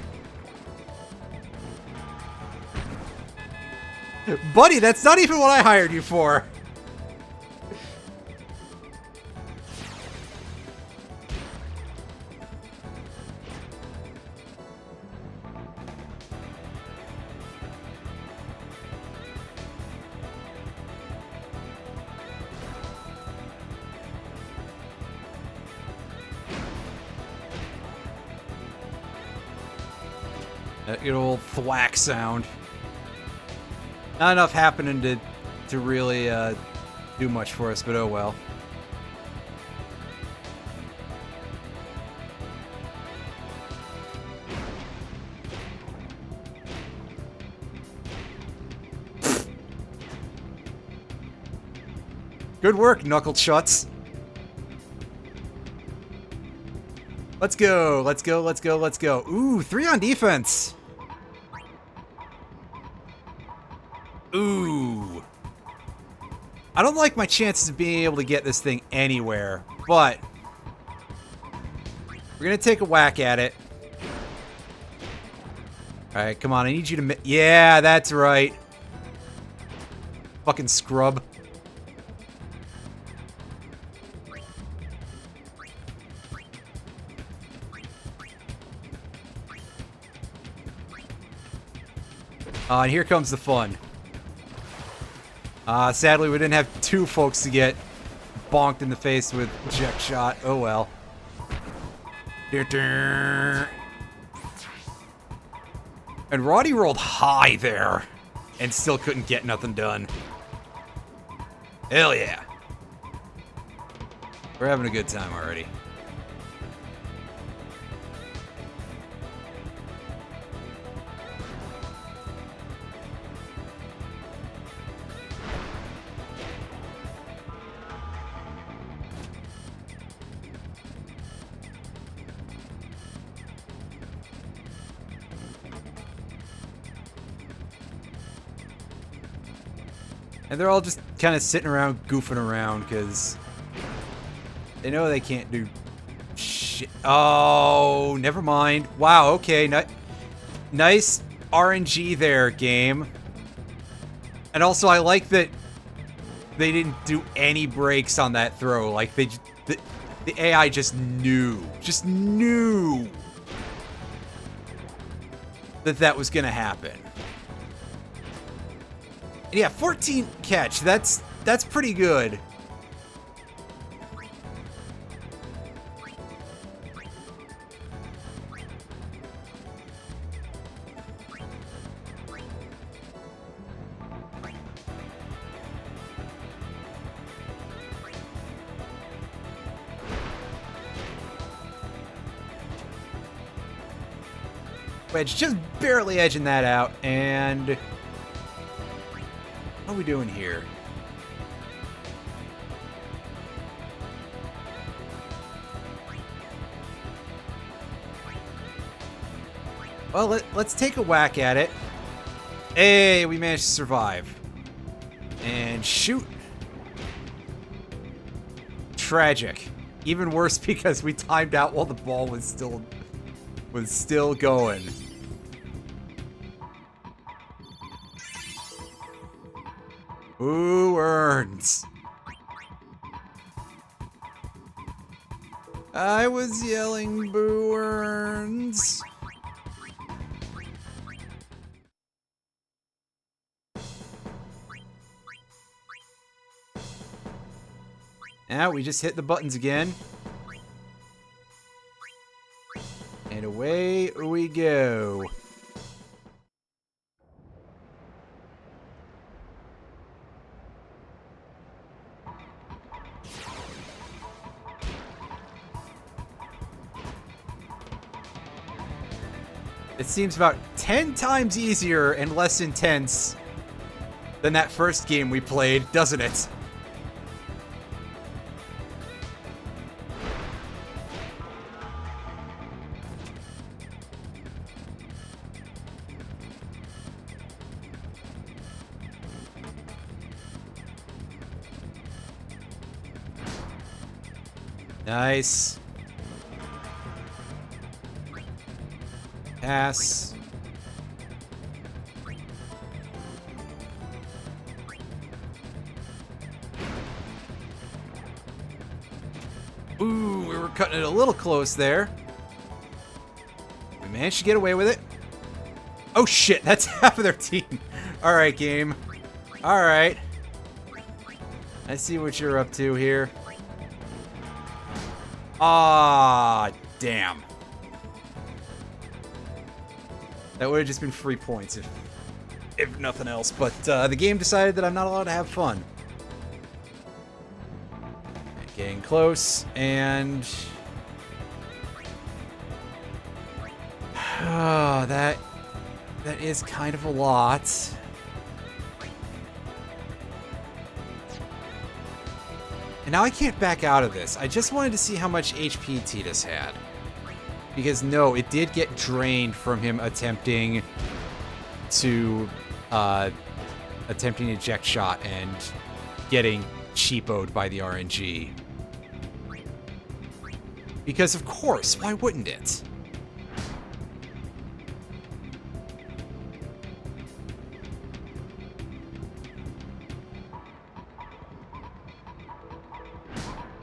Buddy, that's not even what I hired you for. That good old thwack sound. Not enough happening to really do much for us, but oh well. Good work, knuckle shuts. Let's go, let's go, let's go, let's go. Ooh, 3 on defense. Ooh. I don't like my chances of being able to get this thing anywhere, but we're going to take a whack at it. Alright, come on, I need you to... Yeah, that's right. Fucking scrub. And here comes the fun. Sadly, we didn't have 2 folks to get bonked in the face with eject shot. Oh well. And Roddy rolled high there and still couldn't get nothing done. Hell yeah. We're having a good time already. And they're all just kind of sitting around, goofing around, because they know they can't do shit. Oh, never mind. Wow, okay. Nice RNG there, game. And also, I like that they didn't do any breaks on that throw. Like, the AI just knew that was going to happen. Yeah, 14 catch. That's pretty good. Wedge just barely edging that out, and what are we doing here? Well, let's take a whack at it. Hey, we managed to survive. And shoot. Tragic. Even worse because we timed out while the ball was still going. Who earns? I was yelling boo earns. Now we just hit the buttons again. And away we go. It seems about 10 times easier and less intense than that first game we played, doesn't it? Nice. Pass. Ooh, we were cutting it a little close there. We managed to get away with it. Oh shit, that's half of their team. Alright, game. Alright. I see what you're up to here. Ah, damn. That would have just been free points if nothing else. But the game decided that I'm not allowed to have fun. Right, getting close, and that is kind of a lot. And now I can't back out of this. I just wanted to see how much HP Titus had. Because no, it did get drained from him attempting to eject shot and getting cheapoed by the RNG. Because of course, why wouldn't it?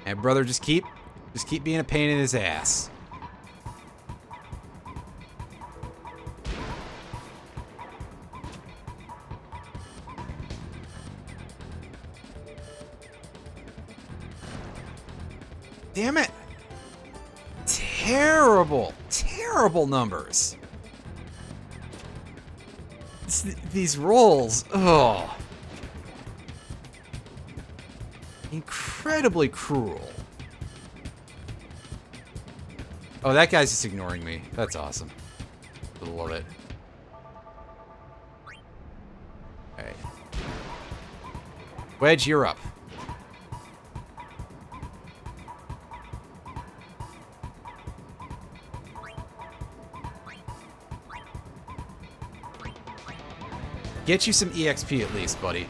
And brother, just keep being a pain in his ass. Damn it! Terrible, terrible numbers. These rolls, oh. Incredibly cruel. Oh, that guy's just ignoring me. That's awesome. I love it. Alright. Wedge, you're up. Get you some EXP at least, buddy.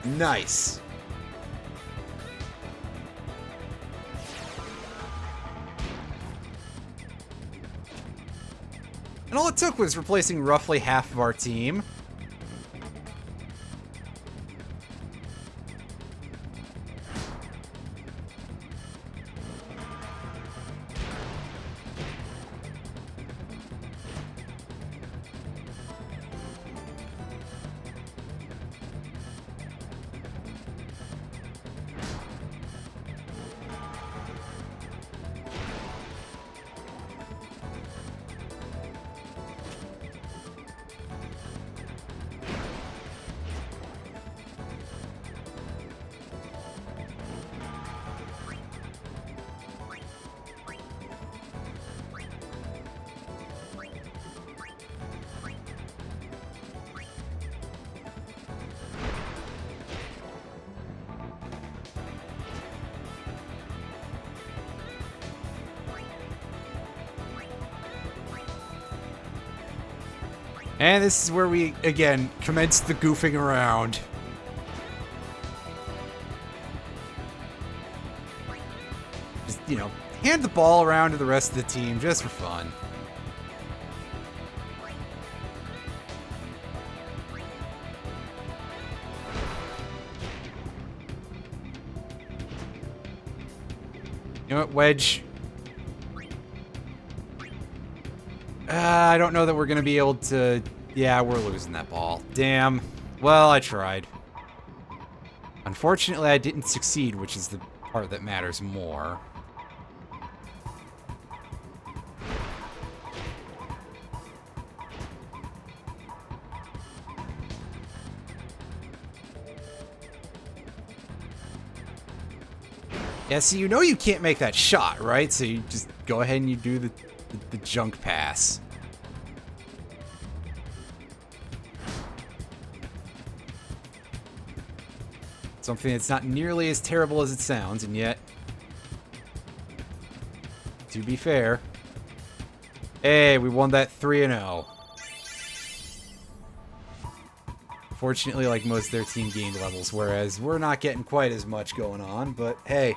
Nice. And all it took was replacing roughly half of our team. And this is where we, again, commence the goofing around. you know, hand the ball around to the rest of the team just for fun. You know what, Wedge? I don't know that we're going to be able to... Yeah, we're losing that ball. Damn. Well, I tried. Unfortunately, I didn't succeed, which is the part that matters more. Yeah, so you know you can't make that shot, right? So you just go ahead and you do the junk pass. Something that's not nearly as terrible as it sounds, and yet, to be fair, hey, we won that 3-0. Fortunately, like most of their team gained levels, whereas we're not getting quite as much going on, but hey.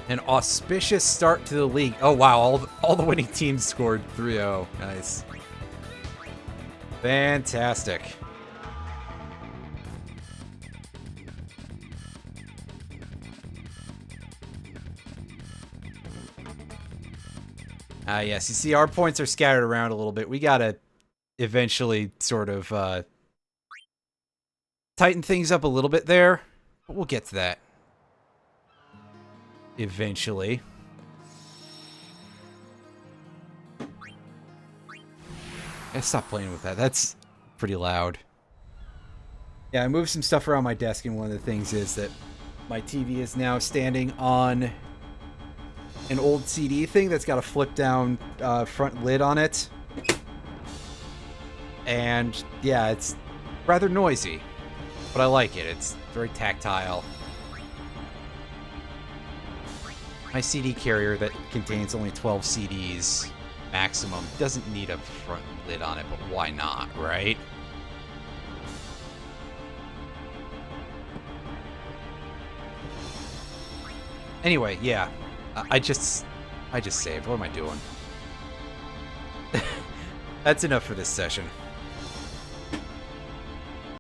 An auspicious start to the league. Oh, wow. All the winning teams scored 3-0. Nice. Fantastic. Yes. You see, our points are scattered around a little bit. We got to eventually sort of tighten things up a little bit there. But we'll get to that. Eventually. I stop playing with that. That's pretty loud. Yeah, I moved some stuff around my desk, and one of the things is that my TV is now standing on an old CD thing that's got a flip-down front lid on it. And, yeah, it's rather noisy. But I like it. It's very tactile. My CD carrier that contains only 12 CDs maximum doesn't need a front lid on it, but why not, right? Anyway, yeah. I just saved. What am I doing? That's enough for this session.